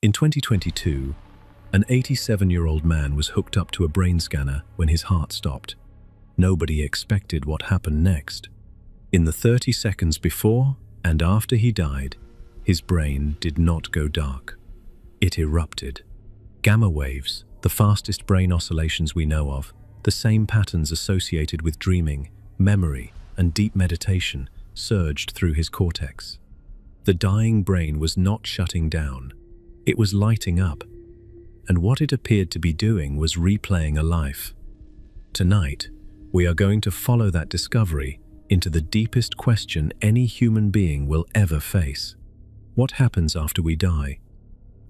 In 2022, an 87-year-old man was hooked up to a brain scanner when his heart stopped. Nobody expected what happened next. In the 30 seconds before and after he died, his brain did not go dark. It erupted. Gamma waves, the fastest brain oscillations we know of, the same patterns associated with dreaming, memory, and deep meditation, surged through his cortex. The dying brain was not shutting down. It was lighting up. And what it appeared to be doing was replaying a life. Tonight, we are going to follow that discovery into the deepest question any human being will ever face. What happens after we die?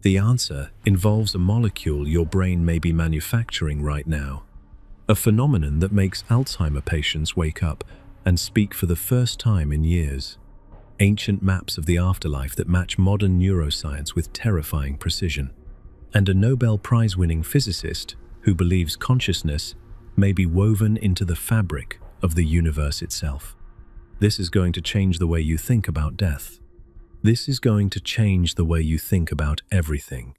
The answer involves a molecule your brain may be manufacturing right now. A phenomenon that makes Alzheimer patients wake up and speak for the first time in years. Ancient maps of the afterlife that match modern neuroscience with terrifying precision. And a Nobel Prize-winning physicist who believes consciousness may be woven into the fabric of the universe itself. This is going to change the way you think about death. This is going to change the way you think about everything.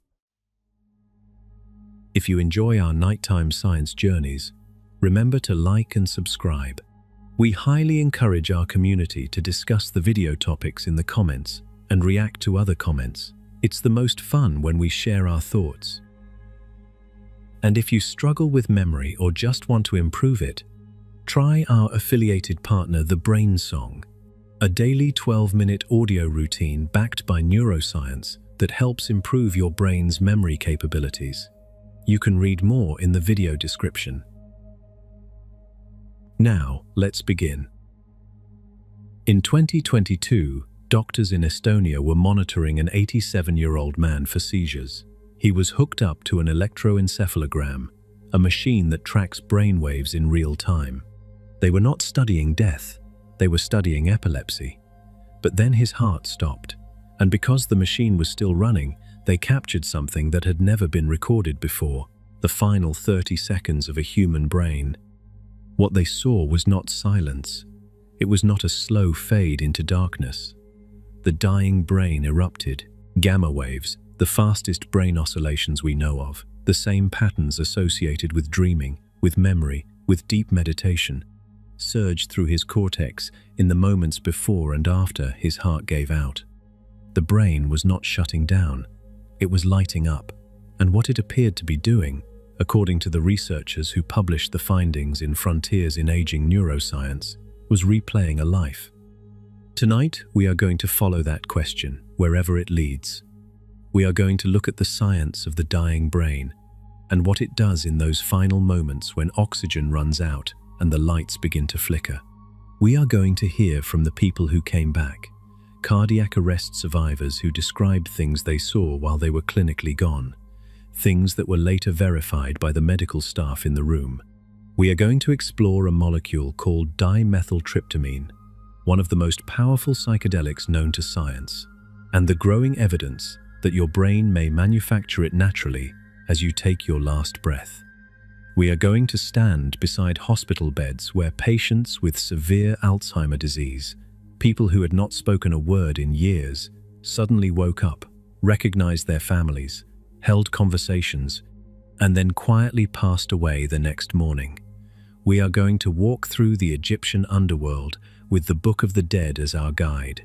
If you enjoy our nighttime science journeys, remember to like and subscribe. We highly encourage our community to discuss the video topics in the comments and react to other comments. It's the most fun when we share our thoughts. And if you struggle with memory or just want to improve it, try our affiliated partner, The Brain Song, a daily 12-minute audio routine backed by neuroscience that helps improve your brain's memory capabilities. You can read more in the video description. Now, let's begin. In 2022, doctors in Estonia were monitoring an 87-year-old man for seizures. He was hooked up to an electroencephalogram, a machine that tracks brainwaves in real time. They were not studying death, they were studying epilepsy. But then his heart stopped, and because the machine was still running, they captured something that had never been recorded before, the final 30 seconds of a human brain. What they saw was not silence. It was not a slow fade into darkness. The dying brain erupted. Gamma waves, the fastest brain oscillations we know of, the same patterns associated with dreaming, with memory, with deep meditation, surged through his cortex in the moments before and after his heart gave out. The brain was not shutting down. It was lighting up. And what it appeared to be doing, according to the researchers who published the findings in Frontiers in Aging Neuroscience, was replaying a life. Tonight, we are going to follow that question, wherever it leads. We are going to look at the science of the dying brain and what it does in those final moments when oxygen runs out and the lights begin to flicker. We are going to hear from the people who came back, cardiac arrest survivors who described things they saw while they were clinically gone, things that were later verified by the medical staff in the room. We are going to explore a molecule called dimethyltryptamine, one of the most powerful psychedelics known to science, and the growing evidence that your brain may manufacture it naturally as you take your last breath. We are going to stand beside hospital beds where patients with severe Alzheimer disease, people who had not spoken a word in years, suddenly woke up, recognized their families, held conversations, and then quietly passed away the next morning. We are going to walk through the Egyptian underworld with the Book of the Dead as our guide.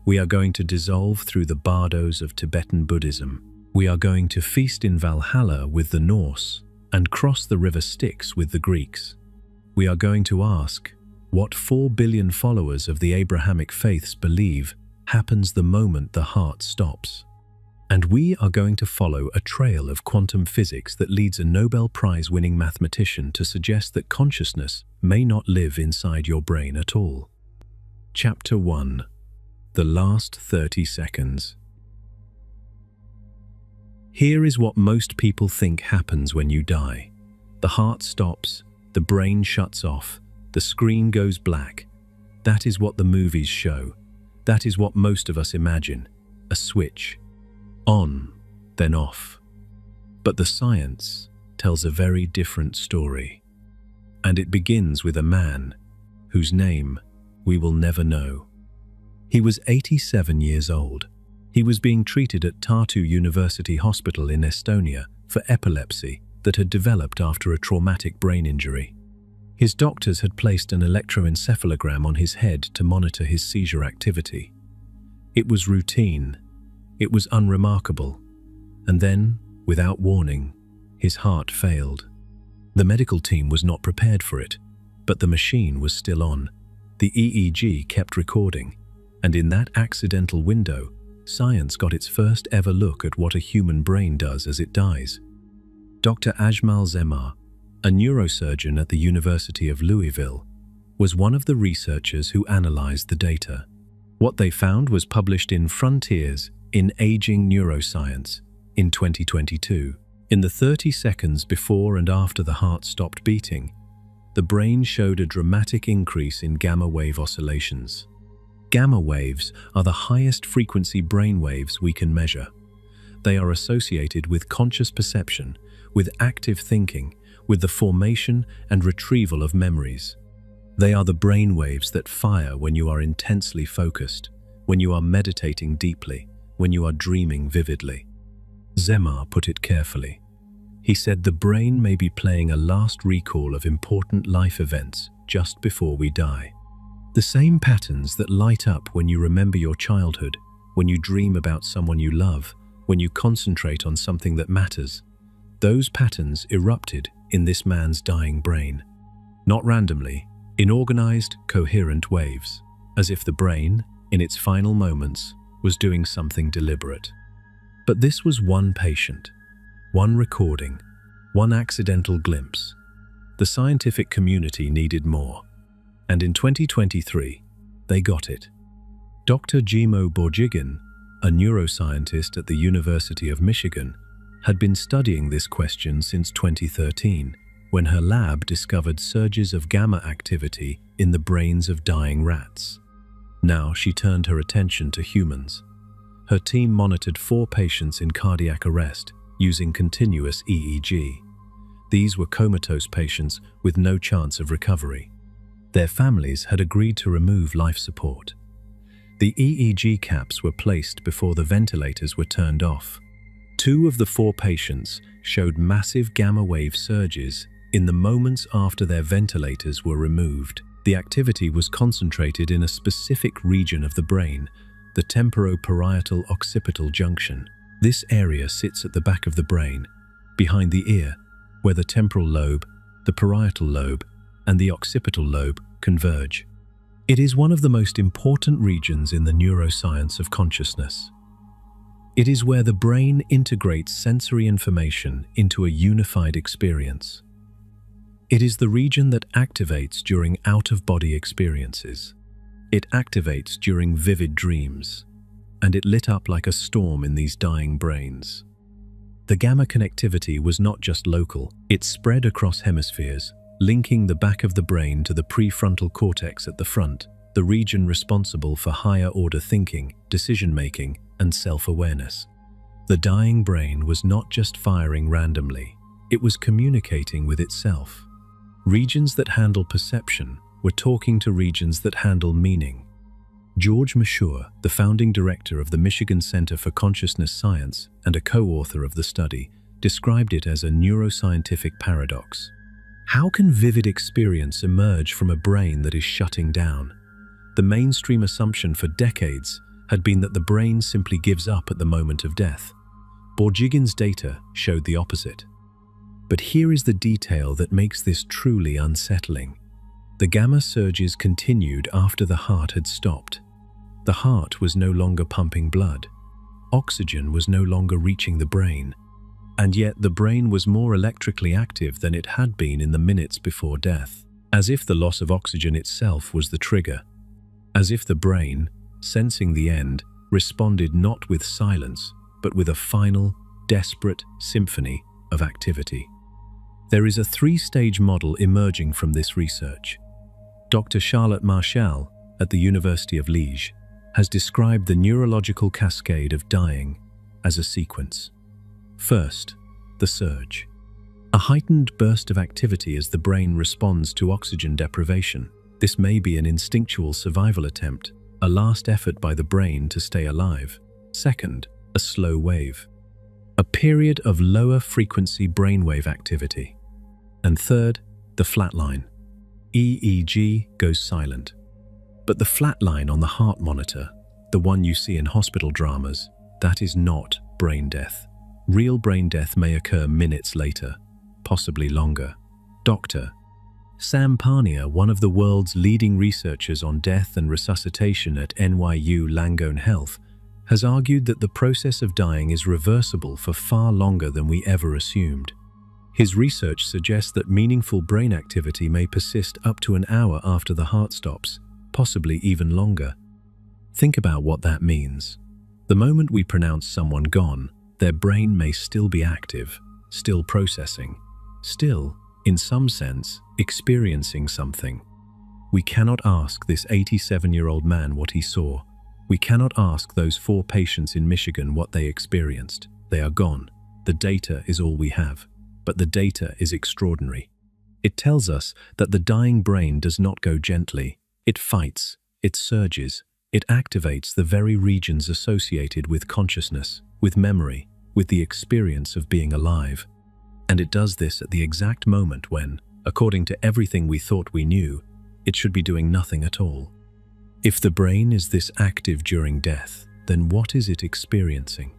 We are going to dissolve through the bardos of Tibetan Buddhism. We are going to feast in Valhalla with the Norse and cross the river Styx with the Greeks. We are going to ask what 4 billion followers of the Abrahamic faiths believe happens the moment the heart stops. And we are going to follow a trail of quantum physics that leads a Nobel Prize-winning mathematician to suggest that consciousness may not live inside your brain at all. Chapter 1. The Last 30 Seconds. Here is what most people think happens when you die. The heart stops, the brain shuts off, the screen goes black. That is what the movies show. That is what most of us imagine. A switch. On, then off. But the science tells a very different story. And it begins with a man whose name we will never know. He was 87 years old. He was being treated at Tartu University Hospital in Estonia for epilepsy that had developed after a traumatic brain injury. His doctors had placed an electroencephalogram on his head to monitor his seizure activity. It was routine. It was unremarkable. And then, without warning, his heart failed. The medical team was not prepared for it, but the machine was still on. The EEG kept recording, and in that accidental window, science got its first ever look at what a human brain does as it dies. Dr. Ajmal Zemar, a neurosurgeon at the University of Louisville, was one of the researchers who analyzed the data. What they found was published in Frontiers in Aging Neuroscience in 2022. In the 30 seconds before and after the heart stopped beating, the brain showed a dramatic increase in gamma wave oscillations. Gamma waves are the highest frequency brain waves we can measure. They are associated with conscious perception, with active thinking, with the formation and retrieval of memories. They are the brain waves that fire when you are intensely focused, when you are meditating deeply, when you are dreaming vividly. Zemar put it carefully. He said the brain may be playing a last recall of important life events just before we die. The same patterns that light up when you remember your childhood, when you dream about someone you love, when you concentrate on something that matters, those patterns erupted in this man's dying brain. Not randomly, in organized, coherent waves, as if the brain, in its final moments, was doing something deliberate. But this was one patient, one recording, one accidental glimpse. The scientific community needed more. And in 2023, they got it. Dr. Jimo Borjigin, a neuroscientist at the University of Michigan, had been studying this question since 2013, when her lab discovered surges of gamma activity in the brains of dying rats. Now she turned her attention to humans. Her team monitored 4 patients in cardiac arrest using continuous EEG. These were comatose patients with no chance of recovery. Their families had agreed to remove life support. The EEG caps were placed before the ventilators were turned off. 2 of the 4 patients showed massive gamma wave surges in the moments after their ventilators were removed. The activity was concentrated in a specific region of the brain, the temporoparietal occipital junction. This area sits at the back of the brain, behind the ear, where the temporal lobe, the parietal lobe, and the occipital lobe converge. It is one of the most important regions in the neuroscience of consciousness. It is where the brain integrates sensory information into a unified experience. It is the region that activates during out-of-body experiences. It activates during vivid dreams, and it lit up like a storm in these dying brains. The gamma connectivity was not just local, it spread across hemispheres, linking the back of the brain to the prefrontal cortex at the front, the region responsible for higher-order thinking, decision-making, and self-awareness. The dying brain was not just firing randomly, it was communicating with itself. Regions that handle perception were talking to regions that handle meaning. George Mashur, the founding director of the Michigan Center for Consciousness Science and a co-author of the study, described it as a neuroscientific paradox. How can vivid experience emerge from a brain that is shutting down? The mainstream assumption for decades had been that the brain simply gives up at the moment of death. Borjigin's data showed the opposite. But here is the detail that makes this truly unsettling. The gamma surges continued after the heart had stopped. The heart was no longer pumping blood. Oxygen was no longer reaching the brain. And yet the brain was more electrically active than it had been in the minutes before death, as if the loss of oxygen itself was the trigger. As if the brain, sensing the end, responded not with silence, but with a final, desperate symphony of activity. There is a 3-stage model emerging from this research. Dr. Charlotte Marchal at the University of Liège has described the neurological cascade of dying as a sequence. First, the surge. A heightened burst of activity as the brain responds to oxygen deprivation. This may be an instinctual survival attempt, a last effort by the brain to stay alive. Second, a slow wave, a period of lower frequency brainwave activity. And third, the flat line. EEG goes silent. But the flat line on the heart monitor, the one you see in hospital dramas, that is not brain death. Real brain death may occur minutes later, possibly longer. Dr. Sam Parnia, one of the world's leading researchers on death and resuscitation at NYU Langone Health, has argued that the process of dying is reversible for far longer than we ever assumed. His research suggests that meaningful brain activity may persist up to an hour after the heart stops, possibly even longer. Think about what that means. The moment we pronounce someone gone, their brain may still be active, still processing, still, in some sense, experiencing something. We cannot ask this 87-year-old man what he saw. We cannot ask those 4 patients in Michigan what they experienced. They are gone. The data is all we have. But the data is extraordinary. It tells us that the dying brain does not go gently. It fights, it surges, it activates the very regions associated with consciousness, with memory, with the experience of being alive. And it does this at the exact moment when, according to everything we thought we knew, it should be doing nothing at all. If the brain is this active during death, then what is it experiencing?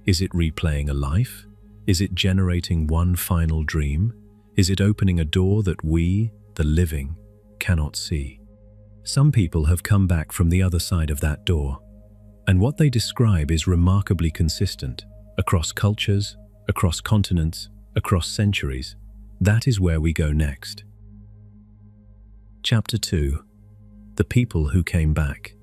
Is it replaying a life? Is it generating one final dream? Is it opening a door that we, the living, cannot see? Some people have come back from the other side of that door, and what they describe is remarkably consistent across cultures, across continents, across centuries. That is where we go next. Chapter 2. The people who came back.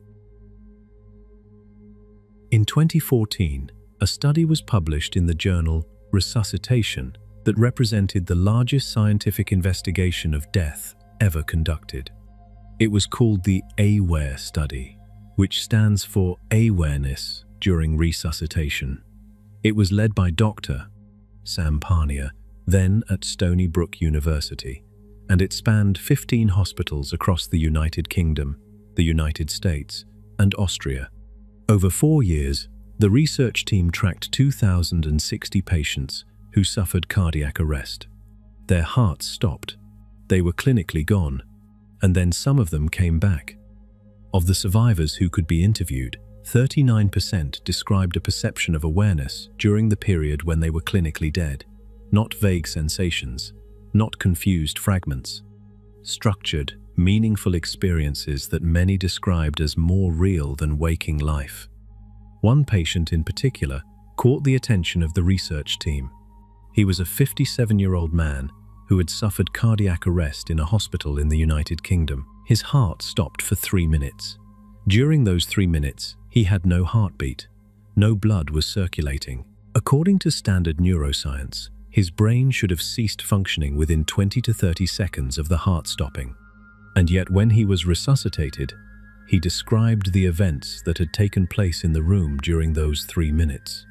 In 2014, a study was published in the journal Resuscitation that represented the largest scientific investigation of death ever conducted. It was called the AWARE study, which stands for Awareness During Resuscitation. It was led by Dr. Sam Parnia, then at Stony Brook University, and it spanned 15 hospitals across the United Kingdom, the United States, and Austria. Over 4 years, the research team tracked 2,060 patients who suffered cardiac arrest. Their hearts stopped. They were clinically gone, and then some of them came back. Of the survivors who could be interviewed, 39% described a perception of awareness during the period when they were clinically dead. Not vague sensations, not confused fragments. Structured, meaningful experiences that many described as more real than waking life. One patient in particular caught the attention of the research team. He was a 57-year-old man who had suffered cardiac arrest in a hospital in the United Kingdom. His heart stopped for 3 minutes. During those 3 minutes, he had no heartbeat. No blood was circulating. According to standard neuroscience, his brain should have ceased functioning within 20 to 30 seconds of the heart stopping. And yet when he was resuscitated, he described the events that had taken place in the room during those 3 minutes.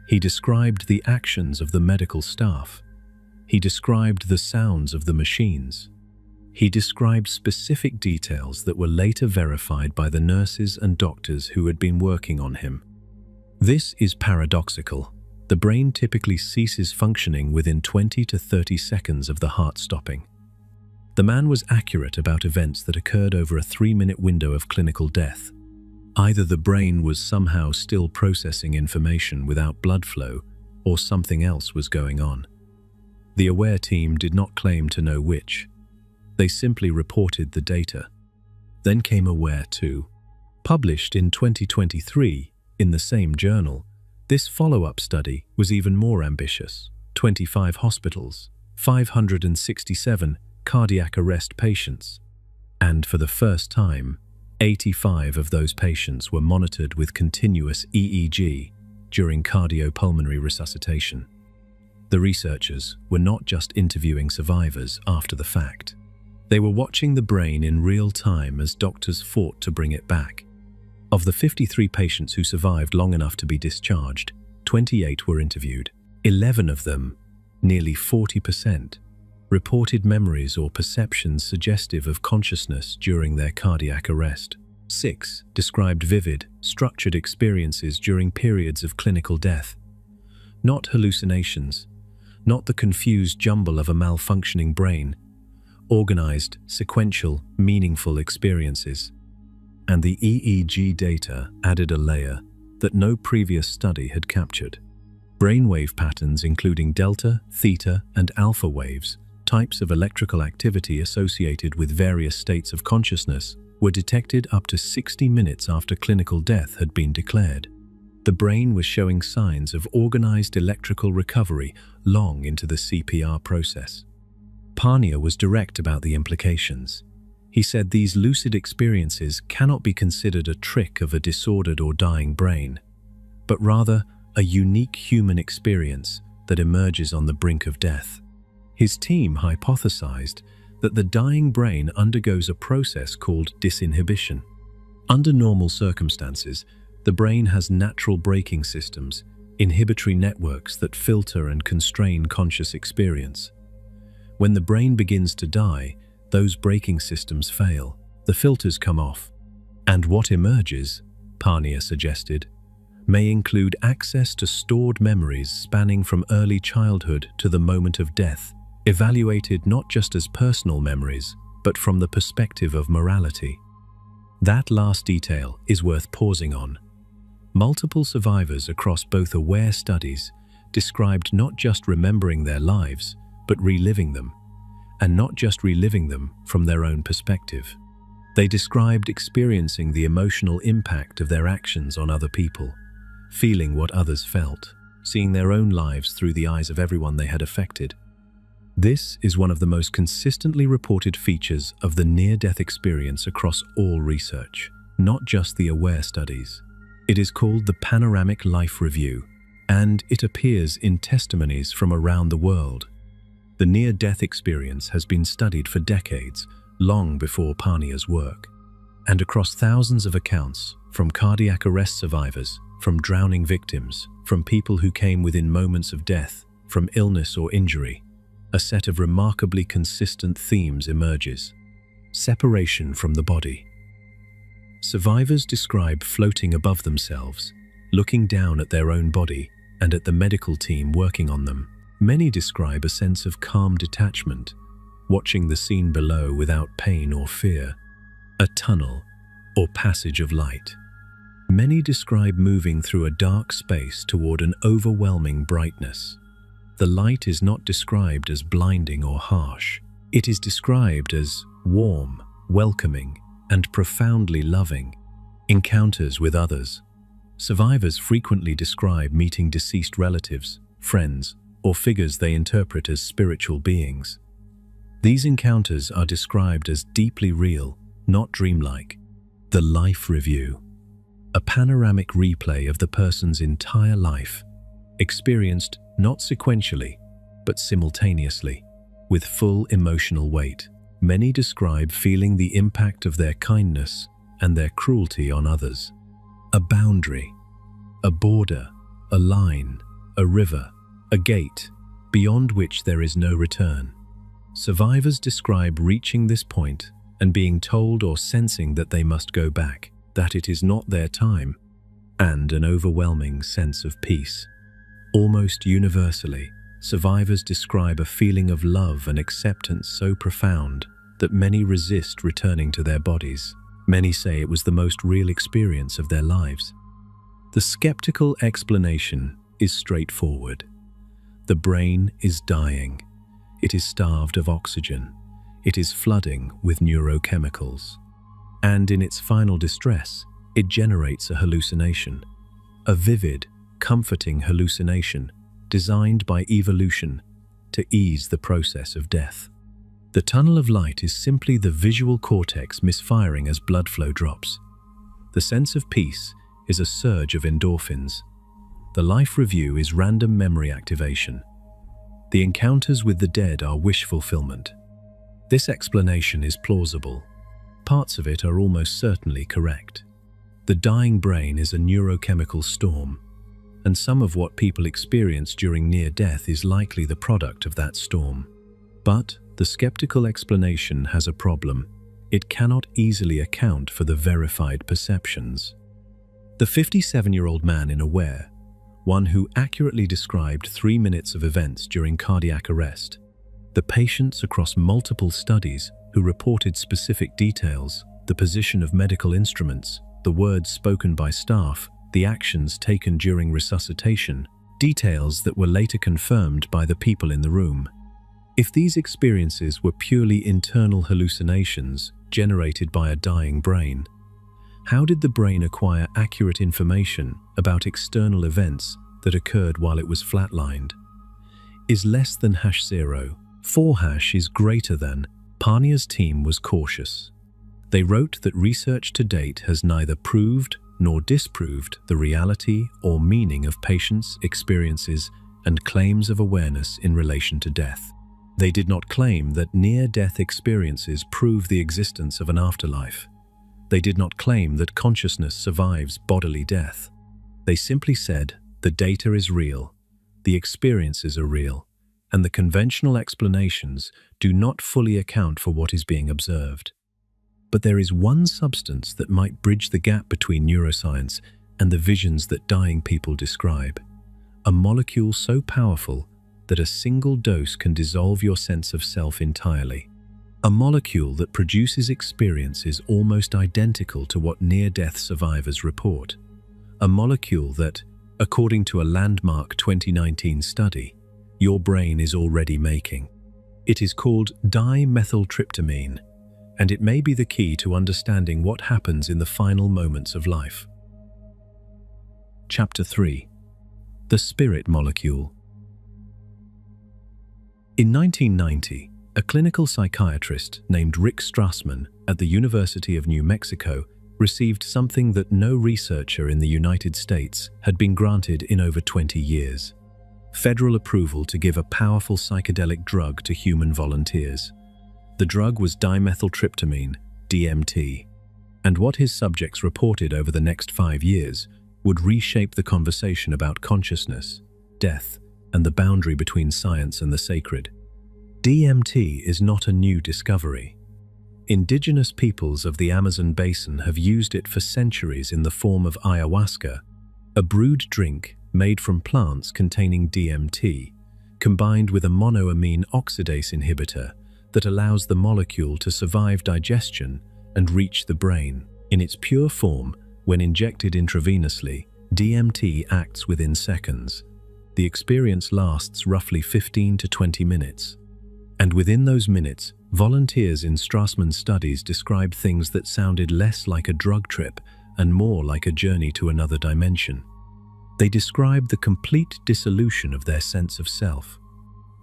He described the actions of the medical staff. He described the sounds of the machines. He described specific details that were later verified by the nurses and doctors who had been working on him. This is paradoxical. The brain typically ceases functioning within 20 to 30 seconds of the heart stopping. The man was accurate about events that occurred over a 3-minute window of clinical death. Either the brain was somehow still processing information without blood flow, or something else was going on. The AWARE team did not claim to know which. They simply reported the data. Then came AWARE 2. Published in 2023 in the same journal, this follow-up study was even more ambitious. 25 hospitals, 567 cardiac arrest patients. And for the first time, 85 of those patients were monitored with continuous EEG during cardiopulmonary resuscitation. The researchers were not just interviewing survivors after the fact. They were watching the brain in real time as doctors fought to bring it back. Of the 53 patients who survived long enough to be discharged, 28 were interviewed. 11 of them, nearly 40%, reported memories or perceptions suggestive of consciousness during their cardiac arrest. 6 described vivid, structured experiences during periods of clinical death. Not hallucinations, not the confused jumble of a malfunctioning brain, organized, sequential, meaningful experiences. And the EEG data added a layer that no previous study had captured. Brainwave patterns including delta, theta, and alpha waves, types of electrical activity associated with various states of consciousness, were detected up to 60 minutes after clinical death had been declared. The brain was showing signs of organized electrical recovery long into the CPR process. Parnia was direct about the implications. He said these lucid experiences cannot be considered a trick of a disordered or dying brain, but rather a unique human experience that emerges on the brink of death. His team hypothesized that the dying brain undergoes a process called disinhibition. Under normal circumstances, the brain has natural braking systems, inhibitory networks that filter and constrain conscious experience. When the brain begins to die, those braking systems fail, the filters come off, and what emerges, Parnia suggested, may include access to stored memories spanning from early childhood to the moment of death, evaluated not just as personal memories, but from the perspective of morality. That last detail is worth pausing on. Multiple survivors across both AWARE studies described not just remembering their lives, but reliving them, and not just reliving them from their own perspective. They described experiencing the emotional impact of their actions on other people, feeling what others felt, seeing their own lives through the eyes of everyone they had affected. This is one of the most consistently reported features of the near-death experience across all research, not just the AWARE studies. It is called the Panoramic Life Review, and it appears in testimonies from around the world. The near-death experience has been studied for decades, long before Parnia's work, and across thousands of accounts, from cardiac arrest survivors, from drowning victims, from people who came within moments of death, from illness or injury, a set of remarkably consistent themes emerges. Separation from the body. Survivors describe floating above themselves, looking down at their own body and at the medical team working on them. Many describe a sense of calm detachment, watching the scene below without pain or fear, a tunnel or passage of light. Many describe moving through a dark space toward an overwhelming brightness. The light is not described as blinding or harsh. It is described as warm, welcoming, and profoundly loving. Encounters with others. Survivors frequently describe meeting deceased relatives, friends, or figures they interpret as spiritual beings. These encounters are described as deeply real, not dreamlike. The Life Review. A panoramic replay of the person's entire life, experienced not sequentially, but simultaneously, with full emotional weight. Many describe feeling the impact of their kindness and their cruelty on others. A boundary, a border, a line, a river, a gate, beyond which there is no return. Survivors describe reaching this point and being told or sensing that they must go back, that it is not their time, and an overwhelming sense of peace. Almost universally, survivors describe a feeling of love and acceptance so profound that many resist returning to their bodies. Many say it was the most real experience of their lives. The skeptical explanation is straightforward. The brain is dying. It is starved of oxygen. It is flooding with neurochemicals. And in its final distress, it generates a hallucination, a vivid, comforting hallucination designed by evolution to ease the process of death. The tunnel of light is simply the visual cortex misfiring as blood flow drops. The sense of peace is a surge of endorphins. The Life Review is random memory activation. The encounters with the dead are wish fulfillment. This explanation is plausible. Parts of it are almost certainly correct. The dying brain is a neurochemical storm, and some of what people experience during near death is likely the product of that storm. But the skeptical explanation has a problem. it cannot easily account for the verified perceptions. The 57-year-old man in Aware, one who accurately described 3 minutes of events during cardiac arrest, the patients across multiple studies who reported specific details, the position of medical instruments, the words spoken by staff, the actions taken during resuscitation, details that were later confirmed by the people in the room. If these experiences were purely internal hallucinations generated by a dying brain, how did the brain acquire accurate information about external events that occurred while it was flatlined? Is less than #0, 4# is greater than? Parnia's team was cautious. They wrote that research to date has neither proved nor disproved the reality or meaning of patients' experiences and claims of awareness in relation to death. They did not claim that near-death experiences prove the existence of an afterlife. They did not claim that consciousness survives bodily death. They simply said, the data is real, the experiences are real, and the conventional explanations do not fully account for what is being observed. But there is one substance that might bridge the gap between neuroscience and the visions that dying people describe. A molecule so powerful that a single dose can dissolve your sense of self entirely. A molecule that produces experiences almost identical to what near-death survivors report. A molecule that, according to a landmark 2019 study, your brain is already making. It is called dimethyltryptamine, and it may be the key to understanding what happens in the final moments of life. Chapter 3. The Spirit Molecule. In 1990, a clinical psychiatrist named Rick Strassman at the University of New Mexico received something that no researcher in the United States had been granted in over 20 years: federal approval to give a powerful psychedelic drug to human volunteers. The drug was dimethyltryptamine, DMT, and what his subjects reported over the next 5 years would reshape the conversation about consciousness, death, and the boundary between science and the sacred. DMT is not a new discovery. Indigenous peoples of the Amazon basin have used it for centuries in the form of ayahuasca, a brewed drink made from plants containing DMT, combined with a monoamine oxidase inhibitor that allows the molecule to survive digestion and reach the brain. In its pure form, when injected intravenously, DMT acts within seconds. The experience lasts roughly 15 to 20 minutes. And within those minutes, volunteers in Strassman's studies described things that sounded less like a drug trip and more like a journey to another dimension. They described the complete dissolution of their sense of self.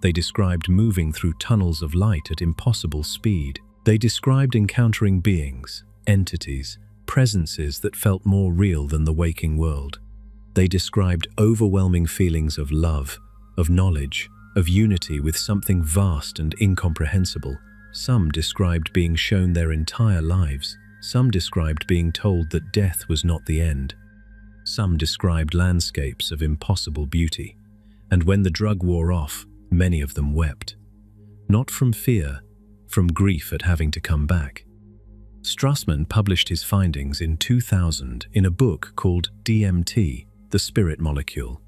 They described moving through tunnels of light at impossible speed. They described encountering beings, entities, presences that felt more real than the waking world. They described overwhelming feelings of love, of knowledge, of unity with something vast and incomprehensible. Some described being shown their entire lives. Some described being told that death was not the end. Some described landscapes of impossible beauty. And when the drug wore off, many of them wept. Not from fear, from grief at having to come back. Strassman published his findings in 2000 in a book called DMT, the Spirit Molecule.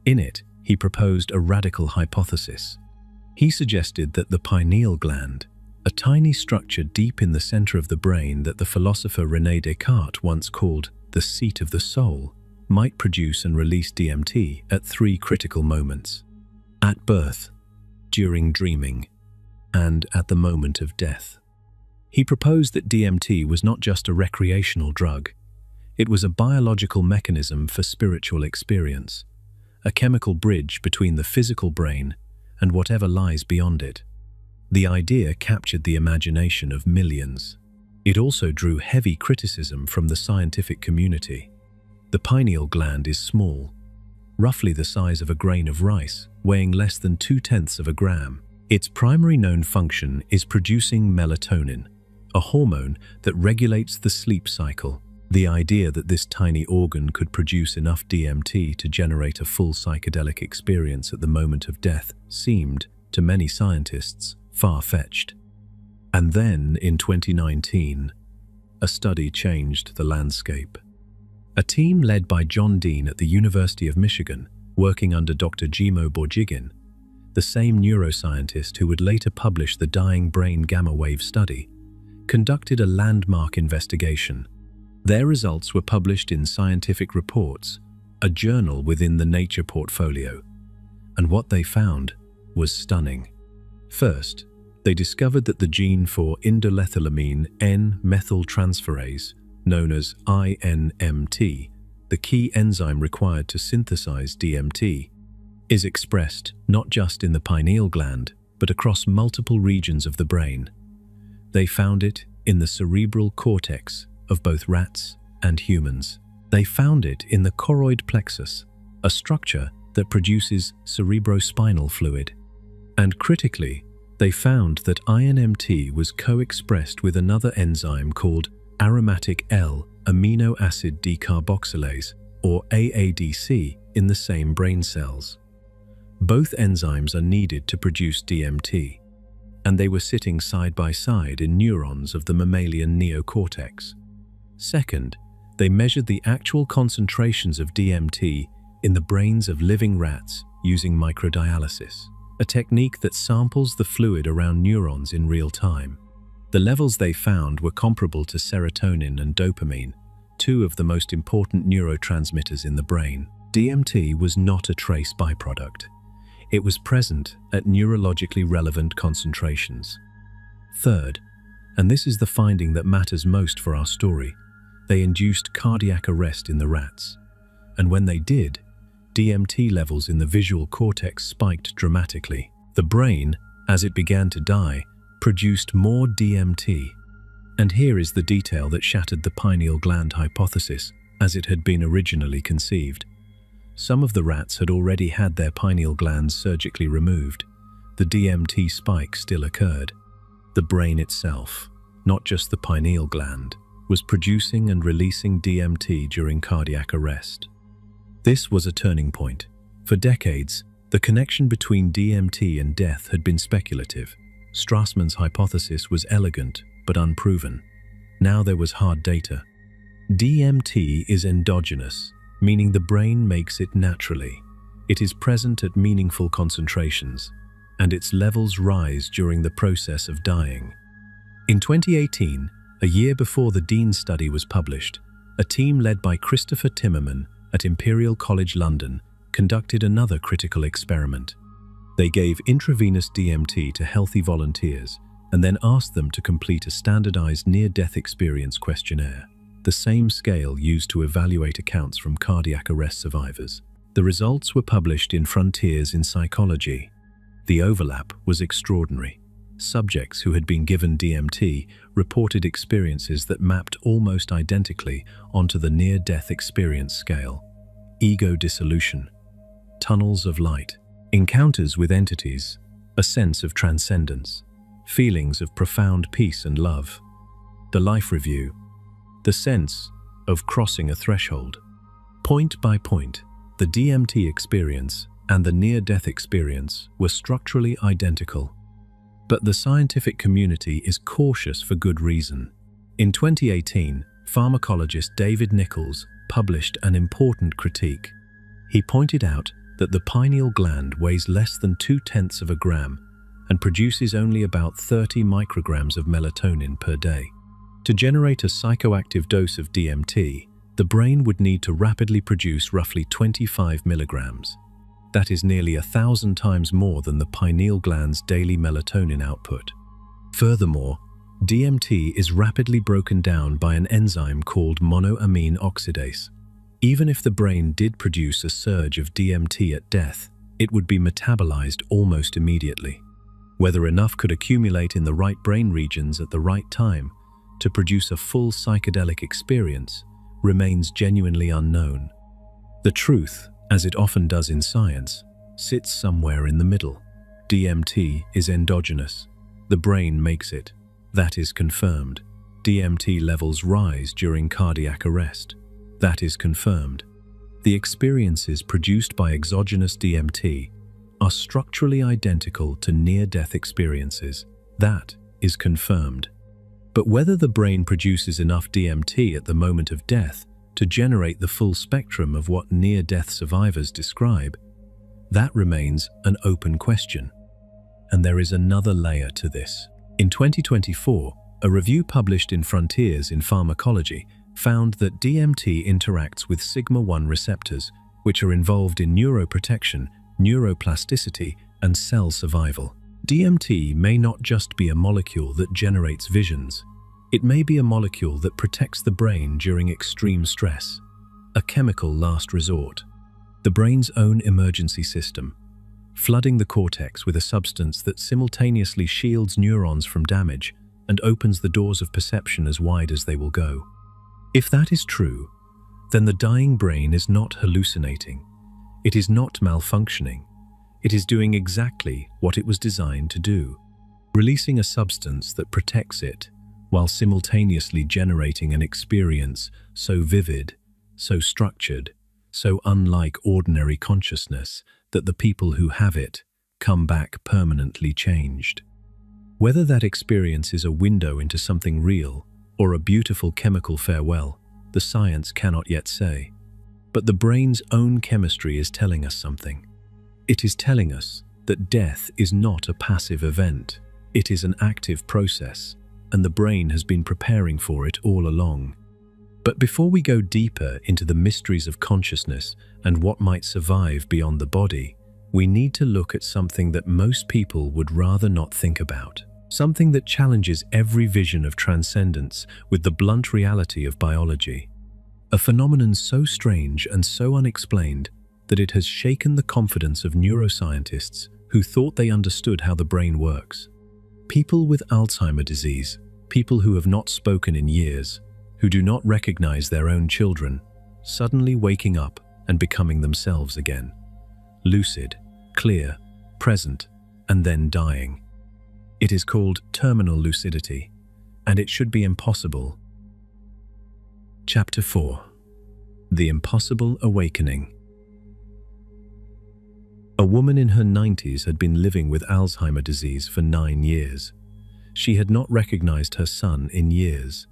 In it, he proposed a radical hypothesis. He suggested that the pineal gland, a tiny structure deep in the center of the brain that the philosopher René Descartes once called the seat of the soul, might produce and release DMT at 3 critical moments: at birth, during dreaming, and at the moment of death. He proposed that DMT was not just a recreational drug. It was a biological mechanism for spiritual experience, a chemical bridge between the physical brain and whatever lies beyond it. The idea captured the imagination of millions. It also drew heavy criticism from the scientific community. The pineal gland is small, roughly the size of a grain of rice, weighing less than 0.2 of a gram. Its primary known function is producing melatonin, a hormone that regulates the sleep cycle. The idea that this tiny organ could produce enough DMT to generate a full psychedelic experience at the moment of death seemed, to many scientists, far-fetched. And then, in 2019, a study changed the landscape. A team led by John Dean at the University of Michigan, working under Dr. Jimo Borjigin, the same neuroscientist who would later publish the Dying Brain Gamma Wave study, conducted a landmark investigation. Their results were published in Scientific Reports, a journal within the Nature portfolio, and what they found was stunning. First, they discovered that the gene for indolethylamine N-methyltransferase, known as INMT, the key enzyme required to synthesize DMT, is expressed not just in the pineal gland, but across multiple regions of the brain. They found it in the cerebral cortex of both rats and humans. They found it in the choroid plexus, a structure that produces cerebrospinal fluid. And critically, they found that INMT was co-expressed with another enzyme called aromatic L-amino acid decarboxylase, or AADC, in the same brain cells. Both enzymes are needed to produce DMT, and they were sitting side by side in neurons of the mammalian neocortex. Second, they measured the actual concentrations of DMT in the brains of living rats using microdialysis, a technique that samples the fluid around neurons in real time. The levels they found were comparable to serotonin and dopamine, two of the most important neurotransmitters in the brain. DMT was not a trace byproduct. It was present at neurologically relevant concentrations. Third, and this is the finding that matters most for our story, they induced cardiac arrest in the rats. And when they did, DMT levels in the visual cortex spiked dramatically. The brain, as it began to die, produced more DMT. And here is the detail that shattered the pineal gland hypothesis as it had been originally conceived. Some of the rats had already had their pineal glands surgically removed. The DMT spike still occurred. The brain itself, not just the pineal gland, was producing and releasing DMT during cardiac arrest. This was a turning point. For decades, the connection between DMT and death had been speculative. Strassman's hypothesis was elegant but unproven. Now there was hard data. DMT is endogenous, meaning the brain makes it naturally. It is present at meaningful concentrations, and its levels rise during the process of dying. In 2018, a year before the Dean study was published, a team led by Christopher Timmerman at Imperial College London conducted another critical experiment. They gave intravenous DMT to healthy volunteers and then asked them to complete a standardized near-death experience questionnaire, the same scale used to evaluate accounts from cardiac arrest survivors. The results were published in Frontiers in Psychology. The overlap was extraordinary. Subjects who had been given DMT reported experiences that mapped almost identically onto the near-death experience scale. Ego dissolution, tunnels of light, encounters with entities, a sense of transcendence, feelings of profound peace and love. The life review, the sense of crossing a threshold. Point by point, the DMT experience and the near-death experience were structurally identical. But the scientific community is cautious for good reason. In 2018, pharmacologist David Nichols published an important critique. He pointed out that the pineal gland weighs less than 0.2 of a gram and produces only about 30 micrograms of melatonin per day. To generate a psychoactive dose of DMT, the brain would need to rapidly produce roughly 25 milligrams. That is nearly 1,000 times more than the pineal gland's daily melatonin output. Furthermore, DMT is rapidly broken down by an enzyme called monoamine oxidase. Even if the brain did produce a surge of DMT at death, it would be metabolized almost immediately. Whether enough could accumulate in the right brain regions at the right time to produce a full psychedelic experience remains genuinely unknown. The truth, as it often does in science, sits somewhere in the middle. DMT is endogenous. The brain makes it. That is confirmed. DMT levels rise during cardiac arrest. That is confirmed. The experiences produced by exogenous DMT are structurally identical to near-death experiences. That is confirmed. But whether the brain produces enough DMT at the moment of death to generate the full spectrum of what near-death survivors describe, that remains an open question. And there is another layer to this. In 2024, a review published in Frontiers in Pharmacology found that DMT interacts with sigma-1 receptors, which are involved in neuroprotection, neuroplasticity, and cell survival. DMT may not just be a molecule that generates visions. It may be a molecule that protects the brain during extreme stress, a chemical last resort, the brain's own emergency system, flooding the cortex with a substance that simultaneously shields neurons from damage and opens the doors of perception as wide as they will go. If that is true, then the dying brain is not hallucinating. It is not malfunctioning. It is doing exactly what it was designed to do, releasing a substance that protects it while simultaneously generating an experience so vivid, so structured, so unlike ordinary consciousness that the people who have it come back permanently changed. Whether that experience is a window into something real or a beautiful chemical farewell, the science cannot yet say. But the brain's own chemistry is telling us something. It is telling us that death is not a passive event. It is an active process, and the brain has been preparing for it all along. But before we go deeper into the mysteries of consciousness and what might survive beyond the body, we need to look at something that most people would rather not think about. Something that challenges every vision of transcendence with the blunt reality of biology. A phenomenon so strange and so unexplained that it has shaken the confidence of neuroscientists who thought they understood how the brain works. People with Alzheimer's disease, people who have not spoken in years, who do not recognize their own children, suddenly waking up and becoming themselves again. Lucid, clear, present, and then dying. It is called terminal lucidity, and it should be impossible. Chapter 4. The Impossible Awakening. A woman in her 90s had been living with Alzheimer's disease for 9 years. She had not recognized her son in years.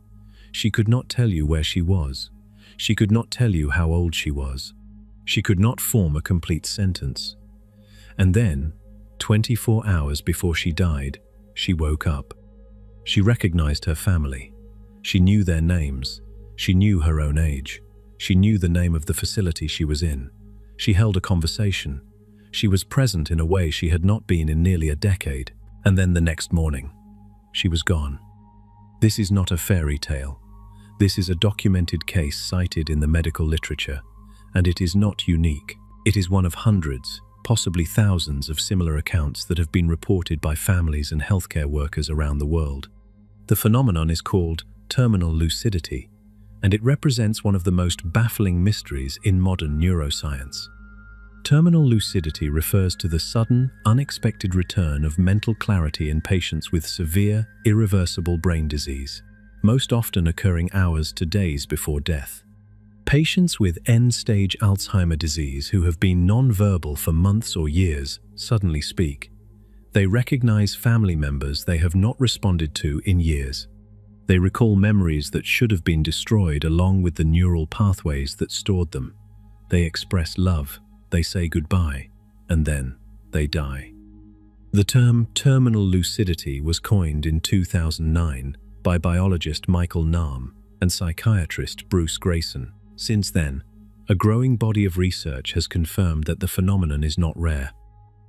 She could not tell you where she was. She could not tell you how old she was. She could not form a complete sentence. And then, 24 hours before she died, she woke up. She recognized her family. She knew their names. She knew her own age. She knew the name of the facility she was in. She held a conversation. She was present in a way she had not been in nearly a decade. And then the next morning, she was gone. This is not a fairy tale. This is a documented case cited in the medical literature, and it is not unique. It is one of hundreds, possibly thousands of similar accounts that have been reported by families and healthcare workers around the world. The phenomenon is called terminal lucidity, and it represents one of the most baffling mysteries in modern neuroscience. Terminal lucidity refers to the sudden, unexpected return of mental clarity in patients with severe, irreversible brain disease, most often occurring hours to days before death. Patients with end-stage Alzheimer's disease who have been non-verbal for months or years suddenly speak. They recognize family members they have not responded to in years. They recall memories that should have been destroyed along with the neural pathways that stored them. They express love. They say goodbye, and then they die. The term terminal lucidity was coined in 2009 by biologist Michael Nahm and psychiatrist Bruce Greyson. Since then, a growing body of research has confirmed that the phenomenon is not rare.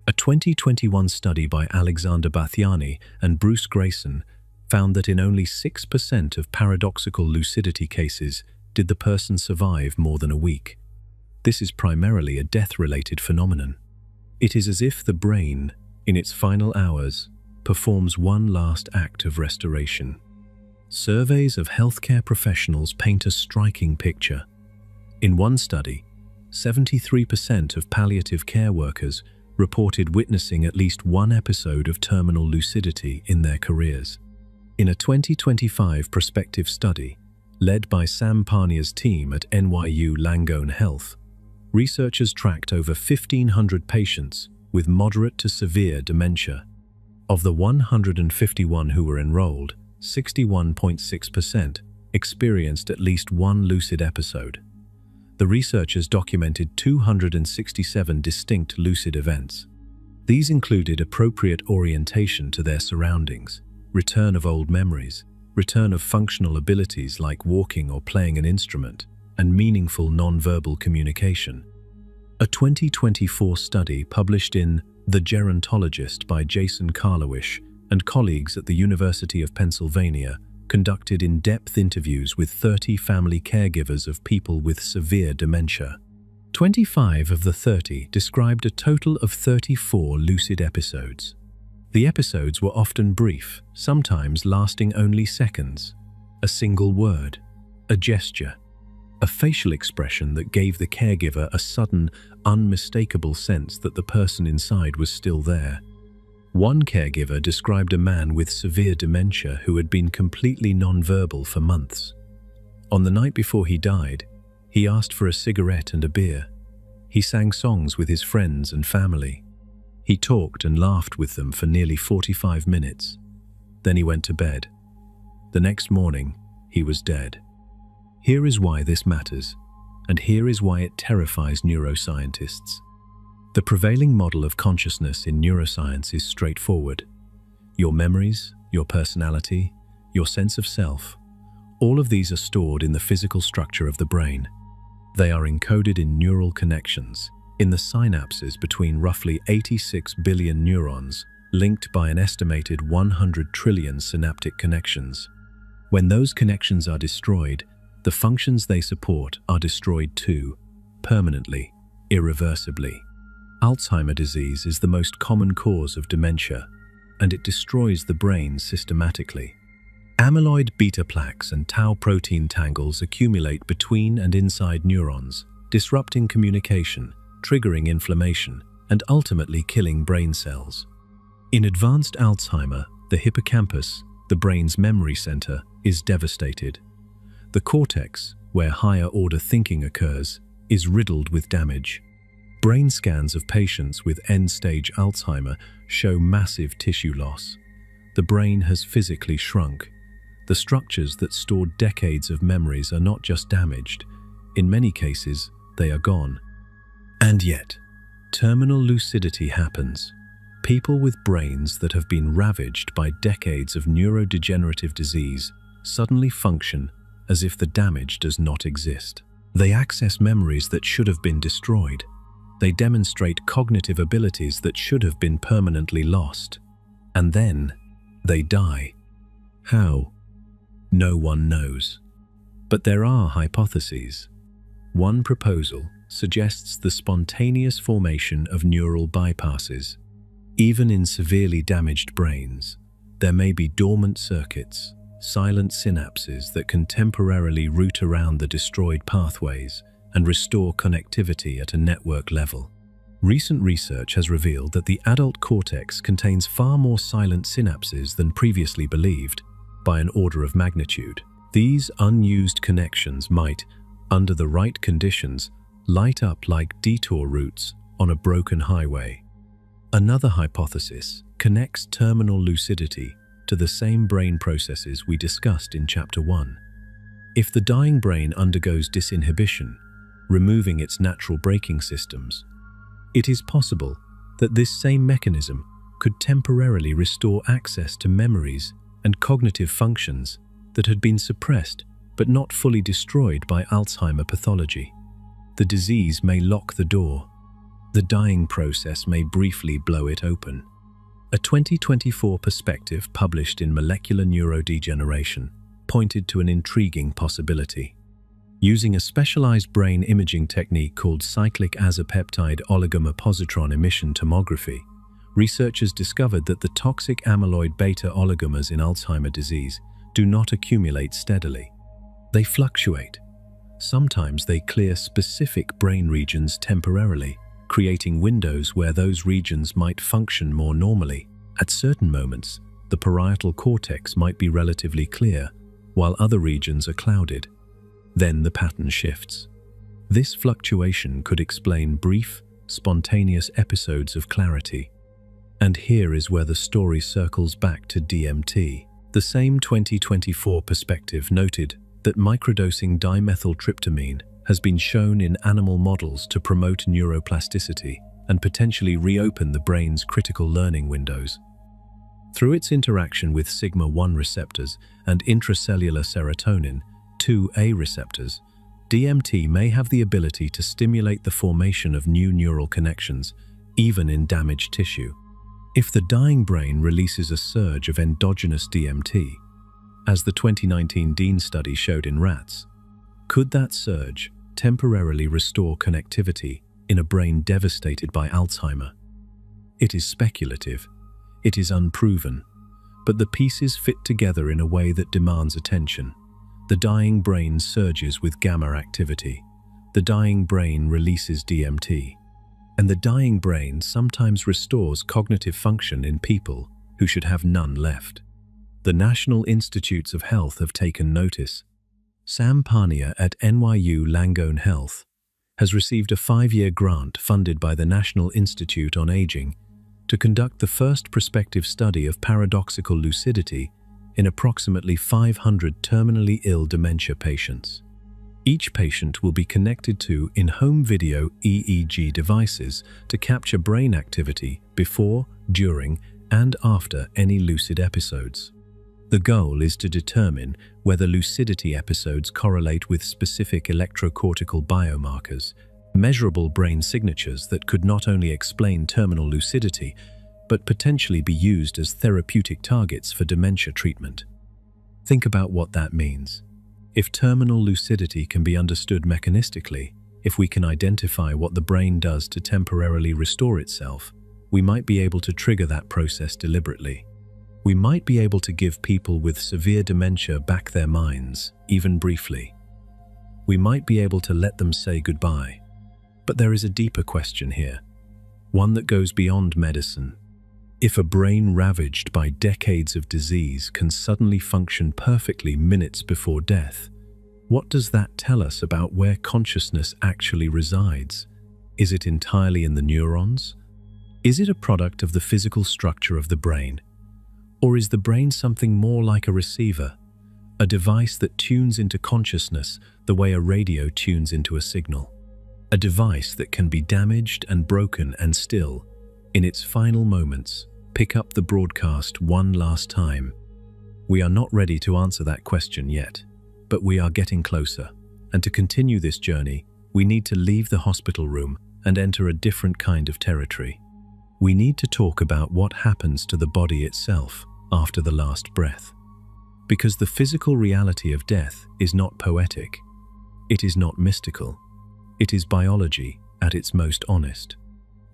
A 2021 study by Alexander Bathiani and Bruce Greyson found that in only 6% of paradoxical lucidity cases did the person survive more than a week. This is primarily a death-related phenomenon. It is as if the brain, in its final hours, performs one last act of restoration. Surveys of healthcare professionals paint a striking picture. In one study, 73% of palliative care workers reported witnessing at least one episode of terminal lucidity in their careers. In a 2025 prospective study, led by Sam Parnia's team at NYU Langone Health, researchers tracked over 1,500 patients with moderate to severe dementia. Of the 151 who were enrolled, 61.6% experienced at least one lucid episode. The researchers documented 267 distinct lucid events. These included appropriate orientation to their surroundings, return of old memories, return of functional abilities like walking or playing an instrument, and meaningful nonverbal communication. A 2024 study published in The Gerontologist by Jason Karlawish and colleagues at the University of Pennsylvania conducted in-depth interviews with 30 family caregivers of people with severe dementia. 25 of the 30 described a total of 34 lucid episodes. The episodes were often brief, sometimes lasting only seconds. A single word, a gesture, a facial expression that gave the caregiver a sudden, unmistakable sense that the person inside was still there. One caregiver described a man with severe dementia who had been completely nonverbal for months. On the night before he died, he asked for a cigarette and a beer. He sang songs with his friends and family. He talked and laughed with them for nearly 45 minutes. Then he went to bed. The next morning, he was dead. Here is why this matters, and here is why it terrifies neuroscientists. The prevailing model of consciousness in neuroscience is straightforward. Your memories, your personality, your sense of self, all of these are stored in the physical structure of the brain. They are encoded in neural connections, in the synapses between roughly 86 billion neurons, linked by an estimated 100 trillion synaptic connections. When those connections are destroyed, the functions they support are destroyed too, permanently, irreversibly. Alzheimer's disease is the most common cause of dementia, and it destroys the brain systematically. Amyloid beta plaques and tau protein tangles accumulate between and inside neurons, disrupting communication, triggering inflammation, and ultimately killing brain cells. In advanced Alzheimer, the hippocampus, the brain's memory center, is devastated. The cortex, where higher-order thinking occurs, is riddled with damage. Brain scans of patients with end-stage Alzheimer show massive tissue loss. The brain has physically shrunk. The structures that stored decades of memories are not just damaged. In many cases, they are gone. And yet, terminal lucidity happens. People with brains that have been ravaged by decades of neurodegenerative disease suddenly function as if the damage does not exist. They access memories that should have been destroyed. They demonstrate cognitive abilities that should have been permanently lost. And then, they die. How? No one knows. But there are hypotheses. One proposal suggests the spontaneous formation of neural bypasses. Even in severely damaged brains, there may be dormant circuits, silent synapses that can temporarily route around the destroyed pathways and restore connectivity at a network level. Recent research has revealed that the adult cortex contains far more silent synapses than previously believed, by an order of magnitude. These unused connections might, under the right conditions, light up like detour routes on a broken highway. Another hypothesis connects terminal lucidity to the same brain processes we discussed in Chapter 1. If the dying brain undergoes disinhibition, removing its natural braking systems, it is possible that this same mechanism could temporarily restore access to memories and cognitive functions that had been suppressed but not fully destroyed by Alzheimer pathology. The disease may lock the door. The dying process may briefly blow it open. A 2024 perspective published in Molecular Neurodegeneration pointed to an intriguing possibility. Using a specialized brain imaging technique called cyclic azopeptide oligomer-positron emission tomography, researchers discovered that the toxic amyloid beta oligomers in Alzheimer's disease do not accumulate steadily. They fluctuate. Sometimes they clear specific brain regions temporarily, creating windows where those regions might function more normally. At certain moments, the parietal cortex might be relatively clear, while other regions are clouded. Then the pattern shifts. This fluctuation could explain brief, spontaneous episodes of clarity. And here is where the story circles back to DMT. The same 2024 perspective noted that microdosing dimethyltryptamine has been shown in animal models to promote neuroplasticity and potentially reopen the brain's critical learning windows. Through its interaction with sigma-1 receptors and intracellular serotonin 2A receptors, DMT may have the ability to stimulate the formation of new neural connections, even in damaged tissue. If the dying brain releases a surge of endogenous DMT, as the 2019 Dean study showed in rats, could that surge temporarily restore connectivity in a brain devastated by Alzheimer? It is speculative, it is unproven, but the pieces fit together in a way that demands attention. The dying brain surges with gamma activity. The dying brain releases DMT. And the dying brain sometimes restores cognitive function in people who should have none left. The National Institutes of Health have taken notice. Sam Parnia at NYU Langone Health has received a 5-year grant funded by the National Institute on Aging to conduct the first prospective study of paradoxical lucidity in approximately 500 terminally ill dementia patients. Each patient will be connected to in-home video EEG devices to capture brain activity before, during, and after any lucid episodes. The goal is to determine whether lucidity episodes correlate with specific electrocortical biomarkers, measurable brain signatures that could not only explain terminal lucidity, but potentially be used as therapeutic targets for dementia treatment. Think about what that means. If terminal lucidity can be understood mechanistically, if we can identify what the brain does to temporarily restore itself, we might be able to trigger that process deliberately. We might be able to give people with severe dementia back their minds, even briefly. We might be able to let them say goodbye. But there is a deeper question here, one that goes beyond medicine. If a brain ravaged by decades of disease can suddenly function perfectly minutes before death, what does that tell us about where consciousness actually resides? Is it entirely in the neurons? Is it a product of the physical structure of the brain? Or is the brain something more like a receiver, a device that tunes into consciousness the way a radio tunes into a signal? A device that can be damaged and broken and still, in its final moments, pick up the broadcast one last time. We are not ready to answer that question yet, but we are getting closer. And to continue this journey, we need to leave the hospital room and enter a different kind of territory. We need to talk about what happens to the body itself after the last breath. Because the physical reality of death is not poetic. It is not mystical. It is biology at its most honest.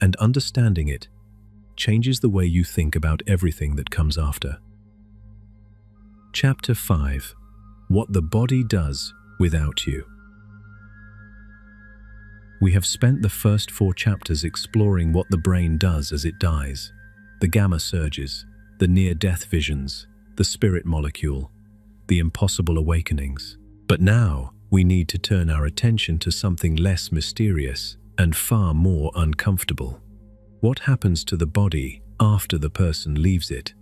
And understanding it changes the way you think about everything that comes after. Chapter 5. What the body does without you. We have spent the first 4 chapters exploring what the brain does as it dies, the gamma surges, the near-death visions, the spirit molecule, the impossible awakenings. But now we need to turn our attention to something less mysterious and far more uncomfortable. What happens to the body after the person leaves it?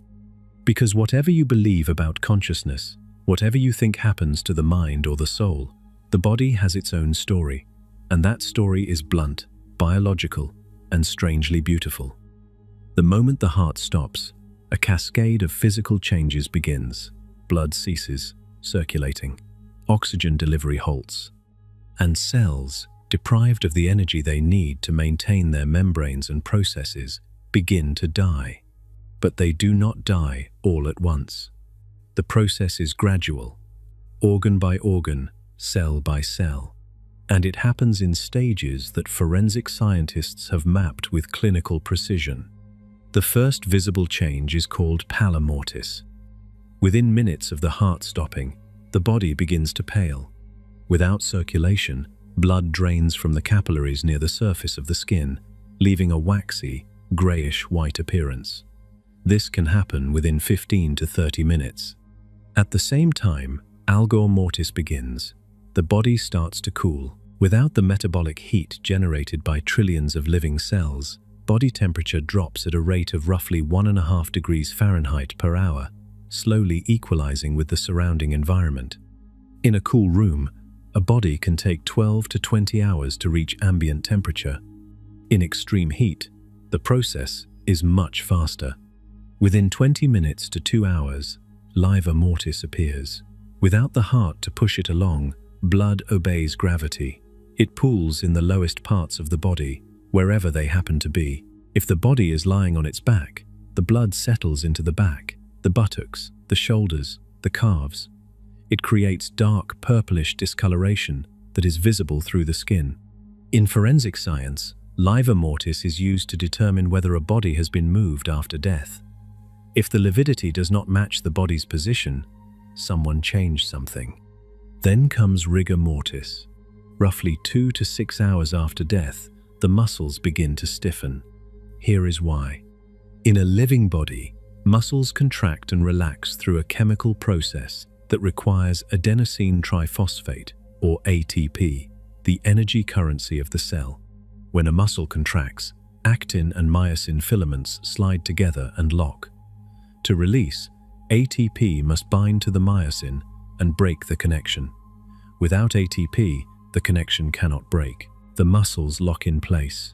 Because whatever you believe about consciousness, whatever you think happens to the mind or the soul, the body has its own story, and that story is blunt, biological, and strangely beautiful. The moment the heart stops, a cascade of physical changes begins. Blood ceases circulating, oxygen delivery halts, and cells, deprived of the energy they need to maintain their membranes and processes, begin to die. But they do not die all at once. The process is gradual, organ by organ, cell by cell, and it happens in stages that forensic scientists have mapped with clinical precision. The first visible change is called pallor mortis. Within minutes of the heart stopping, the body begins to pale. Without circulation, blood drains from the capillaries near the surface of the skin, leaving a waxy, grayish-white appearance. This can happen within 15 to 30 minutes. At the same time, algor mortis begins. The body starts to cool. Without the metabolic heat generated by trillions of living cells, body temperature drops at a rate of roughly 1.5 degrees Fahrenheit per hour, slowly equalizing with the surrounding environment. In a cool room, a body can take 12 to 20 hours to reach ambient temperature. In extreme heat, the process is much faster. Within 20 minutes to 2 hours, livor mortis appears. Without the heart to push it along, blood obeys gravity. It pools in the lowest parts of the body, wherever they happen to be. If the body is lying on its back, the blood settles into the back, the buttocks, the shoulders, the calves. It creates dark purplish discoloration that is visible through the skin. In forensic science, livor mortis is used to determine whether a body has been moved after death. If the lividity does not match the body's position, someone changed something. Then comes rigor mortis. Roughly 2 to 6 hours after death, the muscles begin to stiffen. Here is why. In a living body, muscles contract and relax through a chemical process that requires adenosine triphosphate, or ATP, the energy currency of the cell. When a muscle contracts, actin and myosin filaments slide together and lock. To release, ATP must bind to the myosin and break the connection. Without ATP, the connection cannot break. The muscles lock in place.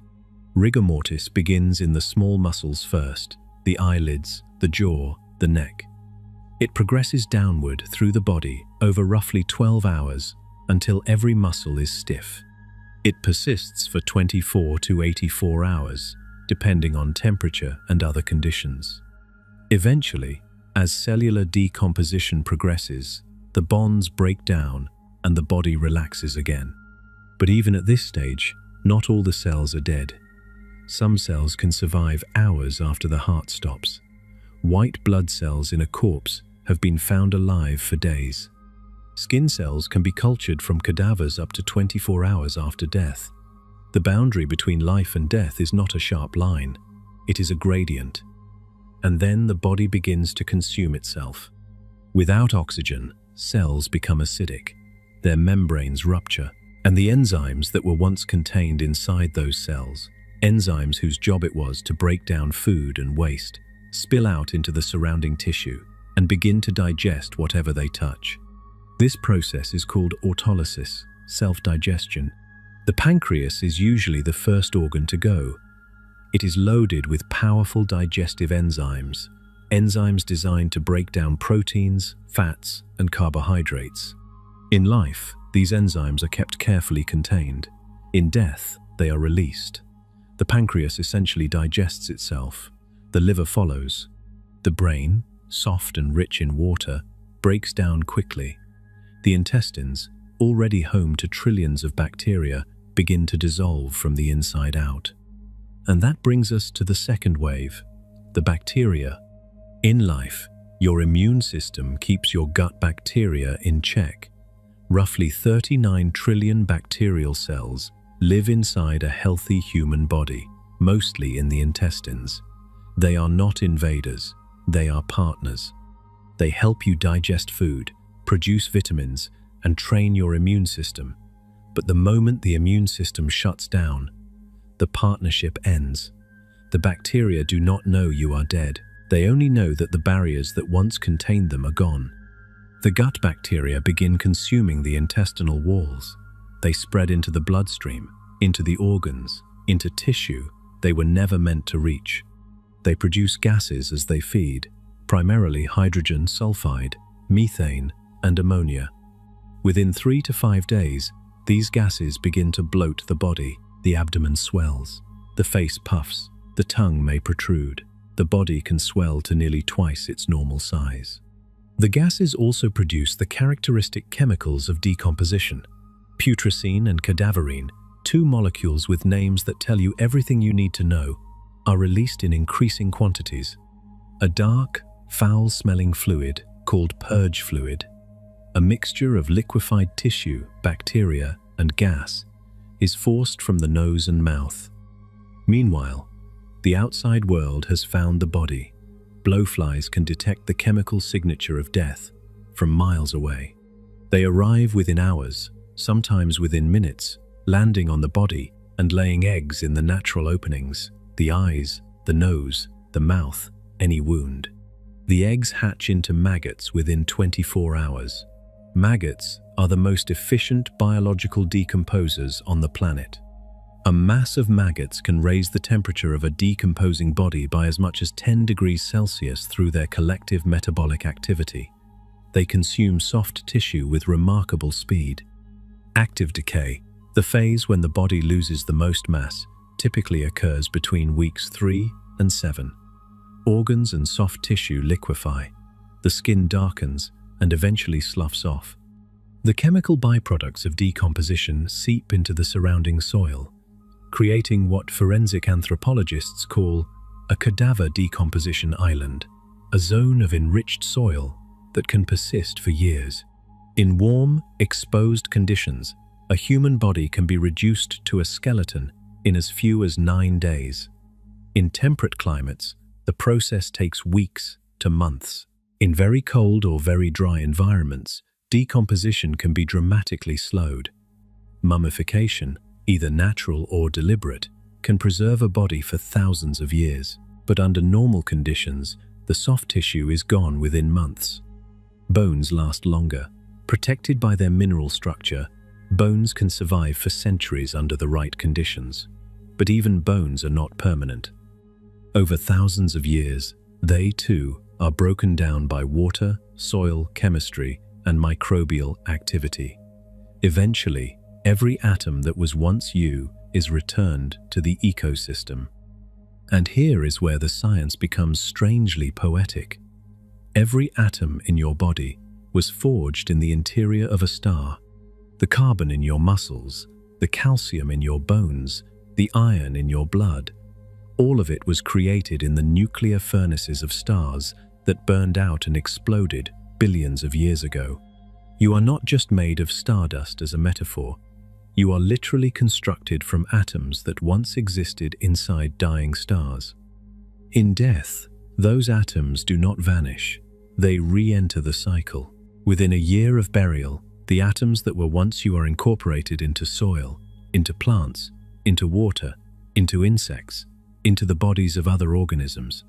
Rigor mortis begins in the small muscles first, the eyelids, the jaw, the neck. It progresses downward through the body over roughly 12 hours until every muscle is stiff. It persists for 24 to 84 hours, depending on temperature and other conditions. Eventually, as cellular decomposition progresses, the bonds break down and the body relaxes again. But even at this stage, not all the cells are dead. Some cells can survive hours after the heart stops. White blood cells in a corpse have been found alive for days. Skin cells can be cultured from cadavers up to 24 hours after death. The boundary between life and death is not a sharp line. It is a gradient. And then the body begins to consume itself. Without oxygen, cells become acidic. Their membranes rupture, and the enzymes that were once contained inside those cells, enzymes whose job it was to break down food and waste, spill out into the surrounding tissue and begin to digest whatever they touch. This process is called autolysis, self-digestion. The pancreas is usually the first organ to go. It is loaded with powerful digestive enzymes, enzymes designed to break down proteins, fats, and carbohydrates. In life, these enzymes are kept carefully contained. In death, they are released. The pancreas essentially digests itself. The liver follows. The brain, soft and rich in water, breaks down quickly. The intestines, already home to trillions of bacteria, begin to dissolve from the inside out. And that brings us to the second wave, the bacteria. In life, your immune system keeps your gut bacteria in check. Roughly 39 trillion bacterial cells live inside a healthy human body, mostly in the intestines. They are not invaders, they are partners. They help you digest food, produce vitamins, and train your immune system. But the moment the immune system shuts down, the partnership ends. The bacteria do not know you are dead. They only know that the barriers that once contained them are gone. The gut bacteria begin consuming the intestinal walls. They spread into the bloodstream, into the organs, into tissue they were never meant to reach. They produce gases as they feed, primarily hydrogen sulfide, methane, and ammonia. Within 3 to 5 days, these gases begin to bloat the body. The abdomen swells, the face puffs, the tongue may protrude. The body can swell to nearly twice its normal size. The gases also produce the characteristic chemicals of decomposition. Putrescine and cadaverine, two molecules with names that tell you everything you need to know, are released in increasing quantities. A dark, foul-smelling fluid called purge fluid, a mixture of liquefied tissue, bacteria, and gas, is forced from the nose and mouth. Meanwhile, the outside world has found the body. Blowflies can detect the chemical signature of death from miles away. They arrive within hours, sometimes within minutes, landing on the body and laying eggs in the natural openings. the eyes, the nose, the mouth, any wound. The eggs hatch into maggots within 24 hours. Maggots are the most efficient biological decomposers on the planet. A mass of maggots can raise the temperature of a decomposing body by as much as 10 degrees Celsius through their collective metabolic activity. They consume soft tissue with remarkable speed. Active decay, the phase when the body loses the most mass, typically occurs between weeks 3 and 7. Organs and soft tissue liquefy. The skin darkens and eventually sloughs off. The chemical byproducts of decomposition seep into the surrounding soil, creating what forensic anthropologists call a cadaver decomposition island, a zone of enriched soil that can persist for years. In warm, exposed conditions, a human body can be reduced to a skeleton in as few as 9 days. In temperate climates, the process takes weeks to months. In very cold or very dry environments, decomposition can be dramatically slowed. Mummification, either natural or deliberate, can preserve a body for thousands of years, but under normal conditions, the soft tissue is gone within months. Bones last longer. Protected by their mineral structure, bones can survive for centuries under the right conditions. But even bones are not permanent. Over thousands of years, they too are broken down by water, soil, chemistry, and microbial activity. Eventually, every atom that was once you is returned to the ecosystem. And here is where the science becomes strangely poetic. Every atom in your body was forged in the interior of a star. The carbon in your muscles, the calcium in your bones, the iron in your blood, all of it was created in the nuclear furnaces of stars that burned out and exploded billions of years ago. You are not just made of stardust as a metaphor. You are literally constructed from atoms that once existed inside dying stars. In death, those atoms do not vanish. They re-enter the cycle. Within a year of burial, the atoms that were once you are incorporated into soil, into plants, into water, into insects, into the bodies of other organisms.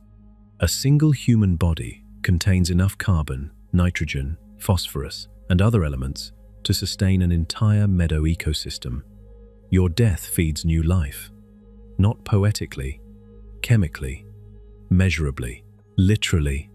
A single human body contains enough carbon, nitrogen, phosphorus, and other elements to sustain an entire meadow ecosystem. Your death feeds new life, not poetically, chemically, measurably, literally.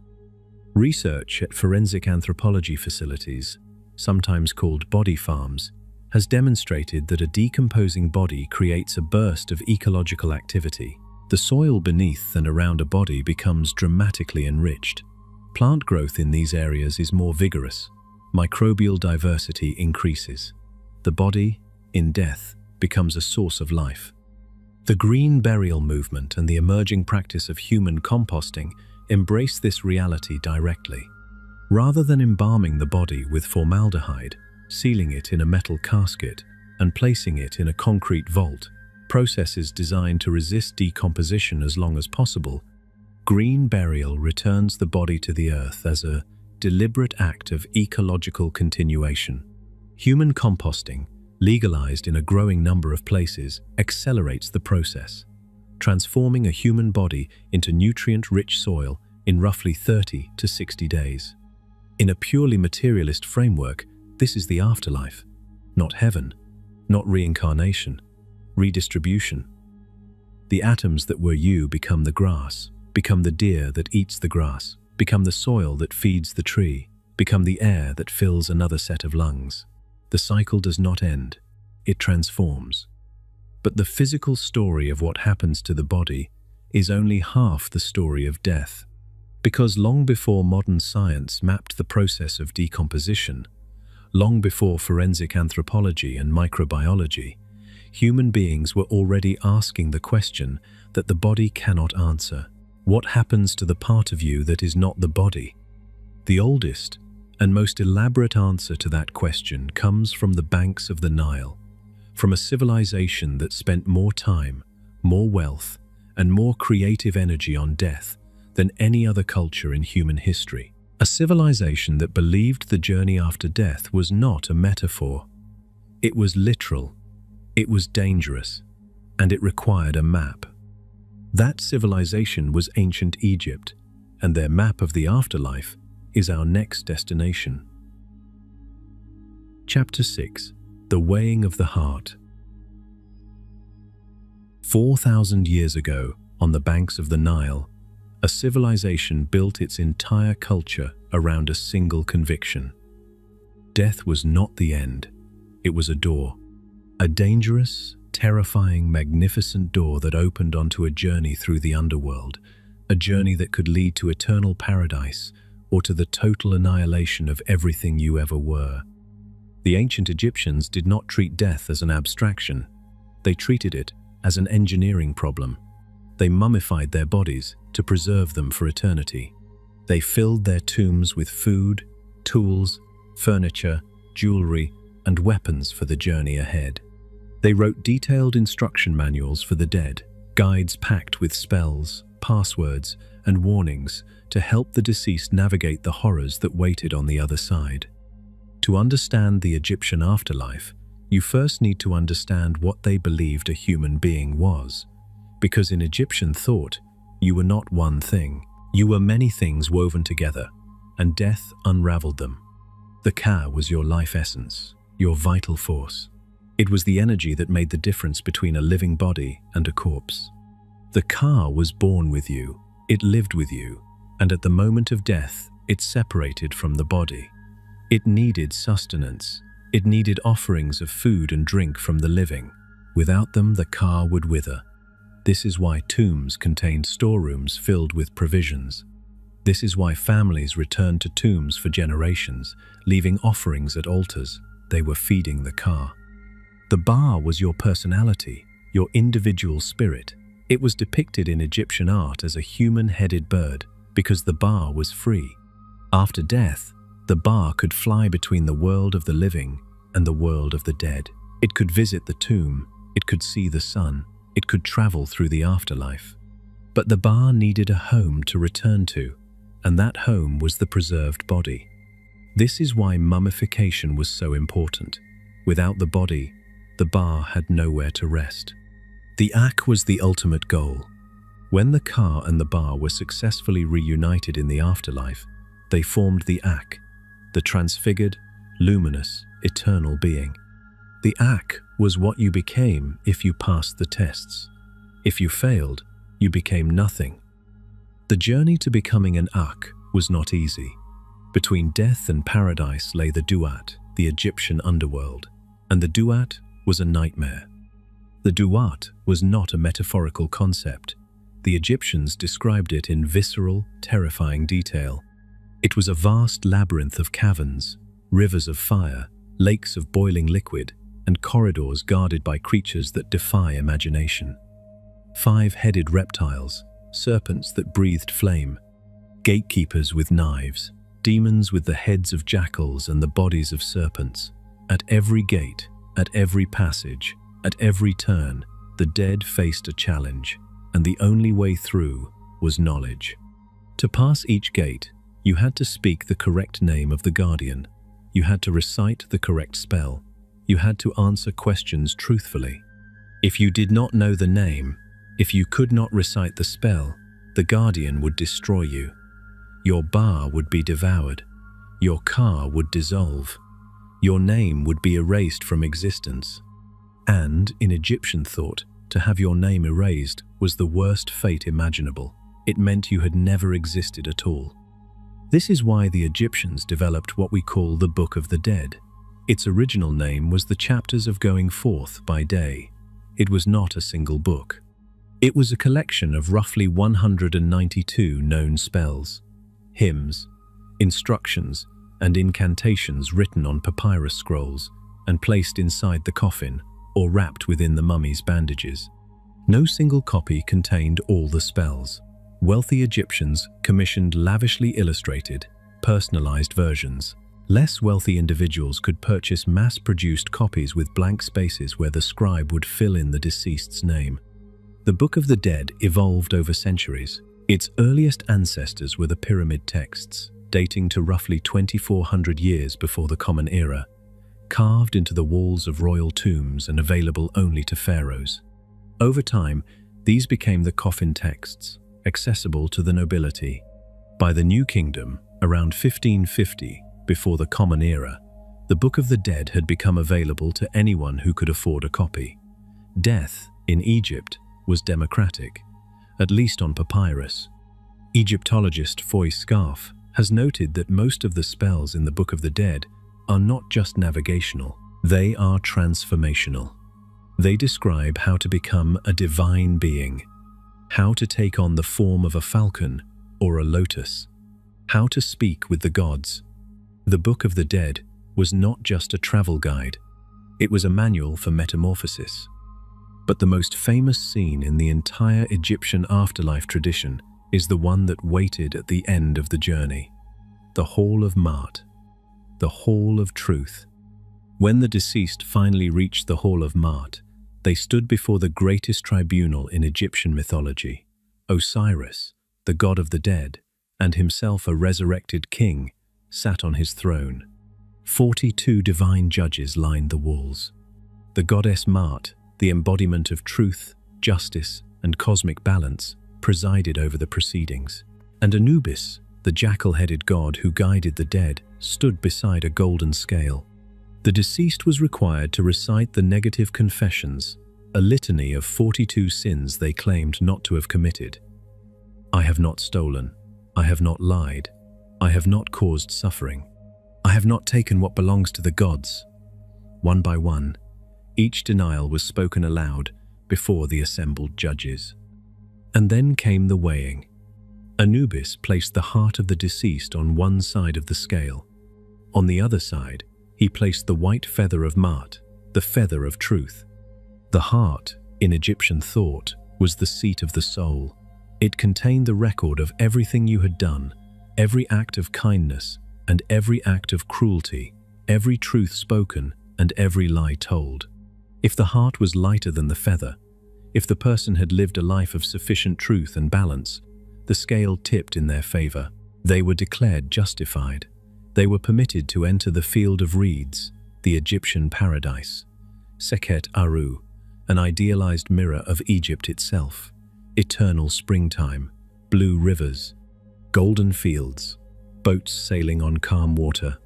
Research at forensic anthropology facilities, sometimes called body farms, has demonstrated that a decomposing body creates a burst of ecological activity. The soil beneath and around a body becomes dramatically enriched. Plant growth in these areas is more vigorous. Microbial diversity increases. The body, in death, becomes a source of life. The green burial movement and the emerging practice of human composting embrace this reality directly. Rather than embalming the body with formaldehyde, sealing it in a metal casket, and placing it in a concrete vault, processes designed to resist decomposition as long as possible, green burial returns the body to the earth as a deliberate act of ecological continuation. Human composting, legalized in a growing number of places, accelerates the process, transforming a human body into nutrient-rich soil in roughly 30 to 60 days. In a purely materialist framework, this is the afterlife, not heaven, not reincarnation, redistribution. The atoms that were you become the grass, become the deer that eats the grass, become the soil that feeds the tree, become the air that fills another set of lungs. The cycle does not end, it transforms. But the physical story of what happens to the body is only half the story of death. Because long before modern science mapped the process of decomposition, long before forensic anthropology and microbiology, human beings were already asking the question that the body cannot answer. What happens to the part of you that is not the body? The oldest and most elaborate answer to that question comes from the banks of the Nile, from a civilization that spent more time, more wealth, and more creative energy on death than any other culture in human history. A civilization that believed the journey after death was not a metaphor. It was literal, it was dangerous, and it required a map. That civilization was ancient Egypt, and their map of the afterlife is our next destination. Chapter 6. The Weighing of the Heart. 4,000 years ago, on the banks of the Nile, a civilization built its entire culture around a single conviction. Death was not the end, it was a door. A dangerous, terrifying, magnificent door that opened onto a journey through the underworld, a journey that could lead to eternal paradise or to the total annihilation of everything you ever were. The ancient Egyptians did not treat death as an abstraction. They treated it as an engineering problem. They mummified their bodies to preserve them for eternity. They filled their tombs with food, tools, furniture, jewelry, and weapons for the journey ahead. They wrote detailed instruction manuals for the dead, guides packed with spells, passwords, and warnings to help the deceased navigate the horrors that waited on the other side. To understand the Egyptian afterlife, you first need to understand what they believed a human being was. Because in Egyptian thought, you were not one thing. You were many things woven together, and death unraveled them. The Ka was your life essence, your vital force. It was the energy that made the difference between a living body and a corpse. The Ka was born with you, it lived with you, and at the moment of death, it separated from the body. It needed sustenance. It needed offerings of food and drink from the living. Without them, the Ka would wither. This is why tombs contained storerooms filled with provisions. This is why families returned to tombs for generations, leaving offerings at altars. They were feeding the Ka. The Ba was your personality, your individual spirit. It was depicted in Egyptian art as a human-headed bird because the Ba was free. After death, the Ba could fly between the world of the living and the world of the dead. It could visit the tomb, it could see the sun, it could travel through the afterlife. But the Ba needed a home to return to, and that home was the preserved body. This is why mummification was so important. Without the body, the Ba had nowhere to rest. The Ak was the ultimate goal. When the Ka and the Ba were successfully reunited in the afterlife, they formed the Ak, the transfigured, luminous, eternal being. The Ak was what you became if you passed the tests. If you failed, you became nothing. The journey to becoming an Ak was not easy. Between death and paradise lay the Duat, the Egyptian underworld, and the Duat was a nightmare. The Duat was not a metaphorical concept. The Egyptians described it in visceral, terrifying detail. It was a vast labyrinth of caverns, rivers of fire, lakes of boiling liquid, and corridors guarded by creatures that defy imagination. 5-headed reptiles, serpents that breathed flame, gatekeepers with knives, demons with the heads of jackals and the bodies of serpents. At every gate, at every passage, at every turn, the dead faced a challenge, and the only way through was knowledge. To pass each gate, you had to speak the correct name of the guardian. You had to recite the correct spell. You had to answer questions truthfully. If you did not know the name, if you could not recite the spell, the guardian would destroy you. Your Ba would be devoured. Your Ka would dissolve. Your name would be erased from existence. And, in Egyptian thought, to have your name erased was the worst fate imaginable. It meant you had never existed at all. This is why the Egyptians developed what we call the Book of the Dead. Its original name was the Chapters of Going Forth by Day. It was not a single book. It was a collection of roughly 192 known spells, hymns, instructions, and incantations written on papyrus scrolls and placed inside the coffin or wrapped within the mummy's bandages. No single copy contained all the spells. Wealthy Egyptians commissioned lavishly illustrated, personalized versions. Less wealthy individuals could purchase mass-produced copies with blank spaces where the scribe would fill in the deceased's name. The Book of the Dead evolved over centuries. Its earliest ancestors were the pyramid texts, dating to roughly 2,400 years before the Common Era, carved into the walls of royal tombs and available only to pharaohs. Over time, These became the coffin texts, accessible to the nobility. By the New Kingdom, around 1550, before the Common Era, the Book of the Dead had become available to anyone who could afford a copy. Death, in Egypt, was democratic, at least on papyrus. Egyptologist Foy Scarf has noted that most of the spells in the Book of the Dead are not just navigational, they are transformational. They describe how to become a divine being, how to take on the form of a falcon or a lotus, how to speak with the gods. The Book of the Dead was not just a travel guide, it was a manual for metamorphosis. But the most famous scene in the entire Egyptian afterlife tradition is the one that waited at the end of the journey. The Hall of Maat, the Hall of Truth. When the deceased finally reached the Hall of Maat, they stood before the greatest tribunal in Egyptian mythology. Osiris, the god of the dead, and himself a resurrected king, sat on his throne. 42 divine judges lined the walls. The goddess Maat, the embodiment of truth, justice, and cosmic balance, presided over the proceedings. And Anubis, the jackal-headed god who guided the dead, stood beside a golden scale. The deceased was required to recite the negative confessions, a litany of 42 sins they claimed not to have committed. I have not stolen. I have not lied. I have not caused suffering. I have not taken what belongs to the gods. One by one, each denial was spoken aloud before the assembled judges. And then came the weighing. Anubis placed the heart of the deceased on one side of the scale. On the other side, he placed the white feather of Maat, the feather of truth. The heart, in Egyptian thought, was the seat of the soul. It contained the record of everything you had done, every act of kindness and every act of cruelty, every truth spoken and every lie told. If the heart was lighter than the feather, if the person had lived a life of sufficient truth and balance, the scale tipped in their favor. They were declared justified. They were permitted to enter the field of reeds, the Egyptian paradise. Sekhet Aru, an idealized mirror of Egypt itself. Eternal springtime, blue rivers, golden fields, boats sailing on calm water,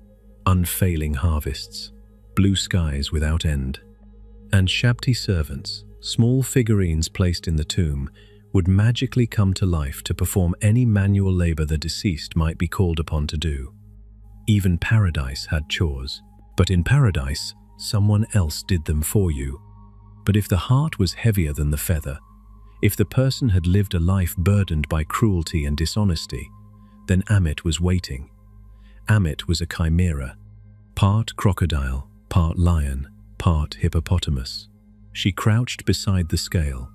unfailing harvests, blue skies without end. And Shabti servants, small figurines placed in the tomb, would magically come to life to perform any manual labor the deceased might be called upon to do. Even paradise had chores, but in paradise, someone else did them for you. But if the heart was heavier than the feather, if the person had lived a life burdened by cruelty and dishonesty, then Amit was waiting. Amit was a chimera, part crocodile, part lion, part hippopotamus. She crouched beside the scale,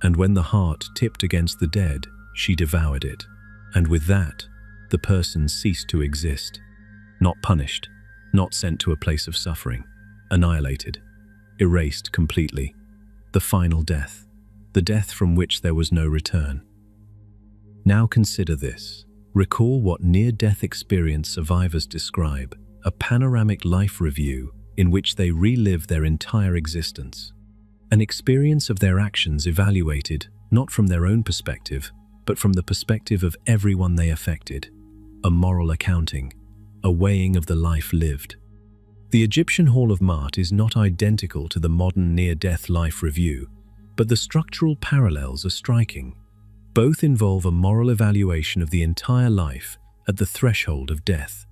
and when the heart tipped against the dead, she devoured it. And with that, the person ceased to exist. Not punished, not sent to a place of suffering, annihilated, erased completely. The final death, the death from which there was no return. Now consider this. Recall what near-death experience survivors describe, a panoramic life review in which they relive their entire existence. An experience of their actions evaluated not from their own perspective, but from the perspective of everyone they affected. A moral accounting, a weighing of the life lived. The Egyptian Hall of Maat is not identical to the modern near-death life review, but the structural parallels are striking. Both involve a moral evaluation of the entire life at the threshold of death.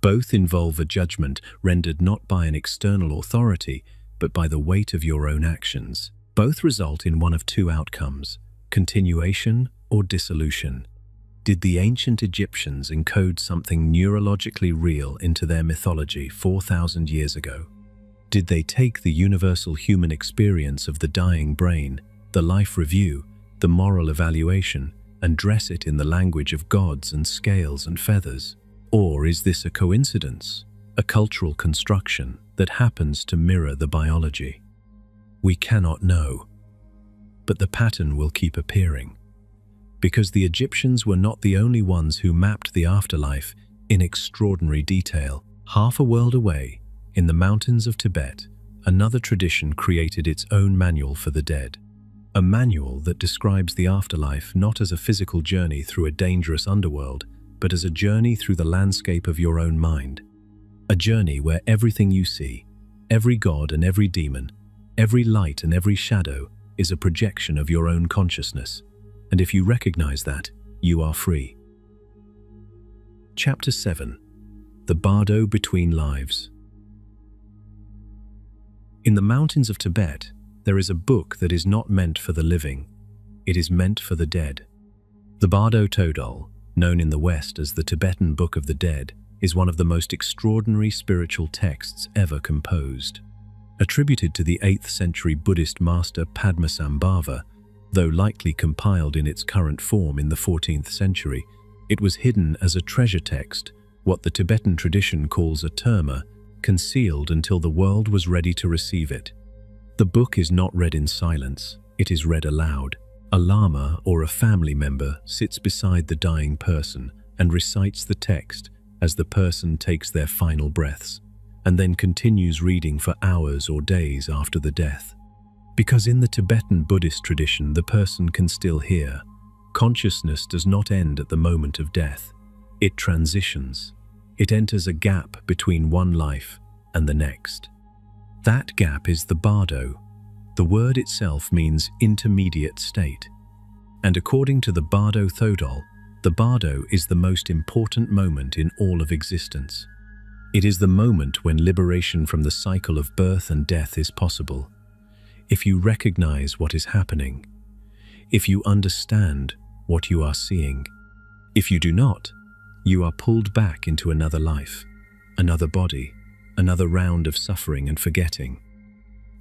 Both involve a judgment rendered not by an external authority, but by the weight of your own actions. Both result in one of two outcomes: continuation or dissolution. Did the ancient Egyptians encode something neurologically real into their mythology 4,000 years ago? Did they take the universal human experience of the dying brain, the life review, the moral evaluation, and dress it in the language of gods and scales and feathers? Or is this a coincidence, a cultural construction that happens to mirror the biology? We cannot know, but the pattern will keep appearing. Because the Egyptians were not the only ones who mapped the afterlife in extraordinary detail. Half a world away, in the mountains of Tibet, another tradition created its own manual for the dead. a manual that describes the afterlife not as a physical journey through a dangerous underworld, but as a journey through the landscape of your own mind. A journey where everything you see, every god and every demon, every light and every shadow is a projection of your own consciousness. And if you recognize that, you are free. Chapter 7. The Bardo Between Lives. In the mountains of Tibet, there is a book that is not meant for the living. It is meant for the dead. The Bardo Todol, known in the West as the Tibetan Book of the Dead, is one of the most extraordinary spiritual texts ever composed. Attributed to the 8th century Buddhist master Padmasambhava, though likely compiled in its current form in the 14th century, it was hidden as a treasure text, what the Tibetan tradition calls a terma, concealed until the world was ready to receive it. The book is not read in silence, it is read aloud. A lama or a family member sits beside the dying person and recites the text as the person takes their final breaths, and then continues reading for hours or days after the death. Because in the Tibetan Buddhist tradition the person can still hear, consciousness does not end at the moment of death. It transitions. It enters a gap between one life and the next. That gap is the bardo. The word itself means intermediate state. And according to the Bardo Thodol, the bardo is the most important moment in all of existence. It is the moment when liberation from the cycle of birth and death is possible. If you recognize what is happening, if you understand what you are seeing. If you do not, you are pulled back into another life, another body, another round of suffering and forgetting.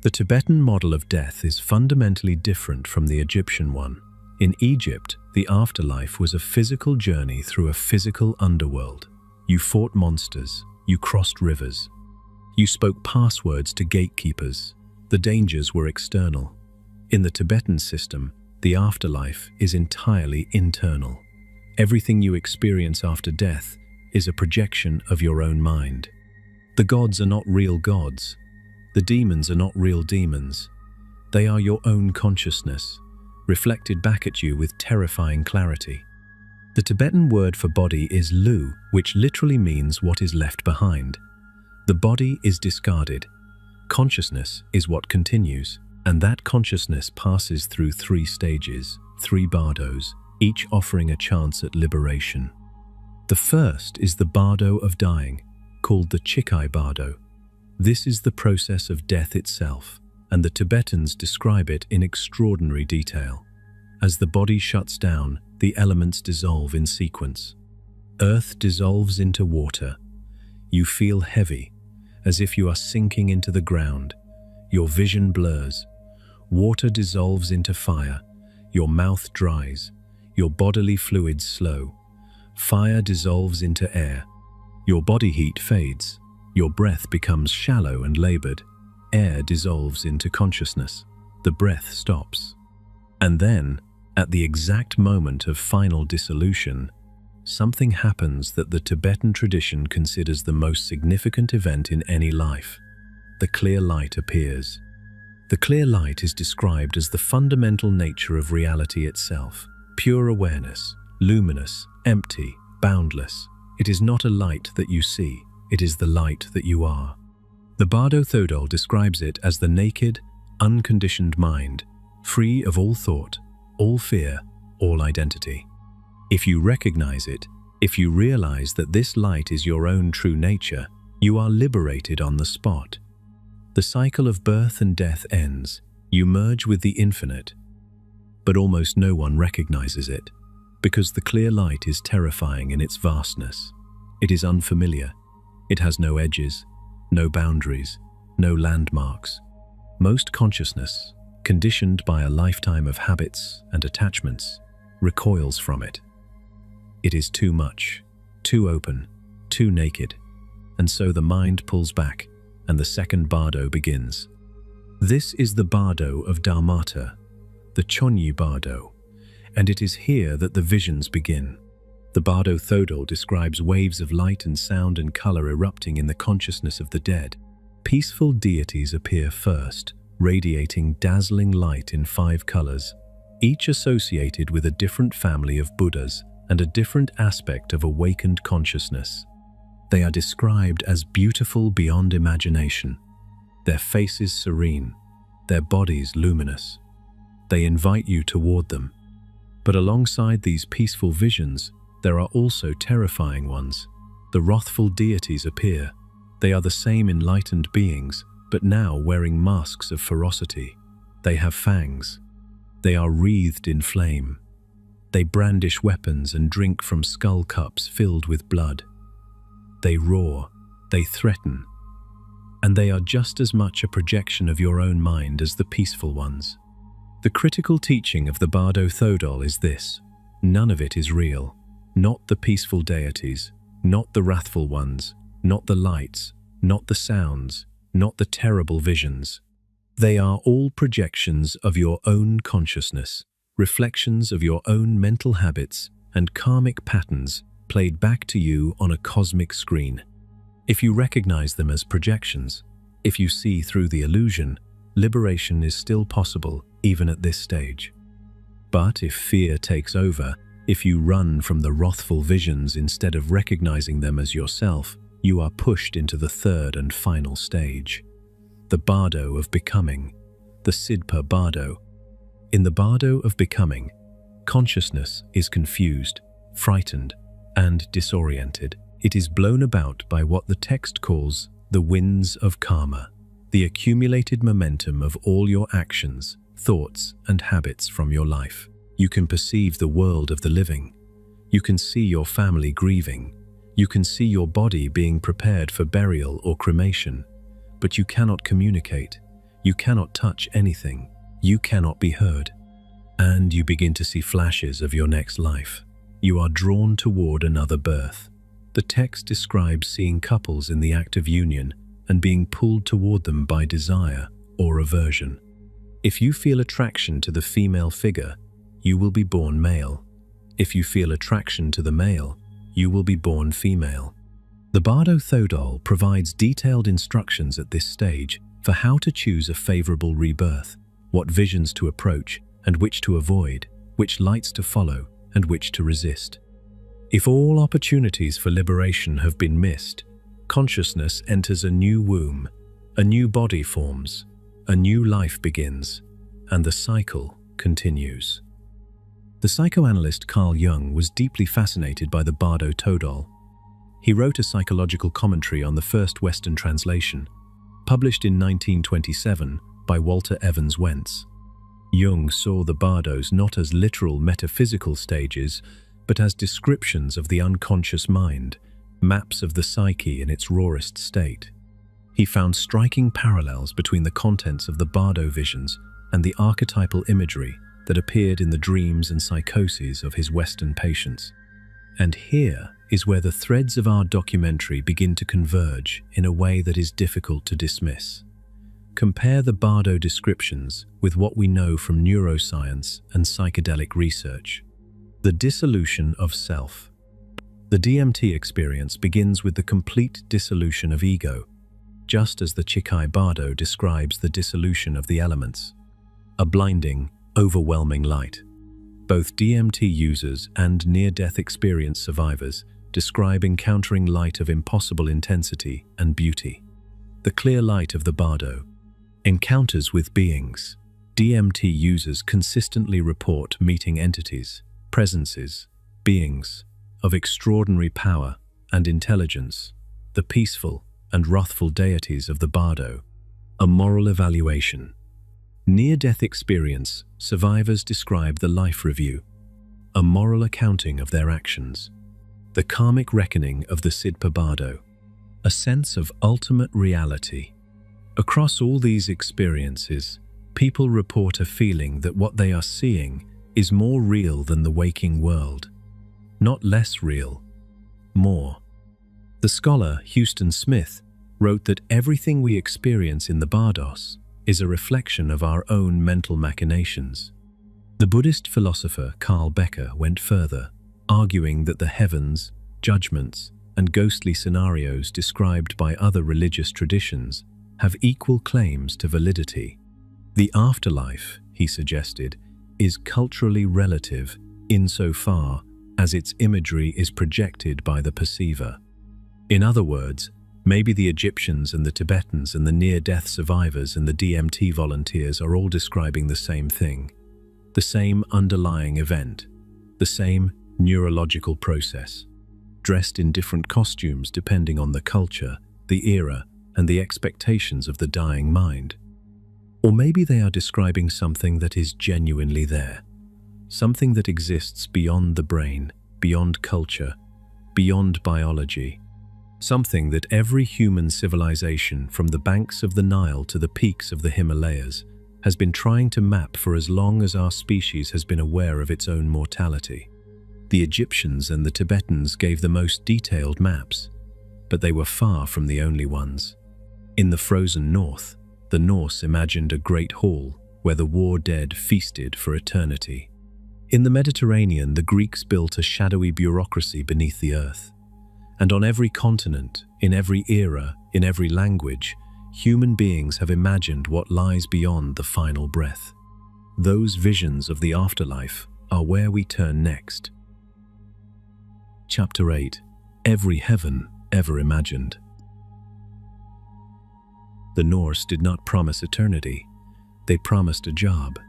The Tibetan model of death is fundamentally different from the Egyptian one. In Egypt, the afterlife was a physical journey through a physical underworld. You fought monsters, you crossed rivers, you spoke passwords to gatekeepers. The dangers were external. In the Tibetan system, the afterlife is entirely internal. Everything you experience after death is a projection of your own mind. The gods are not real gods. The demons are not real demons. They are your own consciousness, reflected back at you with terrifying clarity. The Tibetan word for body is lu, which literally means what is left behind. The body is discarded. Consciousness is what continues, and that consciousness passes through 3 stages, 3 bardos, each offering a chance at liberation. The first is the bardo of dying, called the Chikai bardo. This is the process of death itself, and the Tibetans describe it in extraordinary detail. As the body shuts down, the elements dissolve in sequence. Earth dissolves into water. You feel heavy, as if you are sinking into the ground. Your vision blurs. Water dissolves into fire. Your mouth dries. Your bodily fluids slow. Fire dissolves into air. Your body heat fades. Your breath becomes shallow and labored. Air dissolves into consciousness. The breath stops. And then, at the exact moment of final dissolution, something happens that the Tibetan tradition considers the most significant event in any life. The clear light appears. The clear light is described as the fundamental nature of reality itself. Pure awareness, luminous, empty, boundless. It is not a light that you see, it is the light that you are. The Bardo Thodol describes it as the naked, unconditioned mind, free of all thought, all fear, all identity. If you recognize it, if you realize that this light is your own true nature, you are liberated on the spot. The cycle of birth and death ends. You merge with the infinite. But almost no one recognizes it, because the clear light is terrifying in its vastness. It is unfamiliar. It has no edges, no boundaries, no landmarks. Most consciousness, conditioned by a lifetime of habits and attachments, recoils from it. It is too much, too open, too naked, and so the mind pulls back, and the second bardo begins. This is the bardo of Dharmata, the Chonyi bardo, and it is here that the visions begin. The Bardo Thodol describes waves of light and sound and color erupting in the consciousness of the dead. Peaceful deities appear first, radiating dazzling light in 5 colors, each associated with a different family of Buddhas and a different aspect of awakened consciousness. They are described as beautiful beyond imagination, their faces serene, their bodies luminous. They invite you toward them. But alongside these peaceful visions, there are also terrifying ones. The wrathful deities appear. They are the same enlightened beings, but now wearing masks of ferocity. They have fangs. They are wreathed in flame. They brandish weapons and drink from skull cups filled with blood. They roar, they threaten, and they are just as much a projection of your own mind as the peaceful ones. The critical teaching of the Bardo Thodol is this: none of it is real. Not the peaceful deities, not the wrathful ones, not the lights, not the sounds, not the terrible visions. They are all projections of your own consciousness, reflections of your own mental habits and karmic patterns played back to you on a cosmic screen. If you recognize them as projections, if you see through the illusion, liberation is still possible even at this stage. But if fear takes over, if you run from the wrathful visions instead of recognizing them as yourself, you are pushed into the third and final stage, the Bardo of becoming, the Sidpa Bardo. In the Bardo of becoming, consciousness is confused, frightened, and disoriented. It is blown about by what the text calls the winds of karma, the accumulated momentum of all your actions, thoughts, and habits from your life. You can perceive the world of the living. You can see your family grieving. You can see your body being prepared for burial or cremation. But you cannot communicate. You cannot touch anything. You cannot be heard. And you begin to see flashes of your next life. You are drawn toward another birth. The text describes seeing couples in the act of union and being pulled toward them by desire or aversion. If you feel attraction to the female figure, you will be born male. If you feel attraction to the male, you will be born female. The Bardo Thodol provides detailed instructions at this stage for how to choose a favorable rebirth, what visions to approach and which to avoid, which lights to follow and which to resist. If all opportunities for liberation have been missed, consciousness enters a new womb, a new body forms, a new life begins, and the cycle continues. The psychoanalyst Carl Jung was deeply fascinated by the Bardo Thodol. He wrote a psychological commentary on the first Western translation, published in 1927 by Walter Evans Wentz. Jung saw the bardos not as literal metaphysical stages, but as descriptions of the unconscious mind, maps of the psyche in its rawest state. He found striking parallels between the contents of the Bardo visions and the archetypal imagery that appeared in the dreams and psychoses of his Western patients. And here is where the threads of our documentary begin to converge in a way that is difficult to dismiss. Compare the Bardo descriptions with what we know from neuroscience and psychedelic research. The dissolution of self. The DMT experience begins with the complete dissolution of ego, just as the Chikai Bardo describes the dissolution of the elements. A blinding, overwhelming light. Both DMT users and near-death experience survivors describe encountering light of impossible intensity and beauty. The clear light of the Bardo. Encounters with beings. DMT users consistently report meeting entities, presences, beings of extraordinary power and intelligence, the peaceful and wrathful deities of the Bardo. A moral evaluation. Near-death experience survivors describe the life review, a moral accounting of their actions. The karmic reckoning of the Sidpa Bardo, a sense of ultimate reality. Across all these experiences, people report a feeling that what they are seeing is more real than the waking world. Not less real, more. The scholar Houston Smith wrote that everything we experience in the Bardos is a reflection of our own mental machinations. The Buddhist philosopher Carl Becker went further, arguing that the heavens, judgments, and ghostly scenarios described by other religious traditions have equal claims to validity. The afterlife, he suggested, is culturally relative insofar as its imagery is projected by the perceiver. In other words, maybe the Egyptians and the Tibetans and the near-death survivors and the DMT volunteers are all describing the same thing, the same underlying event, the same neurological process, dressed in different costumes depending on the culture, the era, and the expectations of the dying mind. Or maybe they are describing something that is genuinely there, something that exists beyond the brain, beyond culture, beyond biology, something that every human civilization from the banks of the Nile to the peaks of the Himalayas has been trying to map for as long as our species has been aware of its own mortality. The Egyptians and the Tibetans gave the most detailed maps, but they were far from the only ones. In the frozen north, the Norse imagined a great hall where the war dead feasted for eternity. In the Mediterranean, the Greeks built a shadowy bureaucracy beneath the earth. And on every continent, in every era, in every language, human beings have imagined what lies beyond the final breath. Those visions of the afterlife are where we turn next. Chapter 8. Every heaven ever imagined. The Norse did not promise eternity. They promised a job.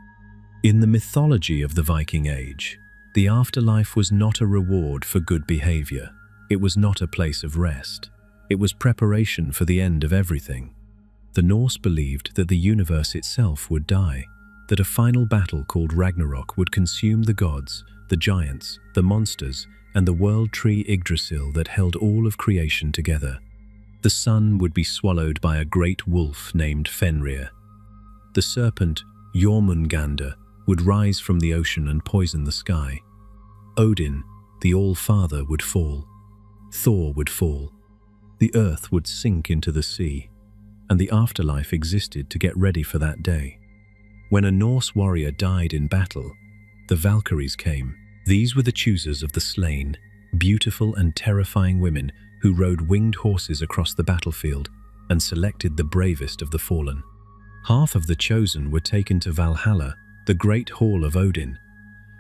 In the mythology of the Viking Age, the afterlife was not a reward for good behavior. It was not a place of rest. It was preparation for the end of everything. The Norse believed that the universe itself would die, that a final battle called Ragnarok would consume the gods, the giants, the monsters, and the world tree Yggdrasil that held all of creation together. The sun would be swallowed by a great wolf named Fenrir. The serpent Jormungandr would rise from the ocean and poison the sky. Odin, the All-Father, would fall. Thor would fall. The earth would sink into the sea, and the afterlife existed to get ready for that day. When a Norse warrior died in battle, the Valkyries came. These were the choosers of the slain, beautiful and terrifying women who rode winged horses across the battlefield and selected the bravest of the fallen. Half of the chosen were taken to Valhalla, the great hall of Odin.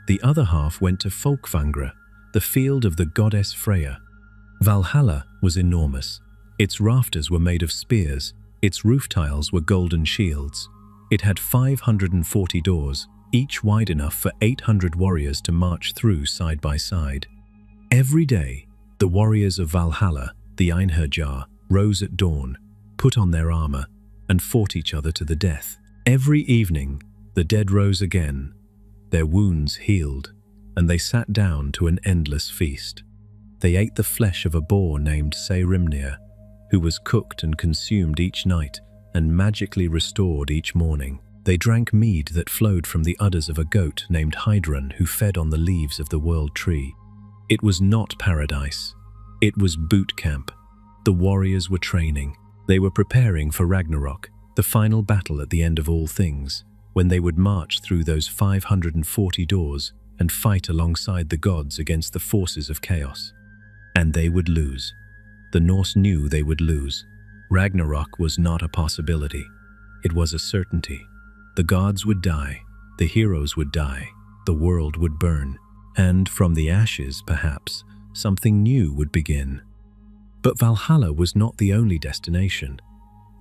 The other half went to Folkvangra, the field of the goddess Freya. Valhalla was enormous. Its rafters were made of spears, its roof tiles were golden shields. It had 540 doors, each wide enough for 800 warriors to march through side by side. Every day, the warriors of Valhalla, the Einherjar, rose at dawn, put on their armor, and fought each other to the death. Every evening, the dead rose again, their wounds healed, and they sat down to an endless feast. They ate the flesh of a boar named Seirimnir, who was cooked and consumed each night and magically restored each morning. They drank mead that flowed from the udders of a goat named Hydrun, who fed on the leaves of the world tree. It was not paradise. It was boot camp. The warriors were training. They were preparing for Ragnarok, the final battle at the end of all things, when they would march through those 540 doors and fight alongside the gods against the forces of chaos. And they would lose. The Norse knew they would lose. Ragnarok was not a possibility. It was a certainty. The gods would die, the heroes would die, the world would burn, and from the ashes, perhaps, something new would begin. But Valhalla was not the only destination.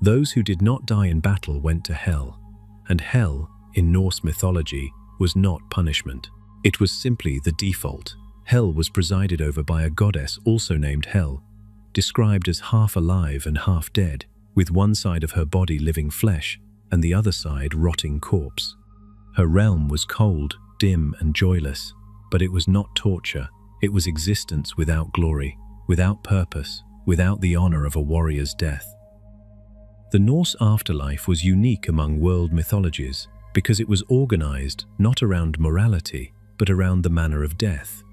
Those who did not die in battle went to Hell, and Hell, in Norse mythology, was not punishment. It was simply the default. Hell was presided over by a goddess also named Hel, described as half alive and half dead, with one side of her body living flesh and the other side rotting corpse. Her realm was cold, dim, and joyless, but it was not torture. It was existence without glory, without purpose, without the honor of a warrior's death. The Norse afterlife was unique among world mythologies because it was organized not around morality, but around the manner of death.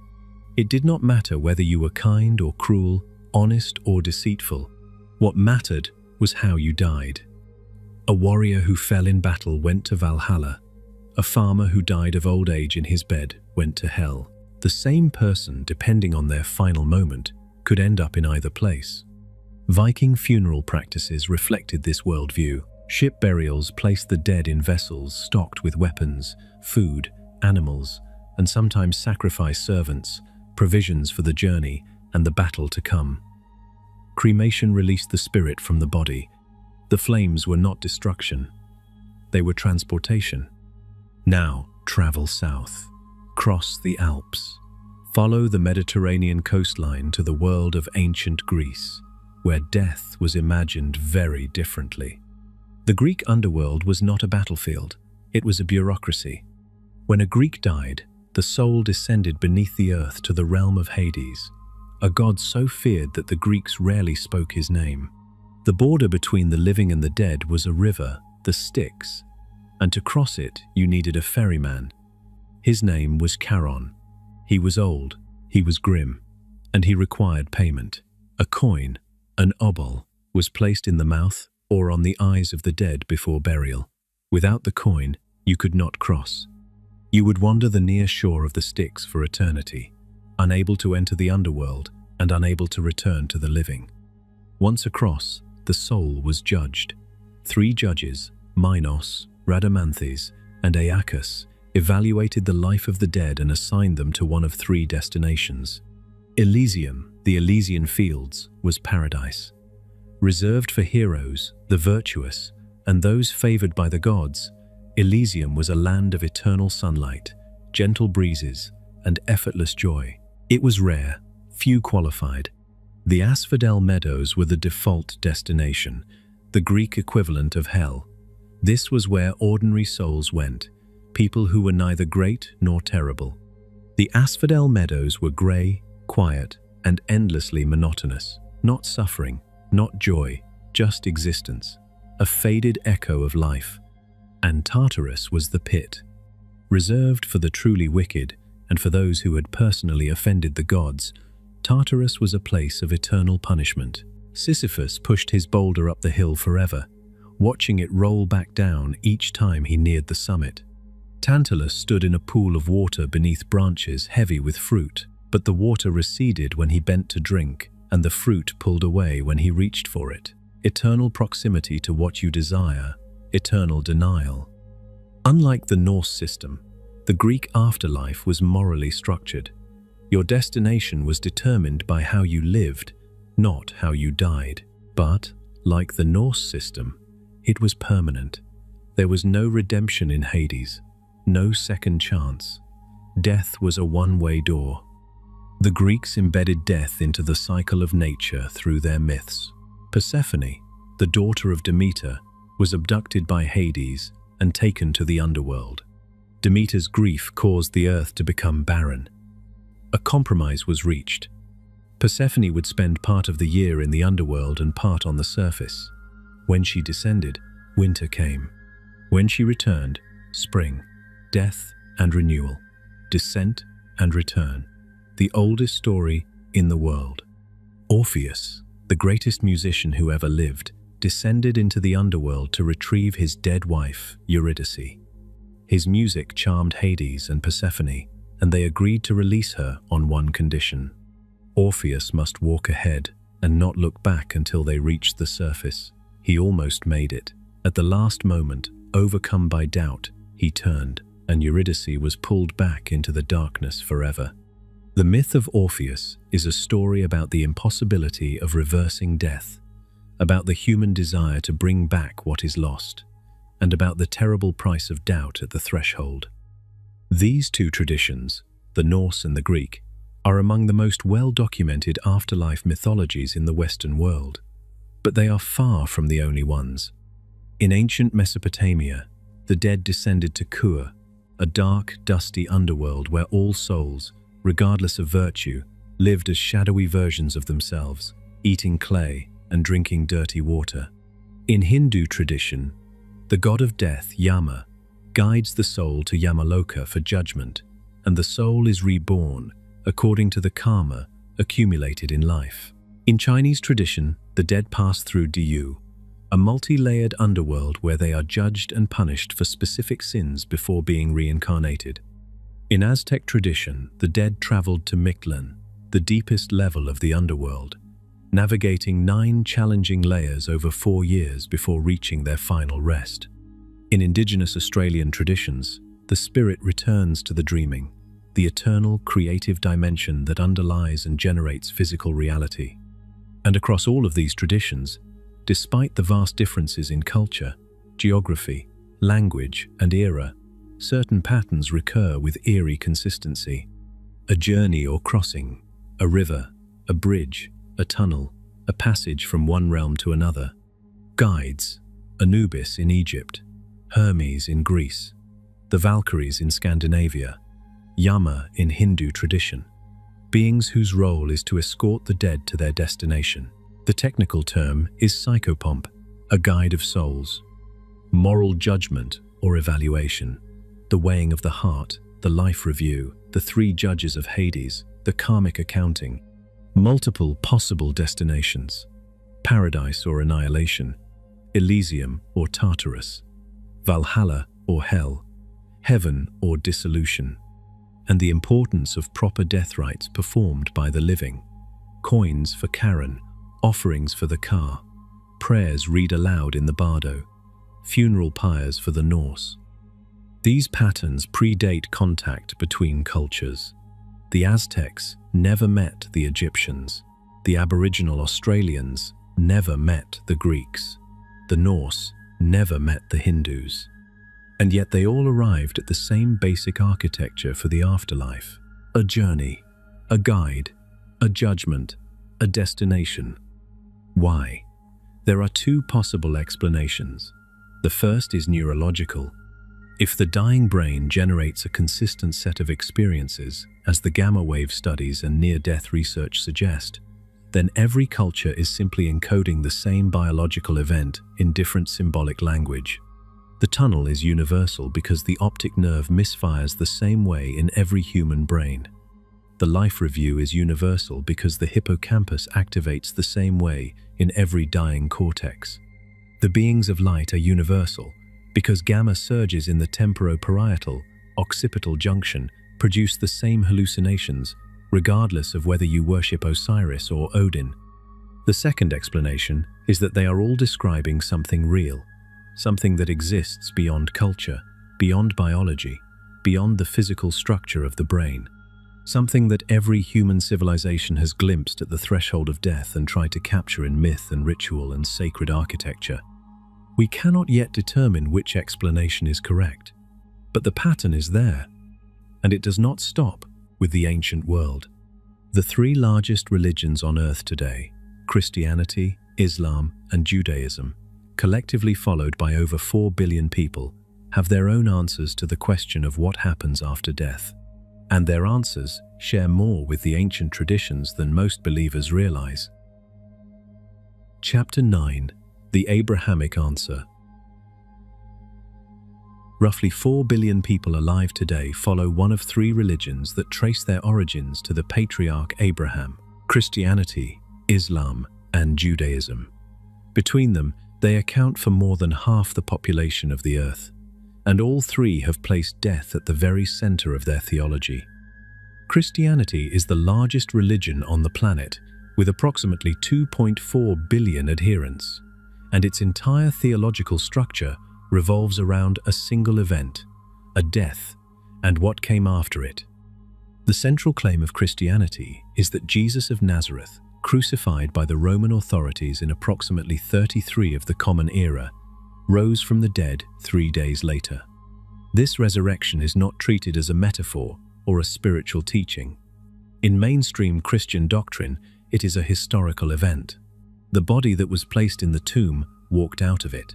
It did not matter whether you were kind or cruel, honest or deceitful. What mattered was how you died. A warrior who fell in battle went to Valhalla. A farmer who died of old age in his bed went to Hell. The same person, depending on their final moment, could end up in either place. Viking funeral practices reflected this worldview, Ship burials placed the dead in vessels stocked with weapons, food, animals, and sometimes sacrificed servants, provisions for the journey and the battle to come. Cremation released the spirit from the body. The flames were not destruction. They were transportation. Now, travel south. Cross the Alps. Follow the Mediterranean coastline to the world of ancient Greece, where death was imagined very differently. The Greek underworld was not a battlefield, it was a bureaucracy. When a Greek died, the soul descended beneath the earth to the realm of Hades, a god so feared that the Greeks rarely spoke his name. The border between the living and the dead was a river, the Styx, and to cross it you needed a ferryman. His name was Charon. He was old, he was grim, and he required payment. A coin, an obol, was placed in the mouth or on the eyes of the dead before burial. Without the coin, you could not cross. You would wander the near shore of the Styx for eternity, unable to enter the underworld and unable to return to the living. Once across, the soul was judged. 3 judges, Minos, Rhadamanthys, and Aeacus, evaluated the life of the dead and assigned them to one of 3 destinations. Elysium, the Elysian fields, was paradise. Reserved for heroes, the virtuous, and those favored by the gods, Elysium was a land of eternal sunlight, gentle breezes, and effortless joy. It was rare, few qualified. The asphodel meadows were the default destination, the Greek equivalent of hell. This was where ordinary souls went, people who were neither great nor terrible. The asphodel meadows were grey, quiet, and endlessly monotonous. Not suffering, not joy, just existence, a faded echo of life. And Tartarus was the pit, reserved for the truly wicked and for those who had personally offended the gods. Tartarus was a place of eternal punishment. Sisyphus pushed his boulder up the hill forever, watching it roll back down each time he neared the summit. Tantalus stood in a pool of water beneath branches heavy with fruit, but the water receded when he bent to drink, and the fruit pulled away when he reached for it. Eternal proximity to what you desire, eternal denial. Unlike the Norse system, the Greek afterlife was morally structured. Your destination was determined by how you lived, not how you died. But, like the Norse system, it was permanent. There was no redemption in Hades, no second chance. Death was a one-way door. The Greeks embedded death into the cycle of nature through their myths. Persephone, the daughter of Demeter, was abducted by Hades and taken to the underworld. Demeter's grief caused the earth to become barren. A compromise was reached. Persephone would spend part of the year in the underworld and part on the surface. When she descended, winter came. When she returned, spring, death and renewal, descent and return. The oldest story in the world. Orpheus, the greatest musician who ever lived, descended into the underworld to retrieve his dead wife, Eurydice. His music charmed Hades and Persephone, and they agreed to release her on one condition. Orpheus must walk ahead and not look back until they reached the surface. He almost made it. At the last moment, overcome by doubt, he turned, and Eurydice was pulled back into the darkness forever. The myth of Orpheus is a story about the impossibility of reversing death, about the human desire to bring back what is lost, and about the terrible price of doubt at the threshold. These 2 traditions, the Norse and the Greek, are among the most well-documented afterlife mythologies in the Western world, but they are far from the only ones. In ancient Mesopotamia, the dead descended to Kur, a dark, dusty underworld where all souls, regardless of virtue, lived as shadowy versions of themselves, eating clay and drinking dirty water. In Hindu tradition, the god of death, Yama, guides the soul to Yamaloka for judgment, and the soul is reborn according to the karma accumulated in life. In Chinese tradition, the dead pass through Diyu, a multi-layered underworld where they are judged and punished for specific sins before being reincarnated. In Aztec tradition, the dead traveled to Mictlan, the deepest level of the underworld. navigating 9 challenging layers over 4 years before reaching their final rest. In indigenous Australian traditions, the spirit returns to the dreaming, the eternal creative dimension that underlies and generates physical reality. And across all of these traditions, despite the vast differences in culture, geography, language, and era, certain patterns recur with eerie consistency. A journey or crossing, a river, a bridge, a tunnel, a passage from one realm to another. Guides, Anubis in Egypt, Hermes in Greece, the Valkyries in Scandinavia, Yama in Hindu tradition, beings whose role is to escort the dead to their destination. The technical term is psychopomp, a guide of souls. Moral judgment or evaluation, the weighing of the heart, the life review, the 3 judges of Hades, the karmic accounting. Multiple possible destinations, paradise or annihilation, Elysium or Tartarus, Valhalla or hell, heaven or dissolution, and the importance of proper death rites performed by the living. Coins for Karen, offerings for the Ka, prayers read aloud in the Bardo, funeral pyres for the Norse. These patterns predate contact between cultures. The Aztecs never met the Egyptians. The Aboriginal Australians never met the Greeks. The Norse never met the Hindus. And yet they all arrived at the same basic architecture for the afterlife. A journey, a guide, a judgment, a destination. Why? There are 2 possible explanations. The first is neurological. If the dying brain generates a consistent set of experiences, as the gamma wave studies and near-death research suggest, then every culture is simply encoding the same biological event in different symbolic language. The tunnel is universal because the optic nerve misfires the same way in every human brain. The life review is universal because the hippocampus activates the same way in every dying cortex. The beings of light are universal because gamma surges in the temporoparietal, occipital junction produce the same hallucinations, regardless of whether you worship Osiris or Odin. The second explanation is that they are all describing something real, something that exists beyond culture, beyond biology, beyond the physical structure of the brain. Something that every human civilization has glimpsed at the threshold of death and tried to capture in myth and ritual and sacred architecture. We cannot yet determine which explanation is correct, but the pattern is there, and it does not stop with the ancient world. The 3 largest religions on earth today, Christianity, Islam, and Judaism, collectively followed by over 4 billion people, have their own answers to the question of what happens after death. And their answers share more with the ancient traditions than most believers realize. Chapter 9. The Abrahamic Answer. Roughly 4 billion people alive today follow one of 3 religions that trace their origins to the patriarch Abraham: Christianity, Islam, and Judaism. Between them, they account for more than half the population of the earth, and all 3 have placed death at the very center of their theology. Christianity is the largest religion on the planet, with approximately 2.4 billion adherents, and its entire theological structure revolves around a single event, a death, and what came after it. The central claim of Christianity is that Jesus of Nazareth, crucified by the Roman authorities in approximately 33 of the Common Era, rose from the dead 3 days later. This resurrection is not treated as a metaphor or a spiritual teaching. In mainstream Christian doctrine, it is a historical event. The body that was placed in the tomb walked out of it.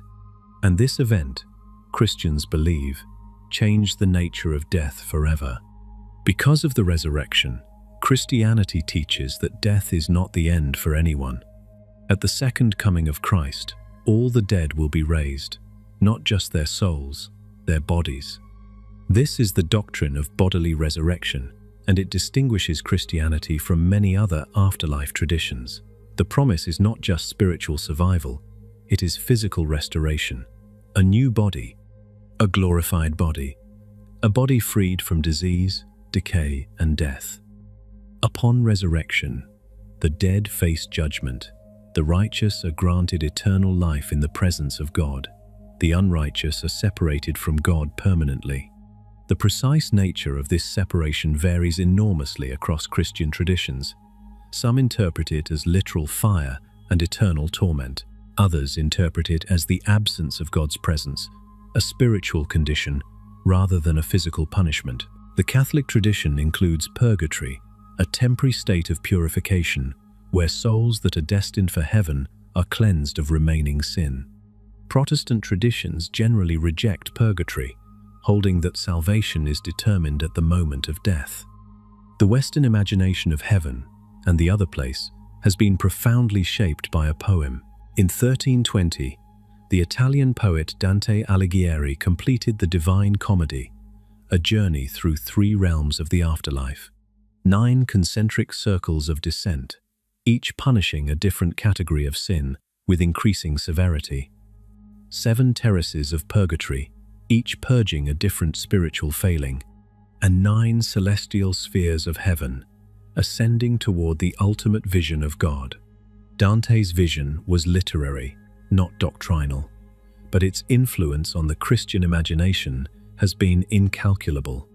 And this event, Christians believe, changed the nature of death forever. Because of the resurrection, Christianity teaches that death is not the end for anyone. At the second coming of Christ, all the dead will be raised, not just their souls, their bodies. This is the doctrine of bodily resurrection, and it distinguishes Christianity from many other afterlife traditions. The promise is not just spiritual survival, it is physical restoration, a new body, a glorified body, a body freed from disease, decay, and death. Upon resurrection, The dead face judgment. The righteous are granted eternal life in the presence of God. The unrighteous are separated from God permanently. The precise nature of this separation varies enormously across Christian traditions. Some interpret it as literal fire and eternal torment. Others interpret it as the absence of God's presence, a spiritual condition rather than a physical punishment. The Catholic tradition includes purgatory, a temporary state of purification where souls that are destined for heaven are cleansed of remaining sin. Protestant traditions generally reject purgatory, holding that salvation is determined at the moment of death. The Western imagination of heaven and the other place has been profoundly shaped by a poem. In 1320, the Italian poet Dante Alighieri completed the Divine Comedy, a journey through 3 realms of the afterlife. 9 concentric circles of descent, each punishing a different category of sin with increasing severity. 7 terraces of purgatory, each purging a different spiritual failing, and 9 celestial spheres of heaven, ascending toward the ultimate vision of God. Dante's vision was literary, not doctrinal, but its influence on the Christian imagination has been incalculable.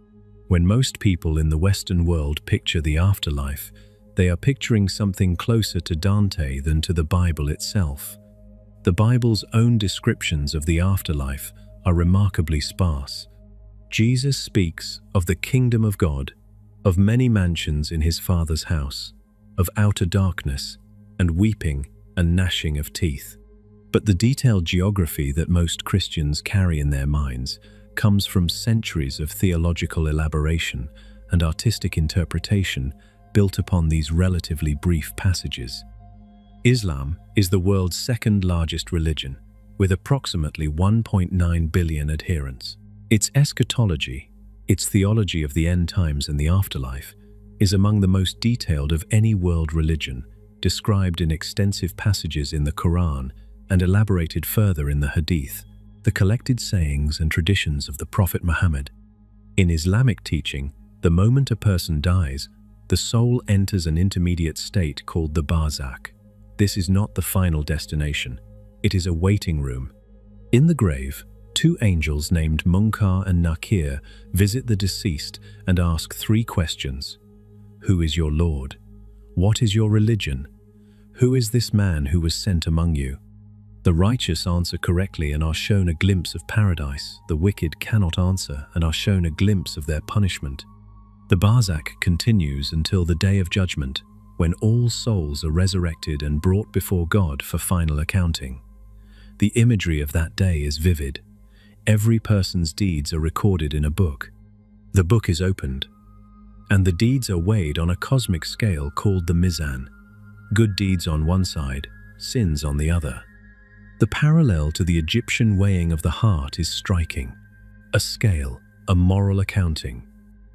When most people in the Western world picture the afterlife, they are picturing something closer to Dante than to the Bible itself. The Bible's own descriptions of the afterlife are remarkably sparse. Jesus speaks of the kingdom of God, of many mansions in his Father's house, of outer darkness, and weeping and gnashing of teeth. But the detailed geography that most Christians carry in their minds comes from centuries of theological elaboration and artistic interpretation built upon these relatively brief passages. Islam is the world's second largest religion, with approximately 1.9 billion adherents. Its eschatology, its theology of the end times and the afterlife, is among the most detailed of any world religion, described in extensive passages in the Quran and elaborated further in the Hadith, the collected sayings and traditions of the Prophet Muhammad. In Islamic teaching, the moment a person dies, the soul enters an intermediate state called the barzakh. This is not the final destination. It is a waiting room. In the grave, 2 angels named Munkar and Nakir visit the deceased and ask 3 questions. Who is your Lord? What is your religion? Who is this man who was sent among you? The righteous answer correctly and are shown a glimpse of paradise. The wicked cannot answer and are shown a glimpse of their punishment. The barzakh continues until the day of judgment, when all souls are resurrected and brought before God for final accounting. The imagery of that day is vivid. Every person's deeds are recorded in a book. The book is opened, and the deeds are weighed on a cosmic scale called the mizan. Good deeds on one side, sins on the other. The parallel to the Egyptian weighing of the heart is striking. A scale, a moral accounting.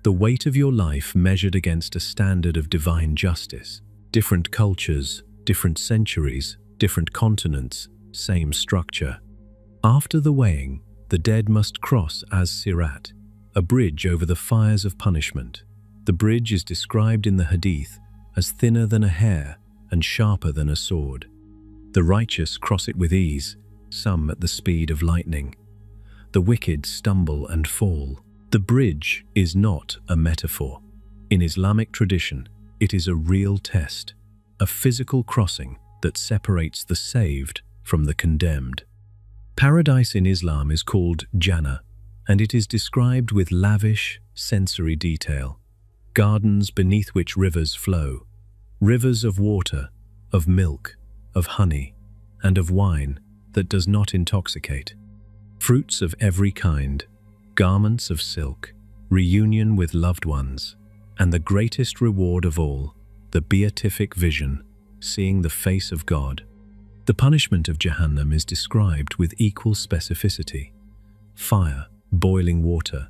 The weight of your life measured against a standard of divine justice. Different cultures, different centuries, different continents, same structure. After the weighing, the dead must cross as-sirat, a bridge over the fires of punishment. The bridge is described in the Hadith as thinner than a hair and sharper than a sword. The righteous cross it with ease, some at the speed of lightning. The wicked stumble and fall. The bridge is not a metaphor. In Islamic tradition, it is a real test, a physical crossing that separates the saved from the condemned. Paradise in Islam is called Jannah, and it is described with lavish, sensory detail. Gardens beneath which rivers flow, rivers of water, of milk, of honey, and of wine that does not intoxicate. Fruits of every kind, garments of silk, reunion with loved ones, and the greatest reward of all, the beatific vision, seeing the face of God. The punishment of Jahannam is described with equal specificity. Fire, boiling water,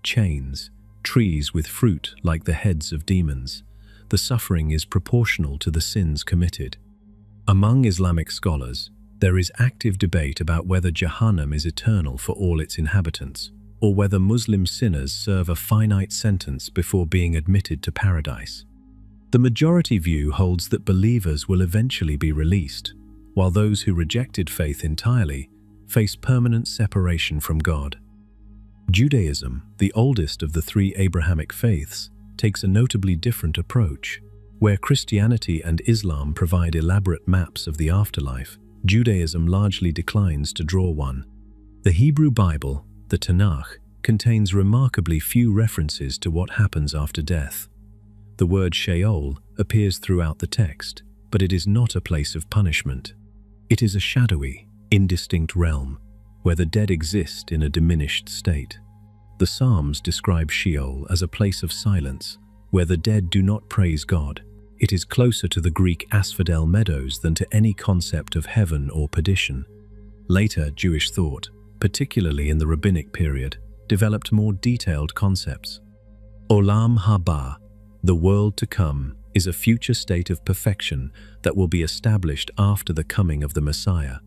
chains, trees with fruit like the heads of demons. The suffering is proportional to the sins committed. Among Islamic scholars, there is active debate about whether Jahannam is eternal for all its inhabitants, or whether Muslim sinners serve a finite sentence before being admitted to paradise. The majority view holds that believers will eventually be released, while those who rejected faith entirely face permanent separation from God. Judaism, the oldest of the three Abrahamic faiths, takes a notably different approach. Where Christianity and Islam provide elaborate maps of the afterlife, Judaism largely declines to draw one. The Hebrew Bible, the Tanakh, contains remarkably few references to what happens after death. The word Sheol appears throughout the text, but it is not a place of punishment. It is a shadowy, indistinct realm, where the dead exist in a diminished state. The Psalms describe Sheol as a place of silence, where the dead do not praise God. It is closer to the Greek asphodel meadows than to any concept of heaven or perdition. Later, Jewish thought, particularly in the rabbinic period, developed more detailed concepts. Olam haba, the world to come, is a future state of perfection that will be established after the coming of the Messiah.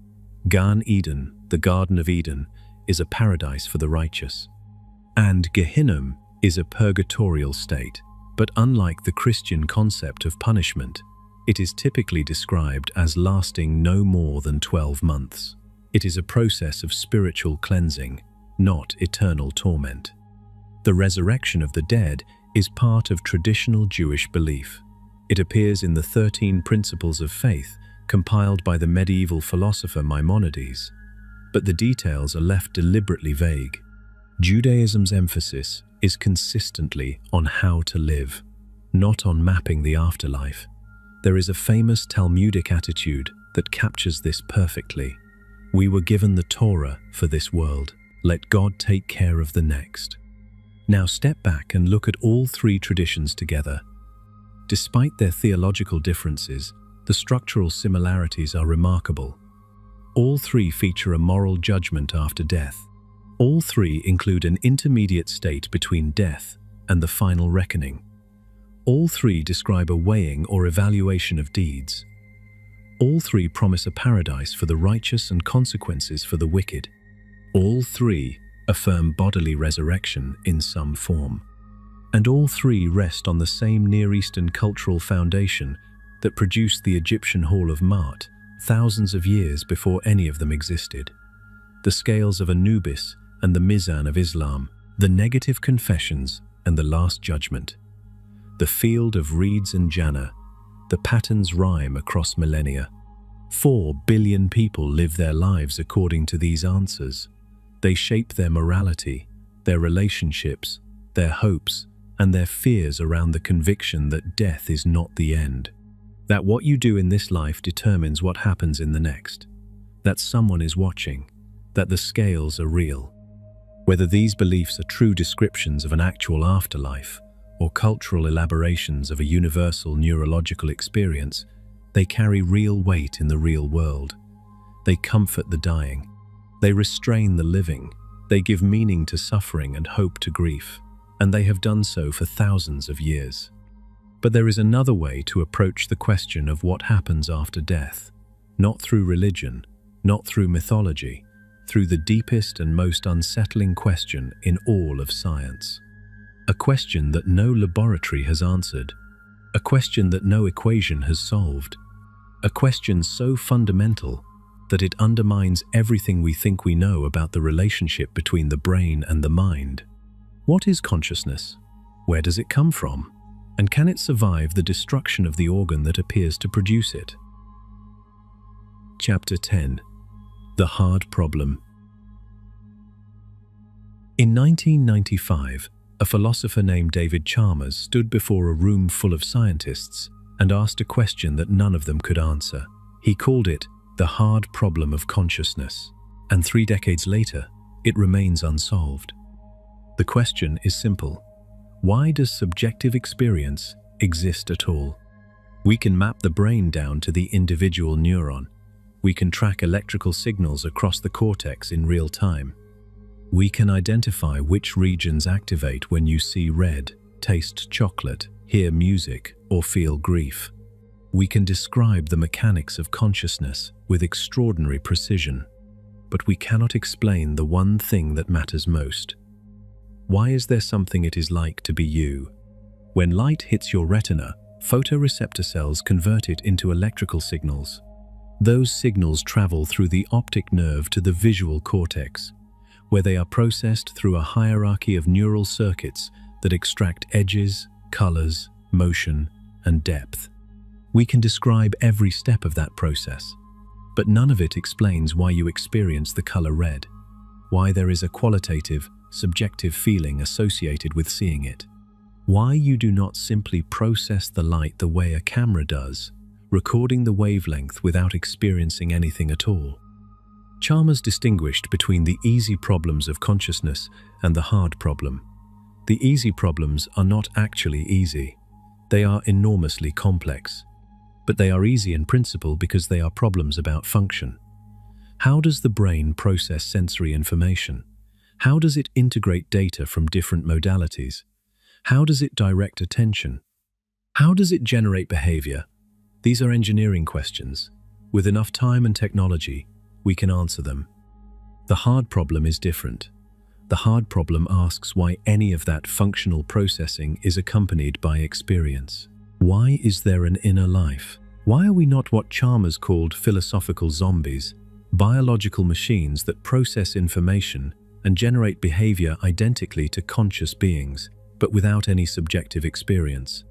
Gan Eden, the Garden of Eden, is a paradise for the righteous. And Gehinnom is a purgatorial state. But unlike the Christian concept of punishment, it is typically described as lasting no more than 12 months. It is a process of spiritual cleansing, not eternal torment. The resurrection of the dead is part of traditional Jewish belief. It appears in the 13 Principles of Faith compiled by the medieval philosopher Maimonides, but the details are left deliberately vague. Judaism's emphasis is consistently on how to live, not on mapping the afterlife. There is a famous Talmudic attitude that captures this perfectly. We were given the Torah for this world. Let God take care of the next. Now step back and look at all three traditions together. Despite their theological differences, the structural similarities are remarkable. All three feature a moral judgment after death. All three include an intermediate state between death and the final reckoning. All three describe a weighing or evaluation of deeds. All three promise a paradise for the righteous and consequences for the wicked. All three affirm bodily resurrection in some form. And all three rest on the same Near Eastern cultural foundation that produced the Egyptian Hall of Ma'at thousands of years before any of them existed. The scales of Anubis and the Mizan of Islam, the negative confessions and the Last Judgment. The field of reeds and Jannah, the patterns rhyme across millennia. 4 billion people live their lives according to these answers. They shape their morality, their relationships, their hopes, and their fears around the conviction that death is not the end. That what you do in this life determines what happens in the next. That someone is watching, that the scales are real. Whether these beliefs are true descriptions of an actual afterlife or cultural elaborations of a universal neurological experience, they carry real weight in the real world. They comfort the dying. They restrain the living. They give meaning to suffering and hope to grief. And they have done so for thousands of years. But there is another way to approach the question of what happens after death, not through religion, not through mythology, through the deepest and most unsettling question in all of science. A question that no laboratory has answered, a question that no equation has solved, a question so fundamental that it undermines everything we think we know about the relationship between the brain and the mind. What is consciousness? Where does it come from? And can it survive the destruction of the organ that appears to produce it? Chapter 10. The Hard Problem. In 1995, a philosopher named David Chalmers stood before a room full of scientists and asked a question that none of them could answer. He called it the hard problem of consciousness, and 3 decades later, it remains unsolved. The question is simple. Why does subjective experience exist at all? We can map the brain down to the individual neuron. We can track electrical signals across the cortex in real time. We can identify which regions activate when you see red, taste chocolate, hear music, or feel grief. We can describe the mechanics of consciousness with extraordinary precision, but we cannot explain the one thing that matters most. Why is there something it is like to be you? When light hits your retina, photoreceptor cells convert it into electrical signals. Those signals travel through the optic nerve to the visual cortex, where they are processed through a hierarchy of neural circuits that extract edges, colors, motion, and depth. We can describe every step of that process, but none of it explains why you experience the color red, why there is a qualitative, subjective feeling associated with seeing it, why you do not simply process the light the way a camera does, recording the wavelength without experiencing anything at all. Chalmers distinguished between the easy problems of consciousness and the hard problem. The easy problems are not actually easy. They are enormously complex. But they are easy in principle because they are problems about function. How does the brain process sensory information? How does it integrate data from different modalities? How does it direct attention? How does it generate behavior? These are engineering questions. With enough time and technology, we can answer them. The hard problem is different. The hard problem asks why any of that functional processing is accompanied by experience. Why is there an inner life? Why are we not what Chalmers called philosophical zombies, biological machines that process information and generate behavior identically to conscious beings, but without any subjective experience?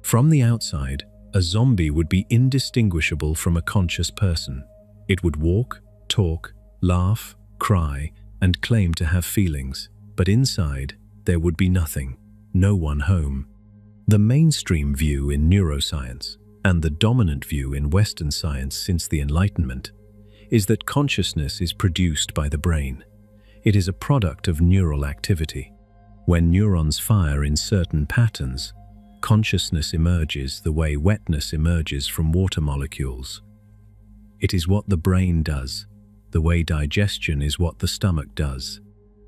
From the outside, a zombie would be indistinguishable from a conscious person. It would walk, talk, laugh, cry, and claim to have feelings, but inside, there would be nothing, no one home. The mainstream view in neuroscience, and the dominant view in Western science since the Enlightenment, is that consciousness is produced by the brain. It is a product of neural activity. When neurons fire in certain patterns, consciousness emerges the way wetness emerges from water molecules. It is what the brain does, the way digestion is what the stomach does.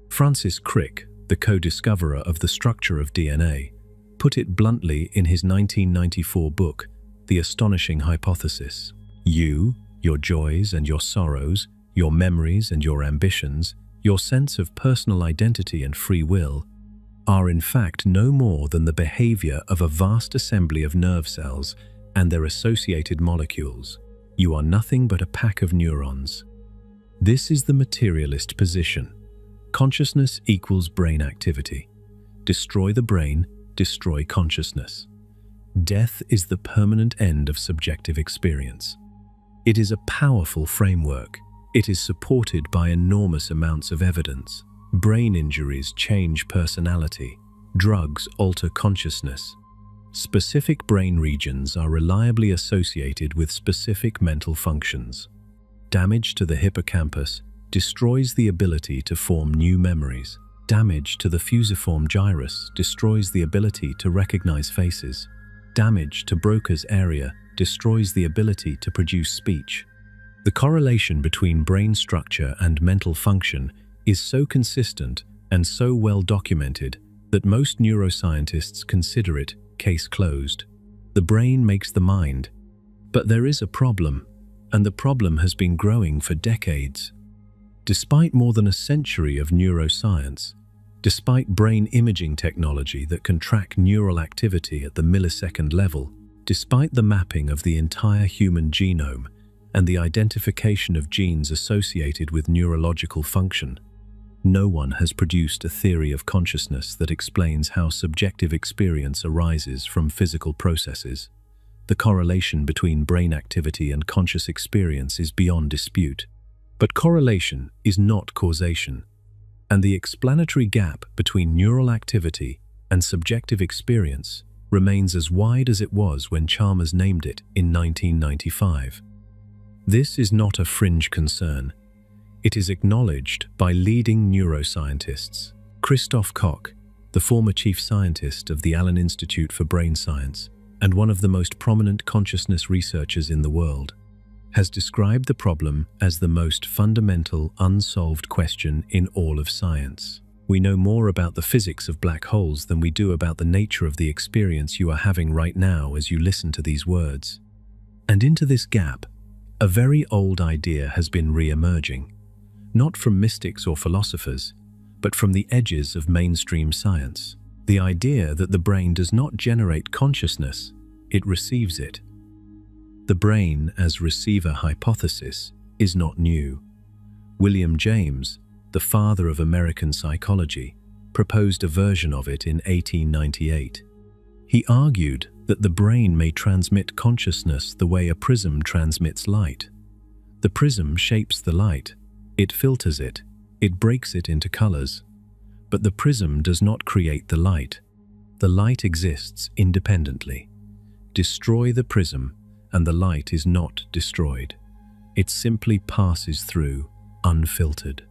Francis Crick, the co-discoverer of the structure of DNA, put it bluntly in his 1994 book, The Astonishing Hypothesis. You, your joys and your sorrows, your memories and your ambitions, your sense of personal identity and free will, are in fact no more than the behavior of a vast assembly of nerve cells and their associated molecules. You are nothing but a pack of neurons. This is the materialist position. Consciousness equals brain activity. Destroy the brain, destroy consciousness. Death is the permanent end of subjective experience. It is a powerful framework. It is supported by enormous amounts of evidence. Brain injuries change personality. Drugs alter consciousness. Specific brain regions are reliably associated with specific mental functions. Damage to the hippocampus destroys the ability to form new memories. Damage to the fusiform gyrus destroys the ability to recognize faces. Damage to Broca's area destroys the ability to produce speech. The correlation between brain structure and mental function is so consistent and so well documented that most neuroscientists consider it case closed. The brain makes the mind. But there is a problem, and the problem has been growing for decades. Despite more than a century of neuroscience, despite brain imaging technology that can track neural activity at the millisecond level, despite the mapping of the entire human genome and the identification of genes associated with neurological function, no one has produced a theory of consciousness that explains how subjective experience arises from physical processes. The correlation between brain activity and conscious experience is beyond dispute. But correlation is not causation, and the explanatory gap between neural activity and subjective experience remains as wide as it was when Chalmers named it in 1995. This is not a fringe concern. It is acknowledged by leading neuroscientists. Christoph Koch, the former chief scientist of the Allen Institute for Brain Science and one of the most prominent consciousness researchers in the world, has described the problem as the most fundamental, unsolved question in all of science. We know more about the physics of black holes than we do about the nature of the experience you are having right now as you listen to these words. And into this gap, a very old idea has been re-emerging, not from mystics or philosophers, but from the edges of mainstream science. The idea that the brain does not generate consciousness, it receives it. The brain as receiver hypothesis is not new. William James, the father of American psychology, proposed a version of it in 1898. He argued that the brain may transmit consciousness the way a prism transmits light. The prism shapes the light, it filters it, it breaks it into colors. But the prism does not create the light. The light exists independently. Destroy the prism, and the light is not destroyed. It simply passes through, unfiltered.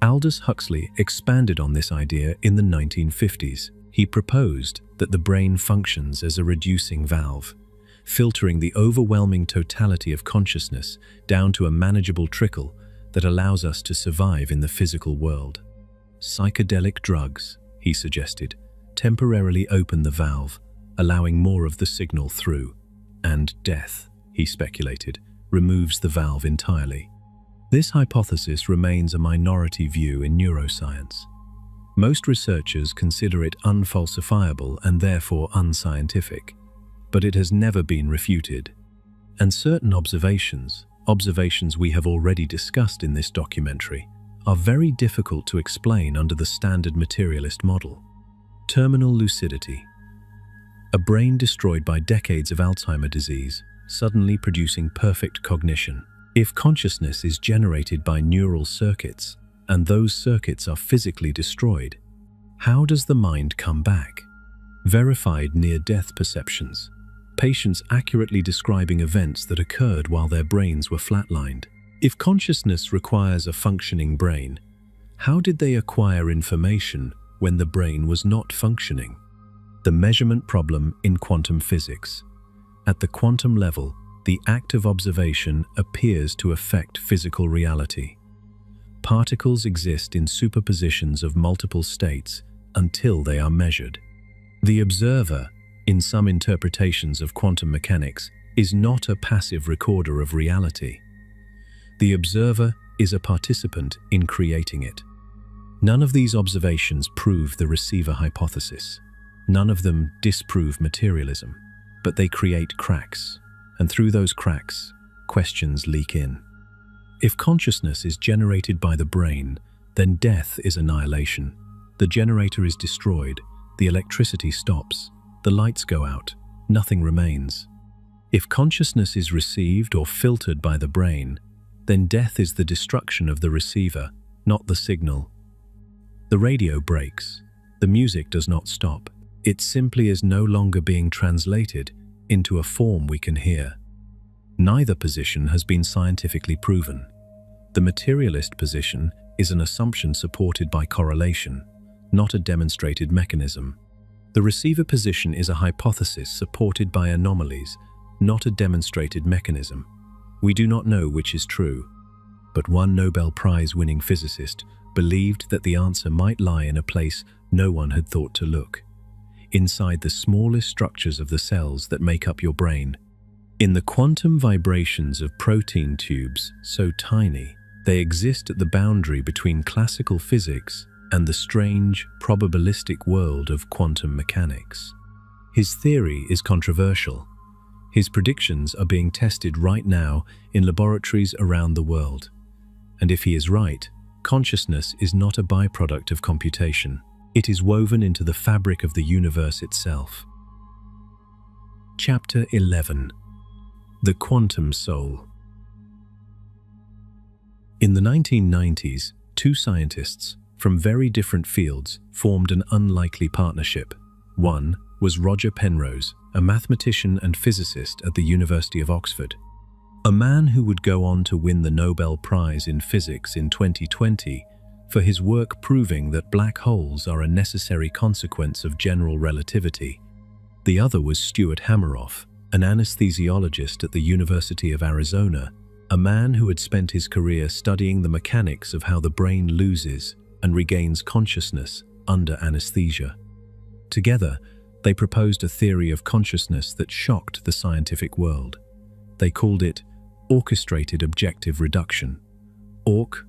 Aldous Huxley expanded on this idea in the 1950s. He proposed that the brain functions as a reducing valve, filtering the overwhelming totality of consciousness down to a manageable trickle that allows us to survive in the physical world. Psychedelic drugs, he suggested, temporarily open the valve, allowing more of the signal through. And death, he speculated, removes the valve entirely. This hypothesis remains a minority view in neuroscience. Most researchers consider it unfalsifiable and therefore unscientific, but it has never been refuted. And certain observations we have already discussed in this documentary, are very difficult to explain under the standard materialist model. Terminal lucidity. A brain destroyed by decades of Alzheimer's disease, suddenly producing perfect cognition. If consciousness is generated by neural circuits, and those circuits are physically destroyed, how does the mind come back? Verified near-death perceptions. Patients accurately describing events that occurred while their brains were flatlined. If consciousness requires a functioning brain, how did they acquire information when the brain was not functioning? The measurement problem in quantum physics. At the quantum level, the act of observation appears to affect physical reality. Particles exist in superpositions of multiple states until they are measured. The observer, in some interpretations of quantum mechanics, is not a passive recorder of reality. The observer is a participant in creating it. None of these observations prove the receiver hypothesis. None of them disprove materialism, but they create cracks, and through those cracks, questions leak in. If consciousness is generated by the brain, then death is annihilation. The generator is destroyed, the electricity stops, the lights go out, nothing remains. If consciousness is received or filtered by the brain, then death is the destruction of the receiver, not the signal. The radio breaks. The music does not stop. It simply is no longer being translated into a form we can hear. Neither position has been scientifically proven. The materialist position is an assumption supported by correlation, not a demonstrated mechanism. The receiver position is a hypothesis supported by anomalies, not a demonstrated mechanism. We do not know which is true, but one Nobel Prize-winning physicist believed that the answer might lie in a place no one had thought to look, inside the smallest structures of the cells that make up your brain. In the quantum vibrations of protein tubes, so tiny, they exist at the boundary between classical physics and the strange, probabilistic world of quantum mechanics. His theory is controversial. His predictions are being tested right now in laboratories around the world. And if he is right, consciousness is not a byproduct of computation. It is woven into the fabric of the universe itself. Chapter 11. The Quantum Soul. In the 1990s, two scientists from very different fields formed an unlikely partnership. One was Roger Penrose, a mathematician and physicist at the University of Oxford. A man who would go on to win the Nobel Prize in Physics in 2020 for his work proving that black holes are a necessary consequence of general relativity. The other was Stuart Hameroff, an anesthesiologist at the University of Arizona, a man who had spent his career studying the mechanics of how the brain loses and regains consciousness under anesthesia. Together, they proposed a theory of consciousness that shocked the scientific world. They called it orchestrated objective reduction, ORC,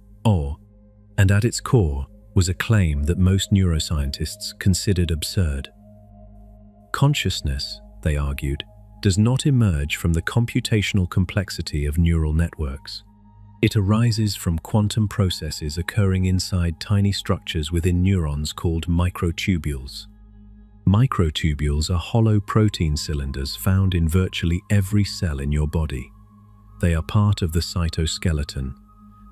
and at its core was a claim that most neuroscientists considered absurd. Consciousness, they argued, does not emerge from the computational complexity of neural networks. It arises from quantum processes occurring inside tiny structures within neurons called microtubules. Microtubules are hollow protein cylinders found in virtually every cell in your body. They are part of the cytoskeleton,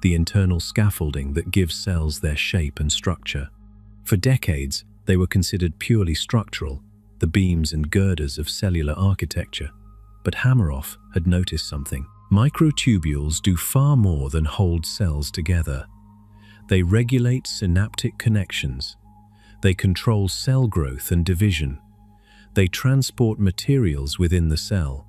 the internal scaffolding that gives cells their shape and structure. For decades, they were considered purely structural, the beams and girders of cellular architecture. But Hameroff had noticed something. Microtubules do far more than hold cells together. They regulate synaptic connections. They control cell growth and division. They transport materials within the cell.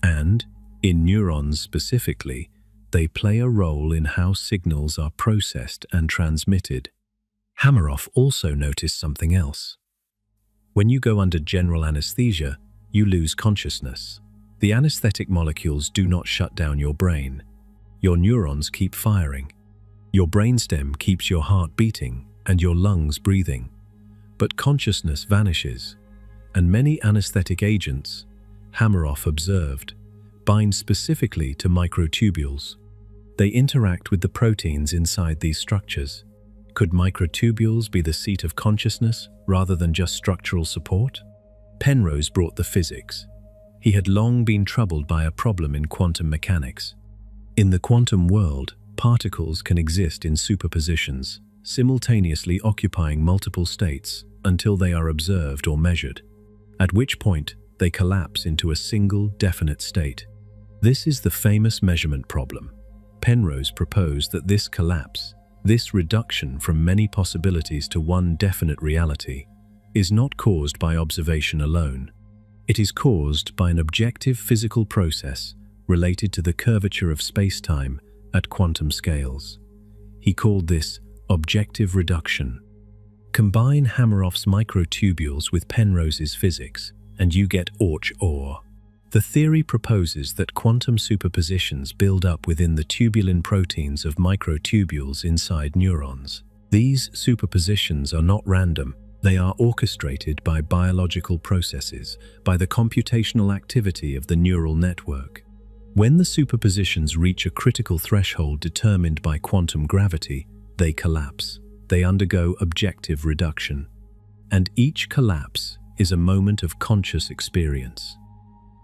And, in neurons specifically, they play a role in how signals are processed and transmitted. Hameroff also noticed something else. When you go under general anesthesia, you lose consciousness. The anesthetic molecules do not shut down your brain. Your neurons keep firing. Your brainstem keeps your heart beating and your lungs breathing. But consciousness vanishes, and many anesthetic agents, Hameroff observed, bind specifically to microtubules. They interact with the proteins inside these structures. Could microtubules be the seat of consciousness rather than just structural support? Penrose brought the physics. He had long been troubled by a problem in quantum mechanics. In the quantum world, particles can exist in superpositions, simultaneously occupying multiple states until they are observed or measured, at which point they collapse into a single definite state. This is the famous measurement problem. Penrose proposed that this collapse, this reduction from many possibilities to one definite reality, is not caused by observation alone. It is caused by an objective physical process related to the curvature of space-time at quantum scales. He called this objective reduction. Combine Hameroff's microtubules with Penrose's physics, and you get Orch-Or. The theory proposes that quantum superpositions build up within the tubulin proteins of microtubules inside neurons. These superpositions are not random. They are orchestrated by biological processes, by the computational activity of the neural network. When the superpositions reach a critical threshold determined by quantum gravity, they collapse. They undergo objective reduction. And each collapse is a moment of conscious experience.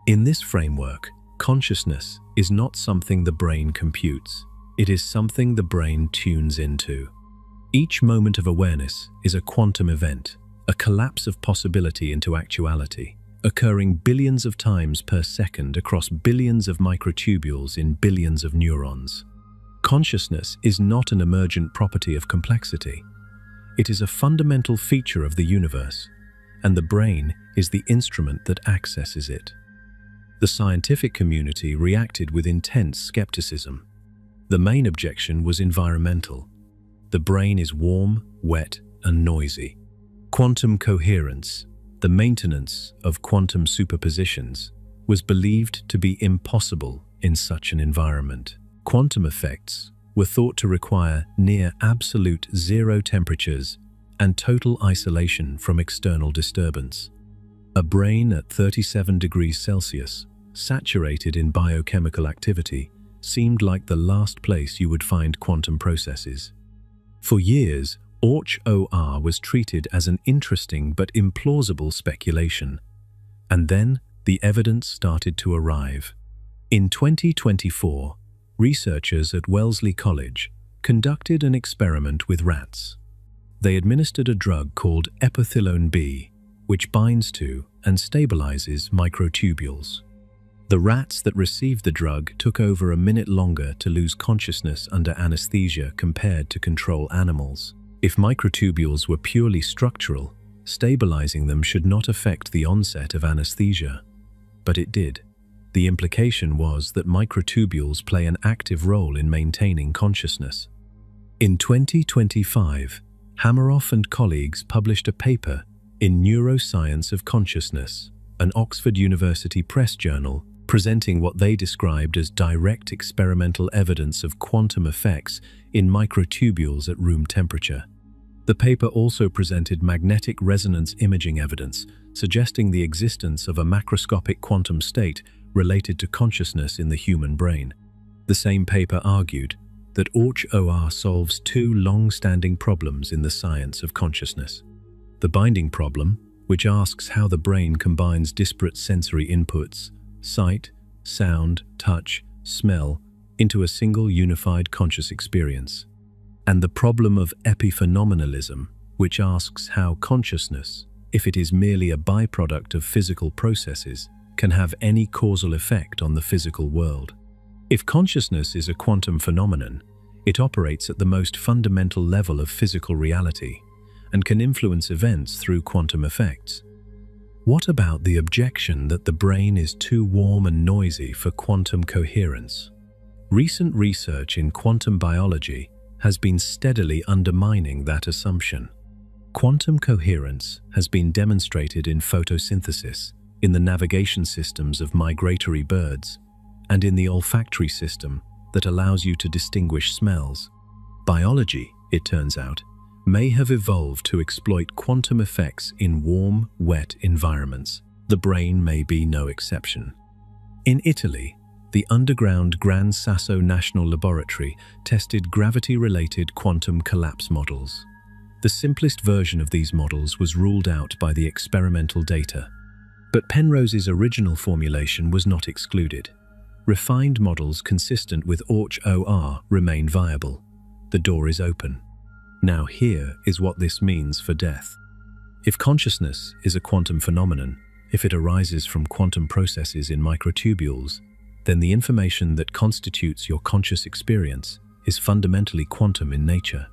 In this framework, consciousness is not something the brain computes. It is something the brain tunes into. Each moment of awareness is a quantum event, a collapse of possibility into actuality, occurring billions of times per second across billions of microtubules in billions of neurons. Consciousness is not an emergent property of complexity. It is a fundamental feature of the universe, and the brain is the instrument that accesses it. The scientific community reacted with intense skepticism. The main objection was environmental. The brain is warm, wet, and noisy. Quantum coherence, the maintenance of quantum superpositions, was believed to be impossible in such an environment. Quantum effects were thought to require near absolute zero temperatures and total isolation from external disturbance. A brain at 37 degrees Celsius, saturated in biochemical activity, seemed like the last place you would find quantum processes. For years, Orch-Or was treated as an interesting but implausible speculation. And then the evidence started to arrive. In 2024, researchers at Wellesley College conducted an experiment with rats. They administered a drug called epithylone B, which binds to and stabilizes microtubules. The rats that received the drug took over a minute longer to lose consciousness under anesthesia compared to control animals. If microtubules were purely structural, stabilizing them should not affect the onset of anesthesia. But it did. The implication was that microtubules play an active role in maintaining consciousness. In 2025, Hameroff and colleagues published a paper in Neuroscience of Consciousness, an Oxford University Press journal, presenting what they described as direct experimental evidence of quantum effects in microtubules at room temperature. The paper also presented magnetic resonance imaging evidence, suggesting the existence of a macroscopic quantum state related to consciousness in the human brain. The same paper argued that OR solves two long-standing problems in the science of consciousness. The binding problem, which asks how the brain combines disparate sensory inputs, sight, sound, touch, smell, into a single unified conscious experience. And the problem of epiphenomenalism, which asks how consciousness, if it is merely a byproduct of physical processes, can have any causal effect on the physical world. If consciousness is a quantum phenomenon, it operates at the most fundamental level of physical reality and can influence events through quantum effects. What about the objection that the brain is too warm and noisy for quantum coherence? Recent research in quantum biology has been steadily undermining that assumption. Quantum coherence has been demonstrated in photosynthesis, in the navigation systems of migratory birds, and in the olfactory system that allows you to distinguish smells. Biology, it turns out, may have evolved to exploit quantum effects in warm, wet environments. The brain may be no exception. In Italy, the underground Gran Sasso National Laboratory tested gravity-related quantum collapse models. The simplest version of these models was ruled out by the experimental data. But Penrose's original formulation was not excluded. Refined models consistent with OR remain viable. The door is open. Now here is what this means for death. If consciousness is a quantum phenomenon, if it arises from quantum processes in microtubules, then the information that constitutes your conscious experience is fundamentally quantum in nature.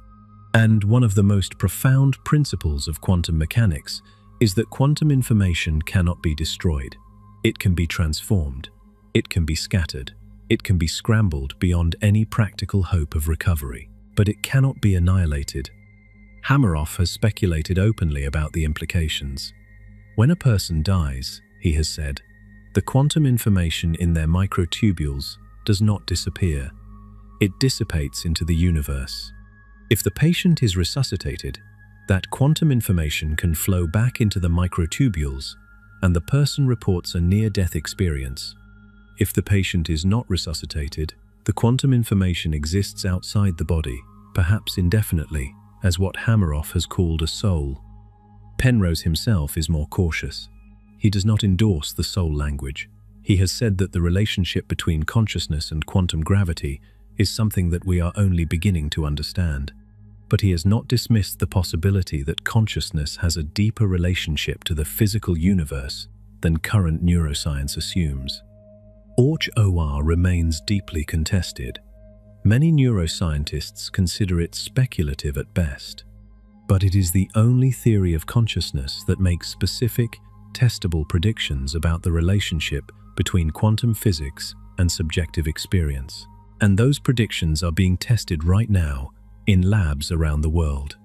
And one of the most profound principles of quantum mechanics is that quantum information cannot be destroyed. It can be transformed. It can be scattered. It can be scrambled beyond any practical hope of recovery. But it cannot be annihilated. Hameroff has speculated openly about the implications. When a person dies, he has said, the quantum information in their microtubules does not disappear. It dissipates into the universe. If the patient is resuscitated, that quantum information can flow back into the microtubules, and the person reports a near-death experience. If the patient is not resuscitated, the quantum information exists outside the body, perhaps indefinitely, as what Hameroff has called a soul. Penrose himself is more cautious. He does not endorse the soul language. He has said that the relationship between consciousness and quantum gravity is something that we are only beginning to understand. But he has not dismissed the possibility that consciousness has a deeper relationship to the physical universe than current neuroscience assumes. OR remains deeply contested. Many neuroscientists consider it speculative at best, but it is the only theory of consciousness that makes specific, testable predictions about the relationship between quantum physics and subjective experience. And those predictions are being tested right now in labs around the world.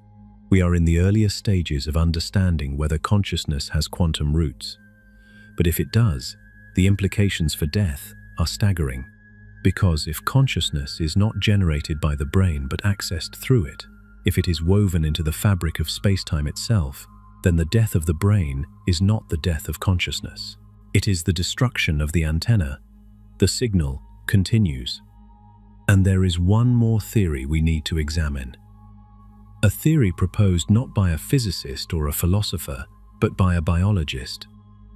We are in the earliest stages of understanding whether consciousness has quantum roots. But if it does, the implications for death are staggering, because if consciousness is not generated by the brain but accessed through it, if it is woven into the fabric of space-time itself, then the death of the brain is not the death of consciousness. It is the destruction of the antenna. The signal continues. And there is one more theory we need to examine. A theory proposed not by a physicist or a philosopher, but by a biologist.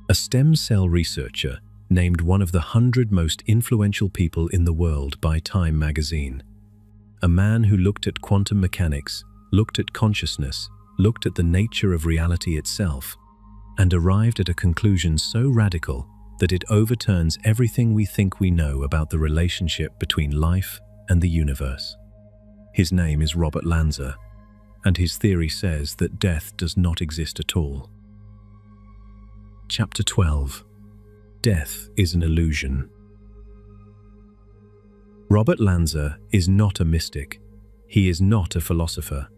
A stem cell researcher named one of the 100 most influential people in the world by Time magazine. A man who looked at quantum mechanics, looked at consciousness, looked at the nature of reality itself, and arrived at a conclusion so radical that it overturns everything we think we know about the relationship between life and the universe. His name is Robert Lanza, and his theory says that death does not exist at all. Chapter 12. Death is an illusion. Robert Lanza is not a mystic. He is not a philosopher.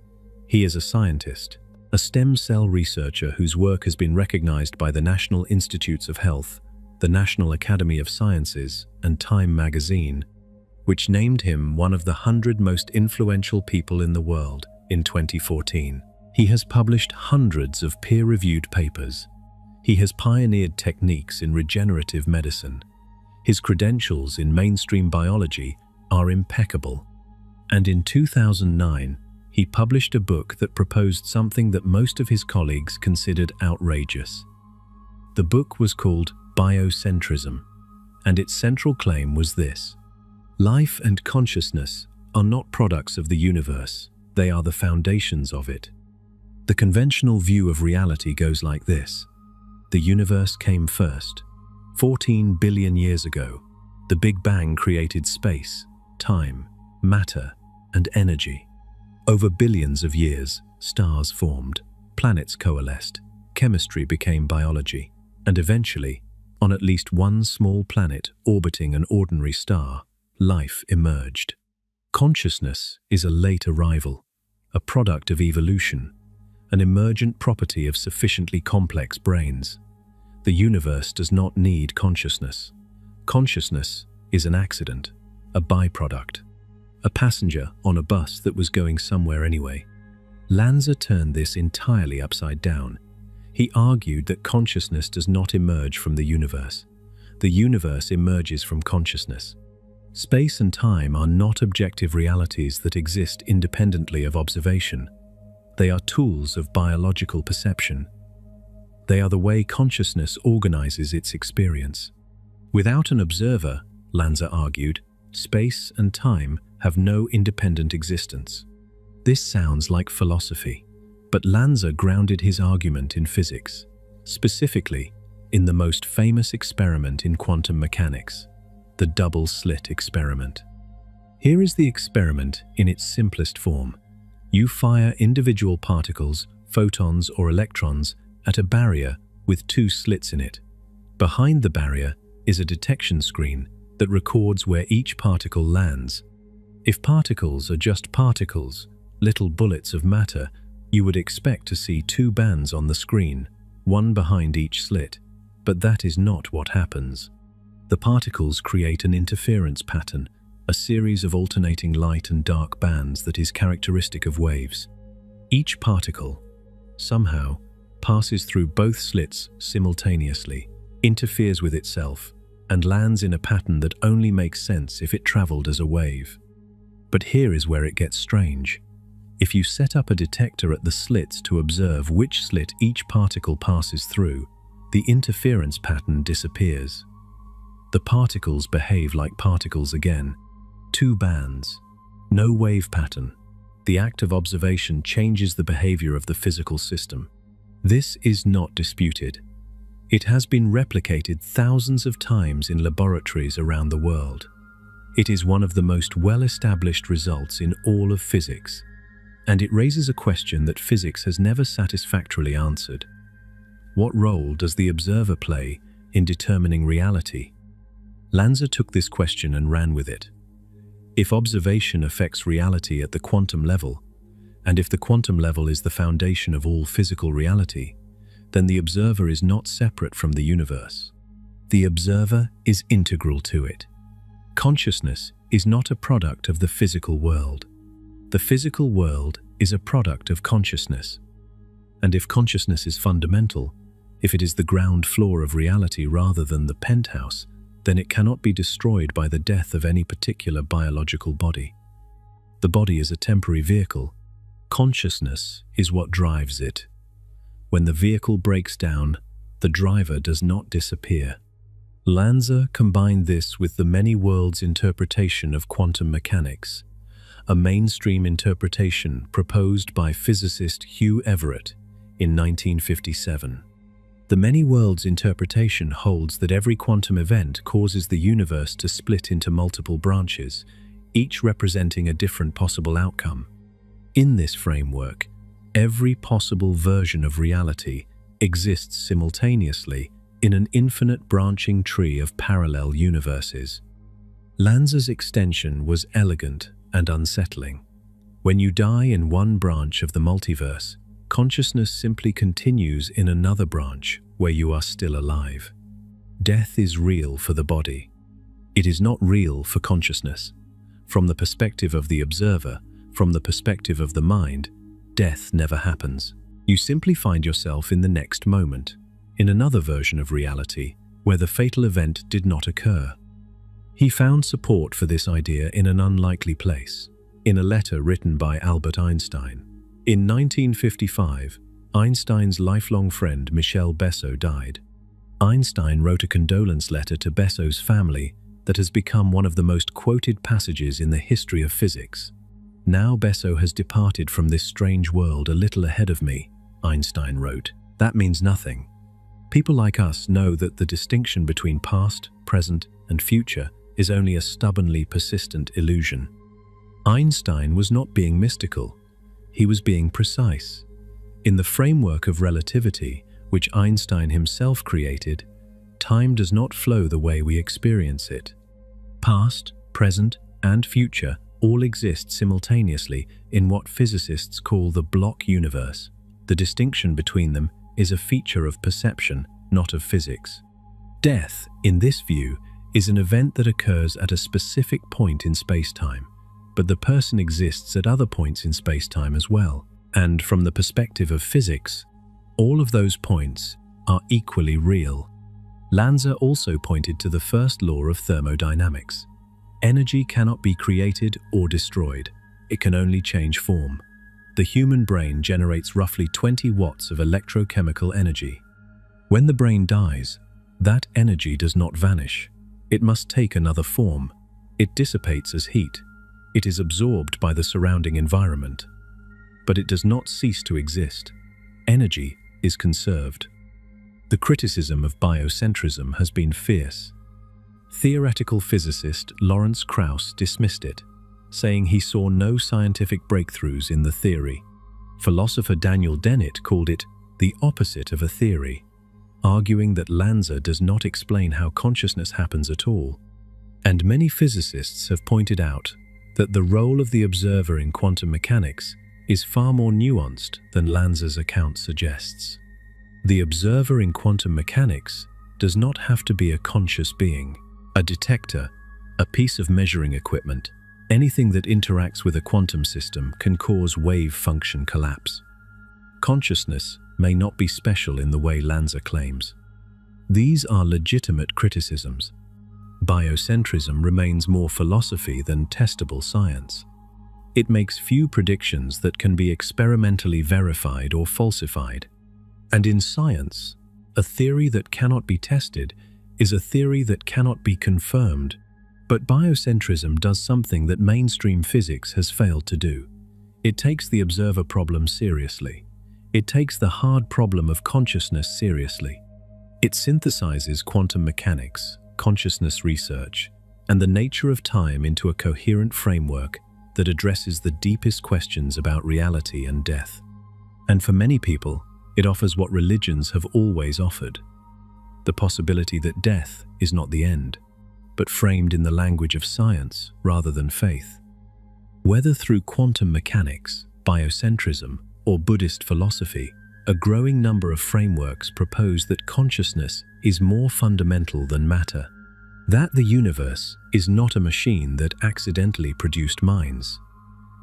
He is a scientist, a stem cell researcher whose work has been recognized by the National Institutes of Health, the National Academy of Sciences, and Time magazine, which named him one of the 100 most influential people in the world in 2014. He has published hundreds of peer-reviewed papers. He has pioneered techniques in regenerative medicine. His credentials in mainstream biology are impeccable. And in 2009, he published a book that proposed something that most of his colleagues considered outrageous. The book was called Biocentrism, and its central claim was this: life and consciousness are not products of the universe, they are the foundations of it. The conventional view of reality goes like this. The universe came first. 14 billion years ago, the Big Bang created space, time, matter, and energy. Over billions of years, stars formed, planets coalesced, chemistry became biology, and eventually, on at least one small planet orbiting an ordinary star, life emerged. Consciousness is a late arrival, a product of evolution, an emergent property of sufficiently complex brains. The universe does not need consciousness. Consciousness is an accident, a byproduct, a passenger on a bus that was going somewhere anyway. Lanza turned this entirely upside down. He argued that consciousness does not emerge from the universe. The universe emerges from consciousness. Space and time are not objective realities that exist independently of observation. They are tools of biological perception. They are the way consciousness organizes its experience. Without an observer, Lanza argued, space and time have no independent existence. This sounds like philosophy, but Lanza grounded his argument in physics, specifically in the most famous experiment in quantum mechanics, the double-slit experiment. Here is the experiment in its simplest form. You fire individual particles, photons or electrons, at a barrier with two slits in it. Behind the barrier is a detection screen that records where each particle lands. If particles are just particles, little bullets of matter, you would expect to see two bands on the screen, one behind each slit, but that is not what happens. The particles create an interference pattern, a series of alternating light and dark bands that is characteristic of waves. Each particle, somehow, passes through both slits simultaneously, interferes with itself, and lands in a pattern that only makes sense if it traveled as a wave. But here is where it gets strange. If you set up a detector at the slits to observe which slit each particle passes through, the interference pattern disappears. The particles behave like particles again. Two bands. No wave pattern. The act of observation changes the behavior of the physical system. This is not disputed. It has been replicated thousands of times in laboratories around the world. It is one of the most well-established results in all of physics, and it raises a question that physics has never satisfactorily answered. What role does the observer play in determining reality? Lanza took this question and ran with it. If observation affects reality at the quantum level, and if the quantum level is the foundation of all physical reality, then the observer is not separate from the universe. The observer is integral to it. Consciousness is not a product of the physical world. The physical world is a product of consciousness. And if consciousness is fundamental, if it is the ground floor of reality rather than the penthouse, then it cannot be destroyed by the death of any particular biological body. The body is a temporary vehicle. Consciousness is what drives it. When the vehicle breaks down, the driver does not disappear. Lanza combined this with the many worlds interpretation of quantum mechanics, a mainstream interpretation proposed by physicist Hugh Everett in 1957. The many worlds interpretation holds that every quantum event causes the universe to split into multiple branches, each representing a different possible outcome. In this framework, every possible version of reality exists simultaneously in an infinite branching tree of parallel universes. Lanza's extension was elegant and unsettling. When you die in one branch of the multiverse, consciousness simply continues in another branch where you are still alive. Death is real for the body. It is not real for consciousness. From the perspective of the observer, from the perspective of the mind, death never happens. You simply find yourself in the next moment, in another version of reality, where the fatal event did not occur. He found support for this idea in an unlikely place, in a letter written by Albert Einstein. In 1955, Einstein's lifelong friend Michel Besso died. Einstein wrote a condolence letter to Besso's family that has become one of the most quoted passages in the history of physics. "Now Besso has departed from this strange world a little ahead of me," Einstein wrote. "That means nothing. People like us know that the distinction between past, present, and future is only a stubbornly persistent illusion." Einstein was not being mystical. He was being precise. In the framework of relativity, which Einstein himself created, time does not flow the way we experience it. Past, present, and future all exist simultaneously in what physicists call the block universe. The distinction between them is a feature of perception, not of physics. Death, in this view, is an event that occurs at a specific point in space-time, but the person exists at other points in space-time as well. And from the perspective of physics, all of those points are equally real. Lanza also pointed to the first law of thermodynamics. Energy cannot be created or destroyed. It can only change form. The human brain generates roughly 20 watts of electrochemical energy. When the brain dies, that energy does not vanish. It must take another form. It dissipates as heat. It is absorbed by the surrounding environment. But it does not cease to exist. Energy is conserved. The criticism of biocentrism has been fierce. Theoretical physicist Lawrence Krauss dismissed it, saying he saw no scientific breakthroughs in the theory. Philosopher Daniel Dennett called it the opposite of a theory, arguing that Lanza does not explain how consciousness happens at all. And many physicists have pointed out that the role of the observer in quantum mechanics is far more nuanced than Lanza's account suggests. The observer in quantum mechanics does not have to be a conscious being, a detector, a piece of measuring equipment. Anything that interacts with a quantum system can cause wave function collapse. Consciousness may not be special in the way Lanza claims. These are legitimate criticisms. Biocentrism remains more philosophy than testable science. It makes few predictions that can be experimentally verified or falsified. And in science, a theory that cannot be tested is a theory that cannot be confirmed. But biocentrism does something that mainstream physics has failed to do. It takes the observer problem seriously. It takes the hard problem of consciousness seriously. It synthesizes quantum mechanics, consciousness research, and the nature of time into a coherent framework that addresses the deepest questions about reality and death. And for many people, it offers what religions have always offered: the possibility that death is not the end, but framed in the language of science rather than faith. Whether through quantum mechanics, biocentrism, or Buddhist philosophy, a growing number of frameworks propose that consciousness is more fundamental than matter, that the universe is not a machine that accidentally produced minds,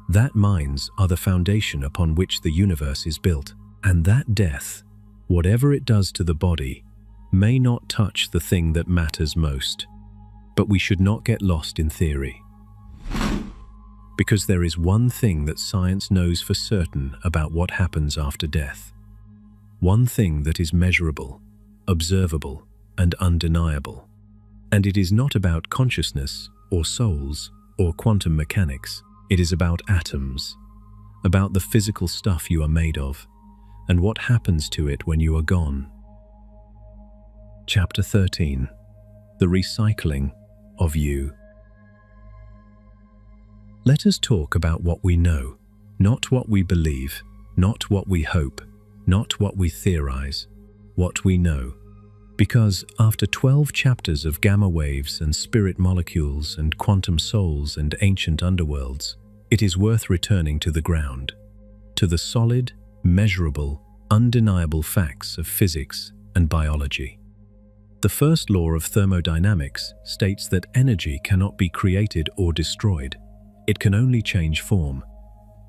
that minds are the foundation upon which the universe is built, and that death, whatever it does to the body, may not touch the thing that matters most. But we should not get lost in theory. Because there is one thing that science knows for certain about what happens after death. One thing that is measurable, observable, and undeniable. And it is not about consciousness, or souls, or quantum mechanics. It is about atoms, about the physical stuff you are made of, and what happens to it when you are gone. Chapter 13. The Recycling of You. Let us talk about what we know, not what we believe, not what we hope, not what we theorize, what we know. Because after 12 chapters of gamma waves and spirit molecules and quantum souls and ancient underworlds, it is worth returning to the ground, to the solid, measurable, undeniable facts of physics and biology. The first law of thermodynamics states that energy cannot be created or destroyed. It can only change form.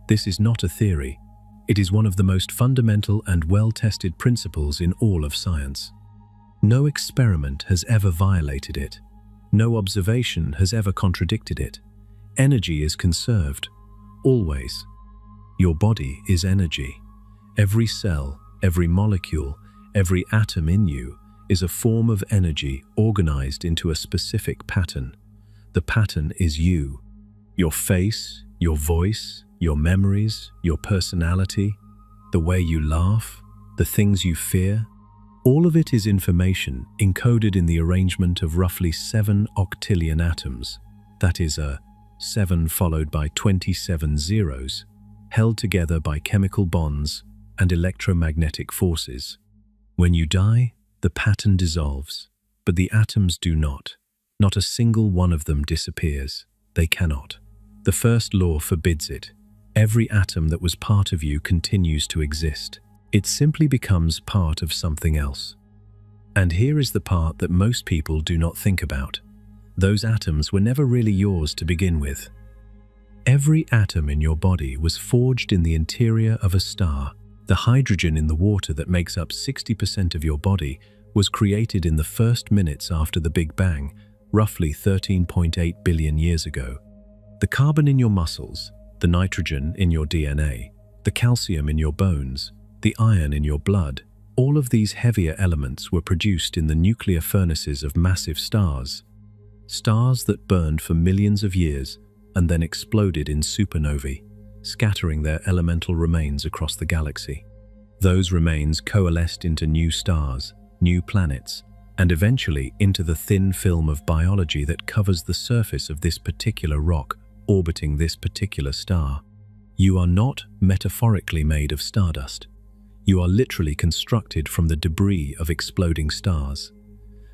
This is not a theory. It is one of the most fundamental and well-tested principles in all of science. No experiment has ever violated it. No observation has ever contradicted it. Energy is conserved, always. Your body is energy. Every cell, every molecule, every atom in you is a form of energy organized into a specific pattern. The pattern is you. Your face, your voice, your memories, your personality, the way you laugh, the things you fear. All of it is information encoded in the arrangement of roughly 7 octillion atoms. That is a 7 followed by 27 zeros, held together by chemical bonds and electromagnetic forces. When you die, the pattern dissolves, but the atoms do not. Not a single one of them disappears. They cannot. The first law forbids it. Every atom that was part of you continues to exist. It simply becomes part of something else. And here is the part that most people do not think about. Those atoms were never really yours to begin with. Every atom in your body was forged in the interior of a star. The hydrogen in the water that makes up 60% of your body was created in the first minutes after the Big Bang, roughly 13.8 billion years ago. The carbon in your muscles, the nitrogen in your DNA, the calcium in your bones, the iron in your blood, all of these heavier elements were produced in the nuclear furnaces of massive stars. Stars that burned for millions of years and then exploded in supernovae, scattering their elemental remains across the galaxy. Those remains coalesced into new stars, new planets, and eventually into the thin film of biology that covers the surface of this particular rock orbiting this particular star. You are not metaphorically made of stardust. You are literally constructed from the debris of exploding stars.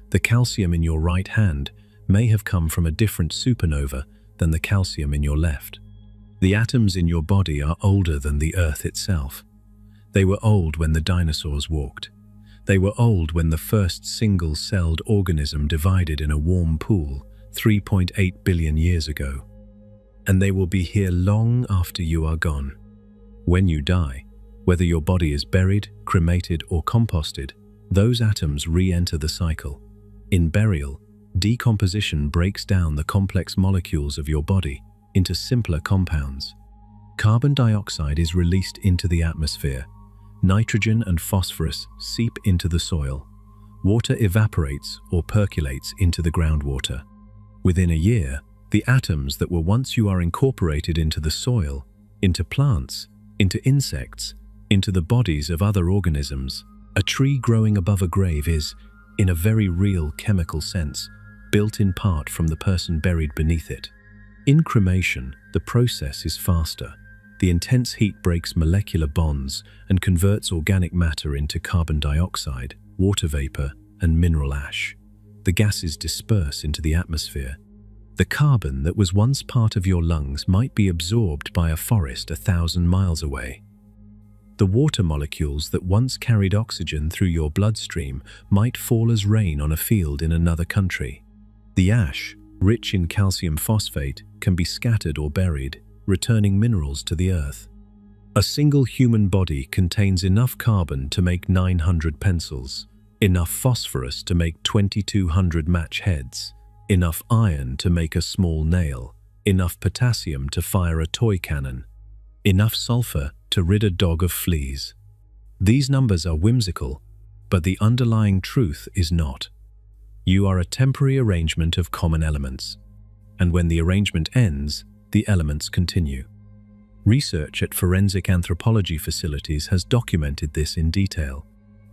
The calcium in your right hand may have come from a different supernova than the calcium in your left. The atoms in your body are older than the Earth itself. They were old when the dinosaurs walked. They were old when the first single-celled organism divided in a warm pool 3.8 billion years ago. And they will be here long after you are gone. When you die, whether your body is buried, cremated, or composted, those atoms re-enter the cycle. In burial, decomposition breaks down the complex molecules of your body into simpler compounds. Carbon dioxide is released into the atmosphere. Nitrogen and phosphorus seep into the soil. Water evaporates or percolates into the groundwater. Within a year, the atoms that were once you are incorporated into the soil, into plants, into insects, into the bodies of other organisms. A tree growing above a grave is, in a very real chemical sense, built in part from the person buried beneath it. In cremation, the process is faster. The intense heat breaks molecular bonds and converts organic matter into carbon dioxide, water vapor, and mineral ash. The gases disperse into the atmosphere. The carbon that was once part of your lungs might be absorbed by a forest 1,000 miles away. The water molecules that once carried oxygen through your bloodstream might fall as rain on a field in another country. The ash, rich in calcium phosphate, can be scattered or buried, returning minerals to the earth. A single human body contains enough carbon to make 900 pencils, enough phosphorus to make 2,200 match heads, enough iron to make a small nail, enough potassium to fire a toy cannon, enough sulfur to rid a dog of fleas. These numbers are whimsical, but the underlying truth is not. You are a temporary arrangement of common elements, and when the arrangement ends, the elements continue. Research at forensic anthropology facilities has documented this in detail.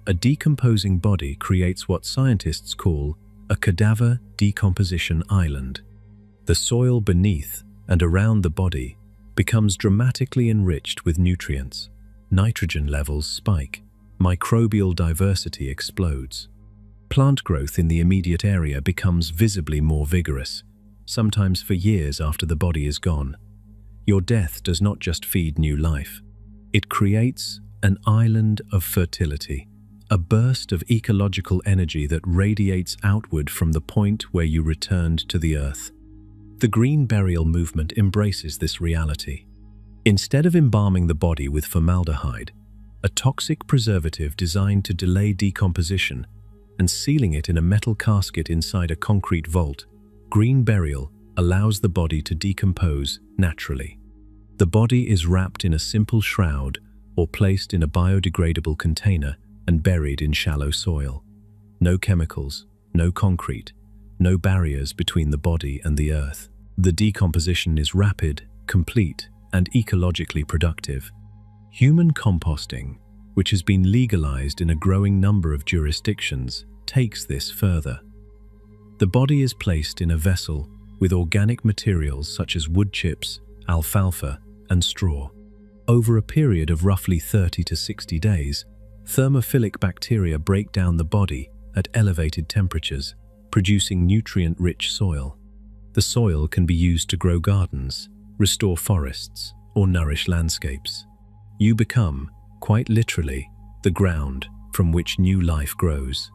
A decomposing body creates what scientists call a cadaver decomposition island. The soil beneath and around the body becomes dramatically enriched with nutrients. Nitrogen levels spike. Microbial diversity explodes. Plant growth in the immediate area becomes visibly more vigorous, sometimes for years after the body is gone. Your death does not just feed new life. It creates an island of fertility, a burst of ecological energy that radiates outward from the point where you returned to the earth. The green burial movement embraces this reality. Instead of embalming the body with formaldehyde, a toxic preservative designed to delay decomposition, and sealing it in a metal casket inside a concrete vault, green burial allows the body to decompose naturally. The body is wrapped in a simple shroud or placed in a biodegradable container and buried in shallow soil. No chemicals, no concrete, no barriers between the body and the earth. The decomposition is rapid, complete, and ecologically productive. Human composting, which has been legalized in a growing number of jurisdictions, takes this further. The body is placed in a vessel with organic materials such as wood chips, alfalfa, and straw. Over a period of roughly 30 to 60 days, thermophilic bacteria break down the body at elevated temperatures, producing nutrient-rich soil. The soil can be used to grow gardens, restore forests, or nourish landscapes. You become, quite literally, the ground from which new life grows.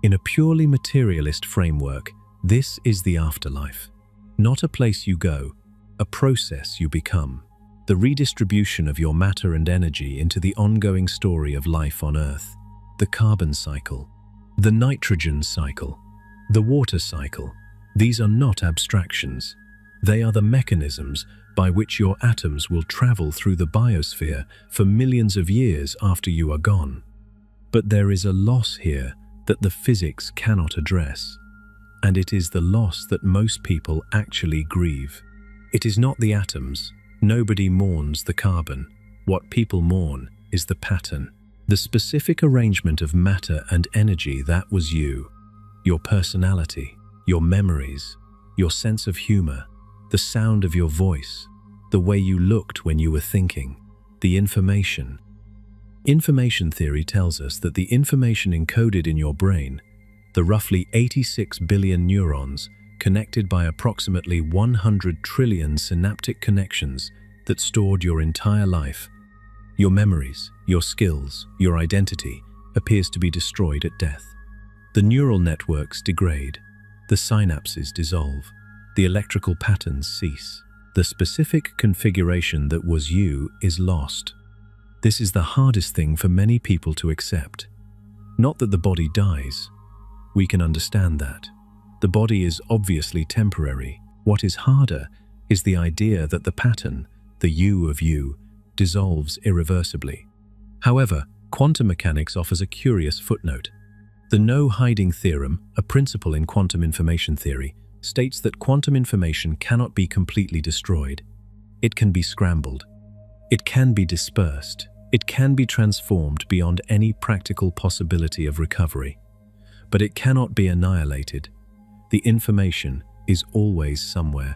In a purely materialist framework, this is the afterlife. Not a place you go, a process you become. The redistribution of your matter and energy into the ongoing story of life on Earth. The carbon cycle, the nitrogen cycle, the water cycle. These are not abstractions. They are the mechanisms by which your atoms will travel through the biosphere for millions of years after you are gone. But there is a loss here that the physics cannot address, and it is the loss that most people actually grieve. It is not the atoms. Nobody mourns the carbon. What people mourn is the pattern, the specific arrangement of matter and energy that was you, your personality, your memories, your sense of humor, the sound of your voice, the way you looked when you were thinking, the information. Information theory tells us that the information encoded in your brain, the roughly 86 billion neurons connected by approximately 100 trillion synaptic connections that stored your entire life, your memories, your skills, your identity, appears to be destroyed at death. The neural networks degrade, the synapses dissolve, the electrical patterns cease. The specific configuration that was you is lost. This is the hardest thing for many people to accept. Not that the body dies. We can understand that. The body is obviously temporary. What is harder is the idea that the pattern, the you of you, dissolves irreversibly. However, quantum mechanics offers a curious footnote. The no-hiding theorem, a principle in quantum information theory, states that quantum information cannot be completely destroyed. It can be scrambled. It can be dispersed. It can be transformed beyond any practical possibility of recovery. But it cannot be annihilated. The information is always somewhere.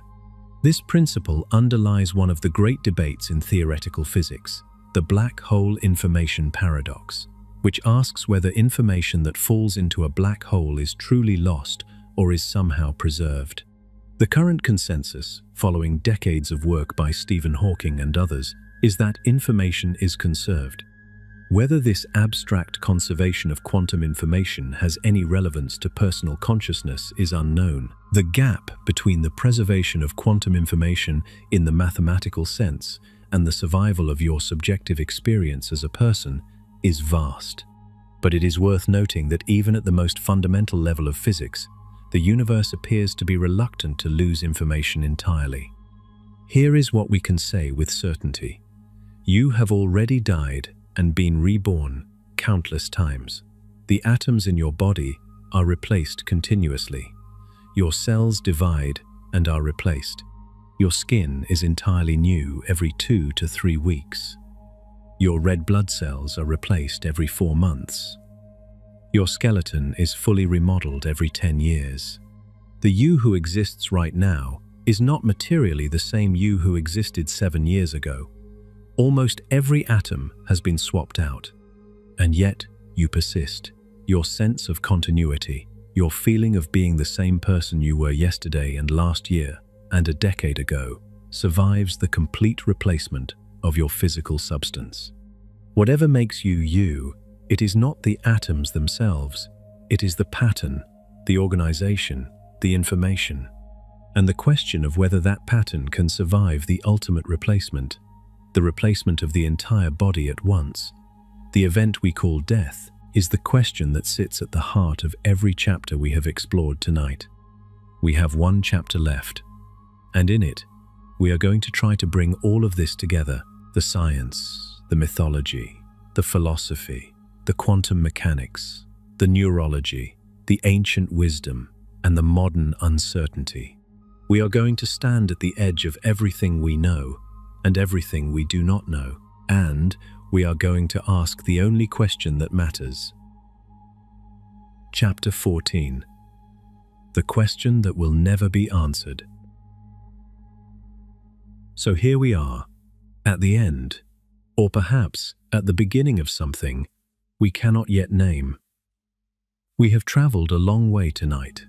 This principle underlies one of the great debates in theoretical physics, the black hole information paradox, which asks whether information that falls into a black hole is truly lost or is somehow preserved. The current consensus, following decades of work by Stephen Hawking and others, is that information is conserved. Whether this abstract conservation of quantum information has any relevance to personal consciousness is unknown. The gap between the preservation of quantum information in the mathematical sense and the survival of your subjective experience as a person is vast. But it is worth noting that even at the most fundamental level of physics, the universe appears to be reluctant to lose information entirely. Here is what we can say with certainty. You have already died and been reborn countless times. The atoms in your body are replaced continuously. Your cells divide and are replaced. Your skin is entirely new every 2 to 3 weeks. Your red blood cells are replaced every 4 months. Your skeleton is fully remodeled every 10 years. The you who exists right now is not materially the same you who existed 7 years ago. Almost every atom has been swapped out. And yet, you persist. Your sense of continuity, your feeling of being the same person you were yesterday and last year and a decade ago, survives the complete replacement of your physical substance. Whatever makes you you, it is not the atoms themselves. It is the pattern, the organization, the information. And the question of whether that pattern can survive the ultimate replacement the replacement of the entire body at once. The event we call death is the question that sits at the heart of every chapter we have explored tonight. We have one chapter left, and in it, we are going to try to bring all of this together: the science, the mythology, the philosophy, the quantum mechanics, the neurology, the ancient wisdom, and the modern uncertainty. We are going to stand at the edge of everything we know and everything we do not know, and we are going to ask the only question that matters. Chapter 14. The question that will never be answered. So here we are, at the end, or perhaps at the beginning of something we cannot yet name. We have traveled a long way tonight,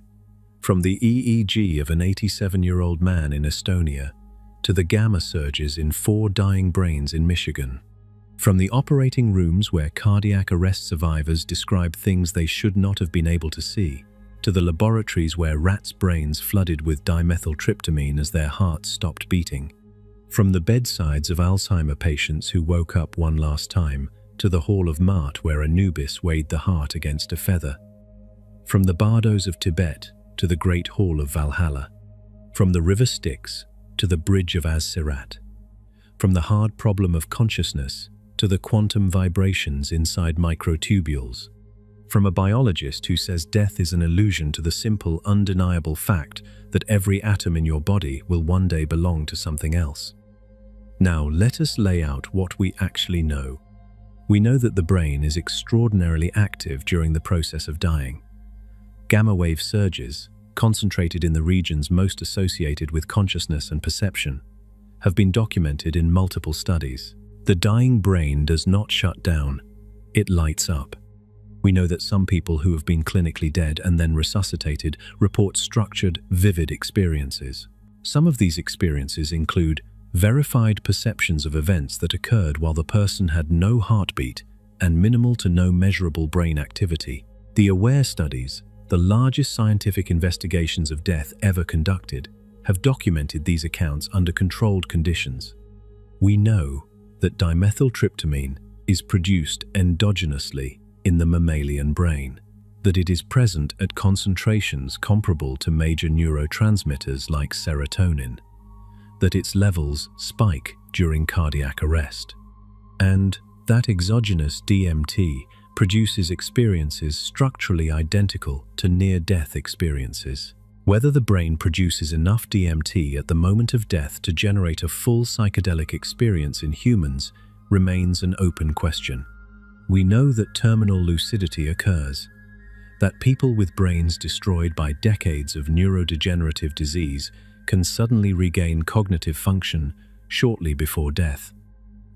from the EEG of an 87-year-old man in Estonia to the gamma surges in 4 dying brains in Michigan. From the operating rooms where cardiac arrest survivors describe things they should not have been able to see, to the laboratories where rats' brains flooded with dimethyltryptamine as their hearts stopped beating. From the bedsides of Alzheimer patients who woke up one last time, to the Hall of Mart where Anubis weighed the heart against a feather. From the bardos of Tibet to the Great Hall of Valhalla. From the River Styx to the Bridge of Az-Sirat. From the hard problem of consciousness to the quantum vibrations inside microtubules. From a biologist who says death is an illusion to the simple, undeniable fact that every atom in your body will one day belong to something else. Now, let us lay out what we actually know. We know that the brain is extraordinarily active during the process of dying. Gamma wave surges, concentrated in the regions most associated with consciousness and perception, have been documented in multiple studies. The dying brain does not shut down, it lights up. We know that some people who have been clinically dead and then resuscitated report structured, vivid experiences. Some of these experiences include verified perceptions of events that occurred while the person had no heartbeat and minimal to no measurable brain activity. The AWARE studies, the largest scientific investigations of death ever conducted, have documented these accounts under controlled conditions. We know that dimethyltryptamine is produced endogenously in the mammalian brain, that it is present at concentrations comparable to major neurotransmitters like serotonin, that its levels spike during cardiac arrest, and that exogenous DMT produces experiences structurally identical to near-death experiences. Whether the brain produces enough DMT at the moment of death to generate a full psychedelic experience in humans remains an open question. We know that terminal lucidity occurs, that people with brains destroyed by decades of neurodegenerative disease can suddenly regain cognitive function shortly before death,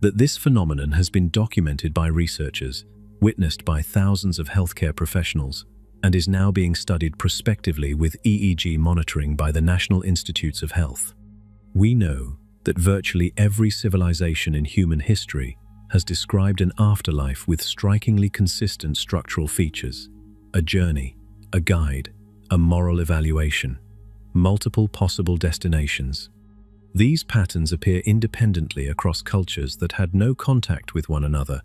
that this phenomenon has been documented by researchers, witnessed by thousands of healthcare professionals, and is now being studied prospectively with EEG monitoring by the National Institutes of Health. We know that virtually every civilization in human history has described an afterlife with strikingly consistent structural features: a journey, a guide, a moral evaluation, multiple possible destinations. These patterns appear independently across cultures that had no contact with one another.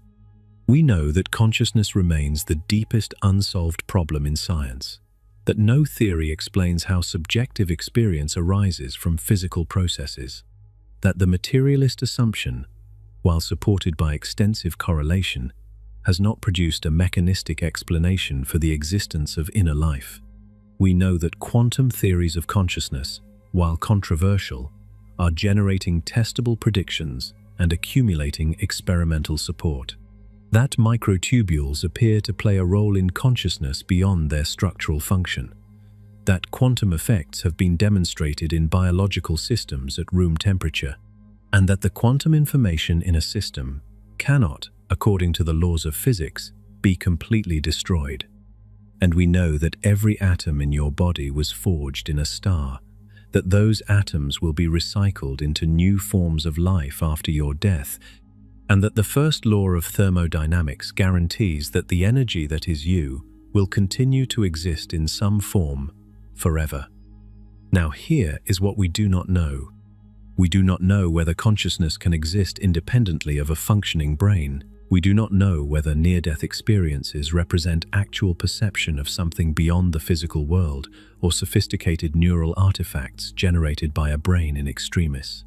We know that consciousness remains the deepest unsolved problem in science, that no theory explains how subjective experience arises from physical processes, that the materialist assumption, while supported by extensive correlation, has not produced a mechanistic explanation for the existence of inner life. We know that quantum theories of consciousness, while controversial, are generating testable predictions and accumulating experimental support. That microtubules appear to play a role in consciousness beyond their structural function. That quantum effects have been demonstrated in biological systems at room temperature, and that the quantum information in a system cannot, according to the laws of physics, be completely destroyed. And we know that every atom in your body was forged in a star, that those atoms will be recycled into new forms of life after your death, and that the first law of thermodynamics guarantees that the energy that is you will continue to exist in some form forever. Now here is what we do not know. We do not know whether consciousness can exist independently of a functioning brain. We do not know whether near-death experiences represent actual perception of something beyond the physical world or sophisticated neural artifacts generated by a brain in extremis.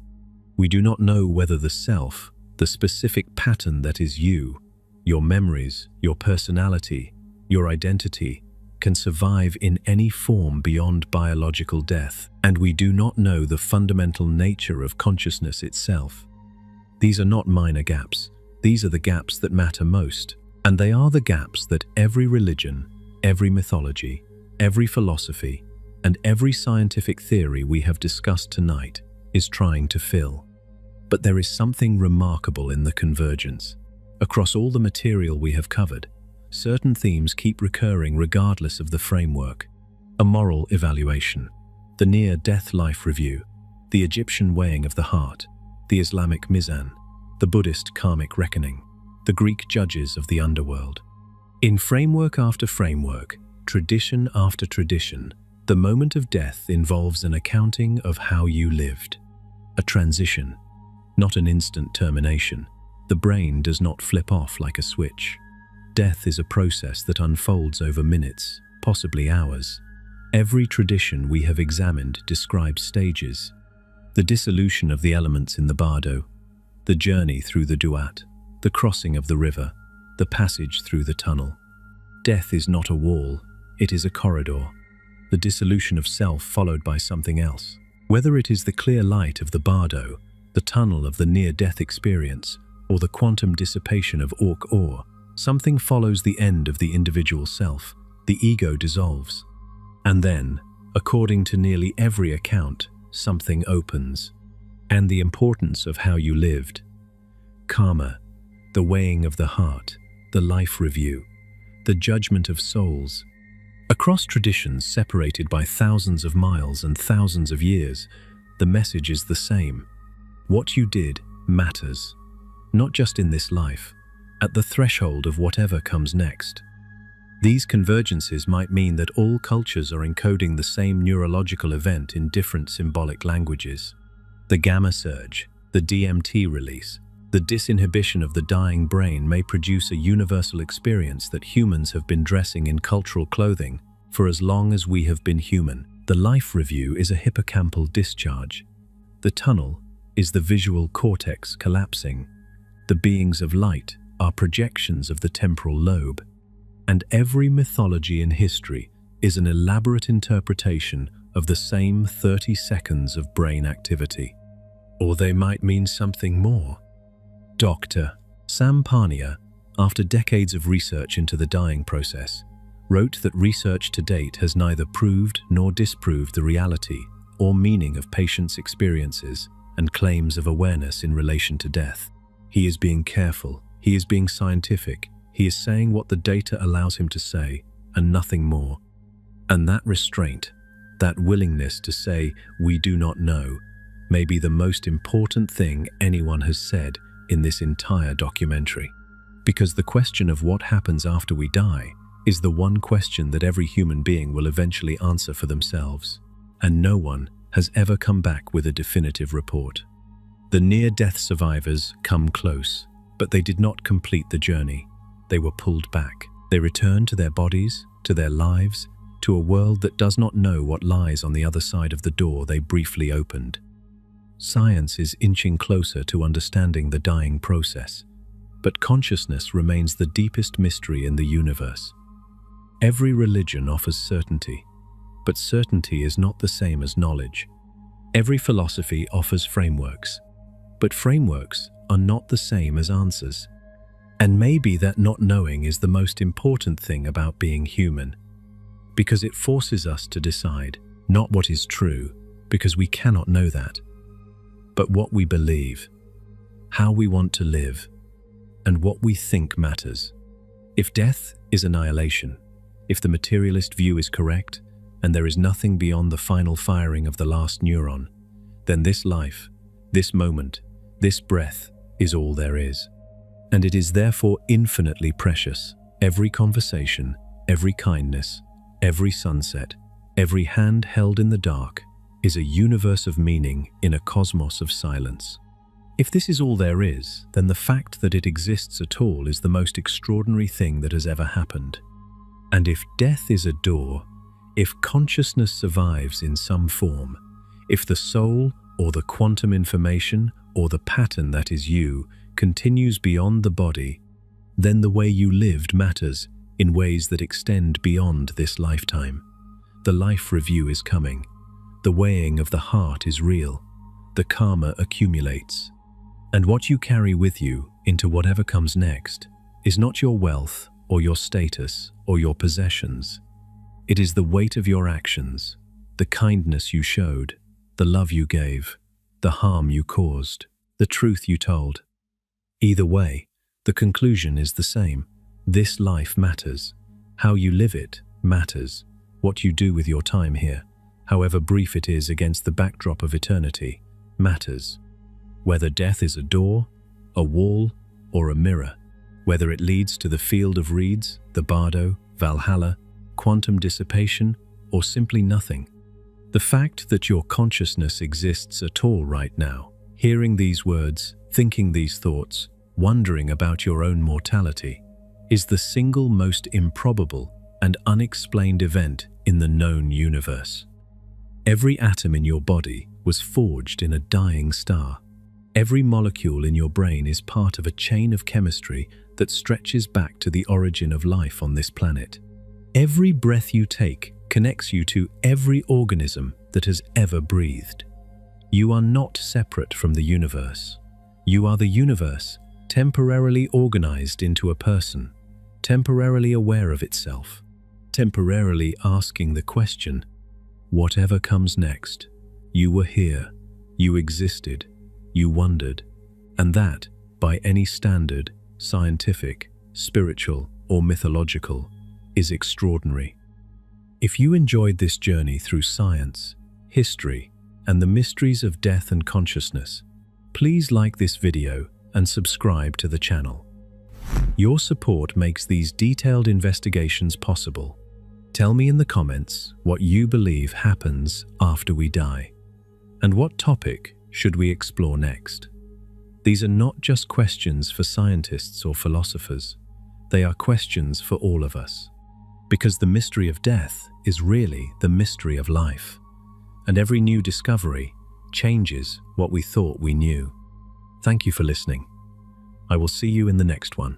We do not know whether the self, the specific pattern that is you, your memories, your personality, your identity, can survive in any form beyond biological death, and we do not know the fundamental nature of consciousness itself. These are not minor gaps. These are the gaps that matter most, and they are the gaps that every religion, every mythology, every philosophy, and every scientific theory we have discussed tonight is trying to fill. But there is something remarkable in the convergence. Across all the material we have covered, certain themes keep recurring regardless of the framework. A moral evaluation, the near-death life review, the Egyptian weighing of the heart, the Islamic mizan, the Buddhist karmic reckoning, the Greek judges of the underworld. In framework after framework, tradition after tradition, the moment of death involves an accounting of how you lived. A transition, not an instant termination. The brain does not flip off like a switch. Death is a process that unfolds over minutes, possibly hours. Every tradition we have examined describes stages. The dissolution of the elements in the bardo, the journey through the duat, the crossing of the river, the passage through the tunnel. Death is not a wall, it is a corridor. The dissolution of self followed by something else. Whether it is the clear light of the bardo, the tunnel of the near-death experience, or the quantum dissipation of Ork-Or, something follows the end of the individual self. The ego dissolves. And then, according to nearly every account, something opens. And the importance of how you lived. Karma, the weighing of the heart, the life review, the judgment of souls. Across traditions separated by thousands of miles and thousands of years, the message is the same. What you did matters, not just in this life, at the threshold of whatever comes next. These convergences might mean that all cultures are encoding the same neurological event in different symbolic languages. The gamma surge, the DMT release, the disinhibition of the dying brain may produce a universal experience that humans have been dressing in cultural clothing for as long as we have been human. The life review is a hippocampal discharge. The tunnel is the visual cortex collapsing. The beings of light are projections of the temporal lobe. And every mythology in history is an elaborate interpretation of the same 30 seconds of brain activity. Or they might mean something more. Dr. Sam Parnia, after decades of research into the dying process, wrote that research to date has neither proved nor disproved the reality or meaning of patients' experiences and claims of awareness in relation to death. He is being careful, he is being scientific, he is saying what the data allows him to say, and nothing more. And that restraint, that willingness to say, "we do not know," may be the most important thing anyone has said in this entire documentary. Because the question of what happens after we die is the one question that every human being will eventually answer for themselves. And no one has ever come back with a definitive report. The near-death survivors come close, but they did not complete the journey. They were pulled back. They returned to their bodies, to their lives, to a world that does not know what lies on the other side of the door they briefly opened. Science is inching closer to understanding the dying process, but consciousness remains the deepest mystery in the universe. Every religion offers certainty, but certainty is not the same as knowledge. Every philosophy offers frameworks, but frameworks are not the same as answers. And maybe that not knowing is the most important thing about being human, because it forces us to decide not what is true, because we cannot know that, but what we believe, how we want to live, and what we think matters. If death is annihilation, if the materialist view is correct, and there is nothing beyond the final firing of the last neuron, then this life, this moment, this breath is all there is. And it is therefore infinitely precious. Every conversation, every kindness, every sunset, every hand held in the dark, is a universe of meaning in a cosmos of silence. If this is all there is, then the fact that it exists at all is the most extraordinary thing that has ever happened. And if death is a door, if consciousness survives in some form, if the soul or the quantum information or the pattern that is you continues beyond the body, then the way you lived matters in ways that extend beyond this lifetime. The life review is coming. The weighing of the heart is real. The karma accumulates. And what you carry with you into whatever comes next is not your wealth or your status or your possessions. It is the weight of your actions, the kindness you showed, the love you gave, the harm you caused, the truth you told. Either way, the conclusion is the same. This life matters. How you live it matters. What you do with your time here, however brief it is against the backdrop of eternity, matters. Whether death is a door, a wall, or a mirror, whether it leads to the field of reeds, the bardo, Valhalla, quantum dissipation, or simply nothing. The fact that your consciousness exists at all right now, hearing these words, thinking these thoughts, wondering about your own mortality, is the single most improbable and unexplained event in the known universe. Every atom in your body was forged in a dying star. Every molecule in your brain is part of a chain of chemistry that stretches back to the origin of life on this planet. Every breath you take connects you to every organism that has ever breathed. You are not separate from the universe. You are the universe, temporarily organized into a person, temporarily aware of itself, temporarily asking the question, whatever comes next, you were here, you existed, you wondered, and that, by any standard, scientific, spiritual, or mythological, is extraordinary. If you enjoyed this journey through science, history, and the mysteries of death and consciousness, please like this video and subscribe to the channel. Your support makes these detailed investigations possible. Tell me in the comments what you believe happens after we die, and what topic should we explore next. These are not just questions for scientists or philosophers. They are questions for all of us. Because the mystery of death is really the mystery of life, and every new discovery changes what we thought we knew. Thank you for listening. I will see you in the next one.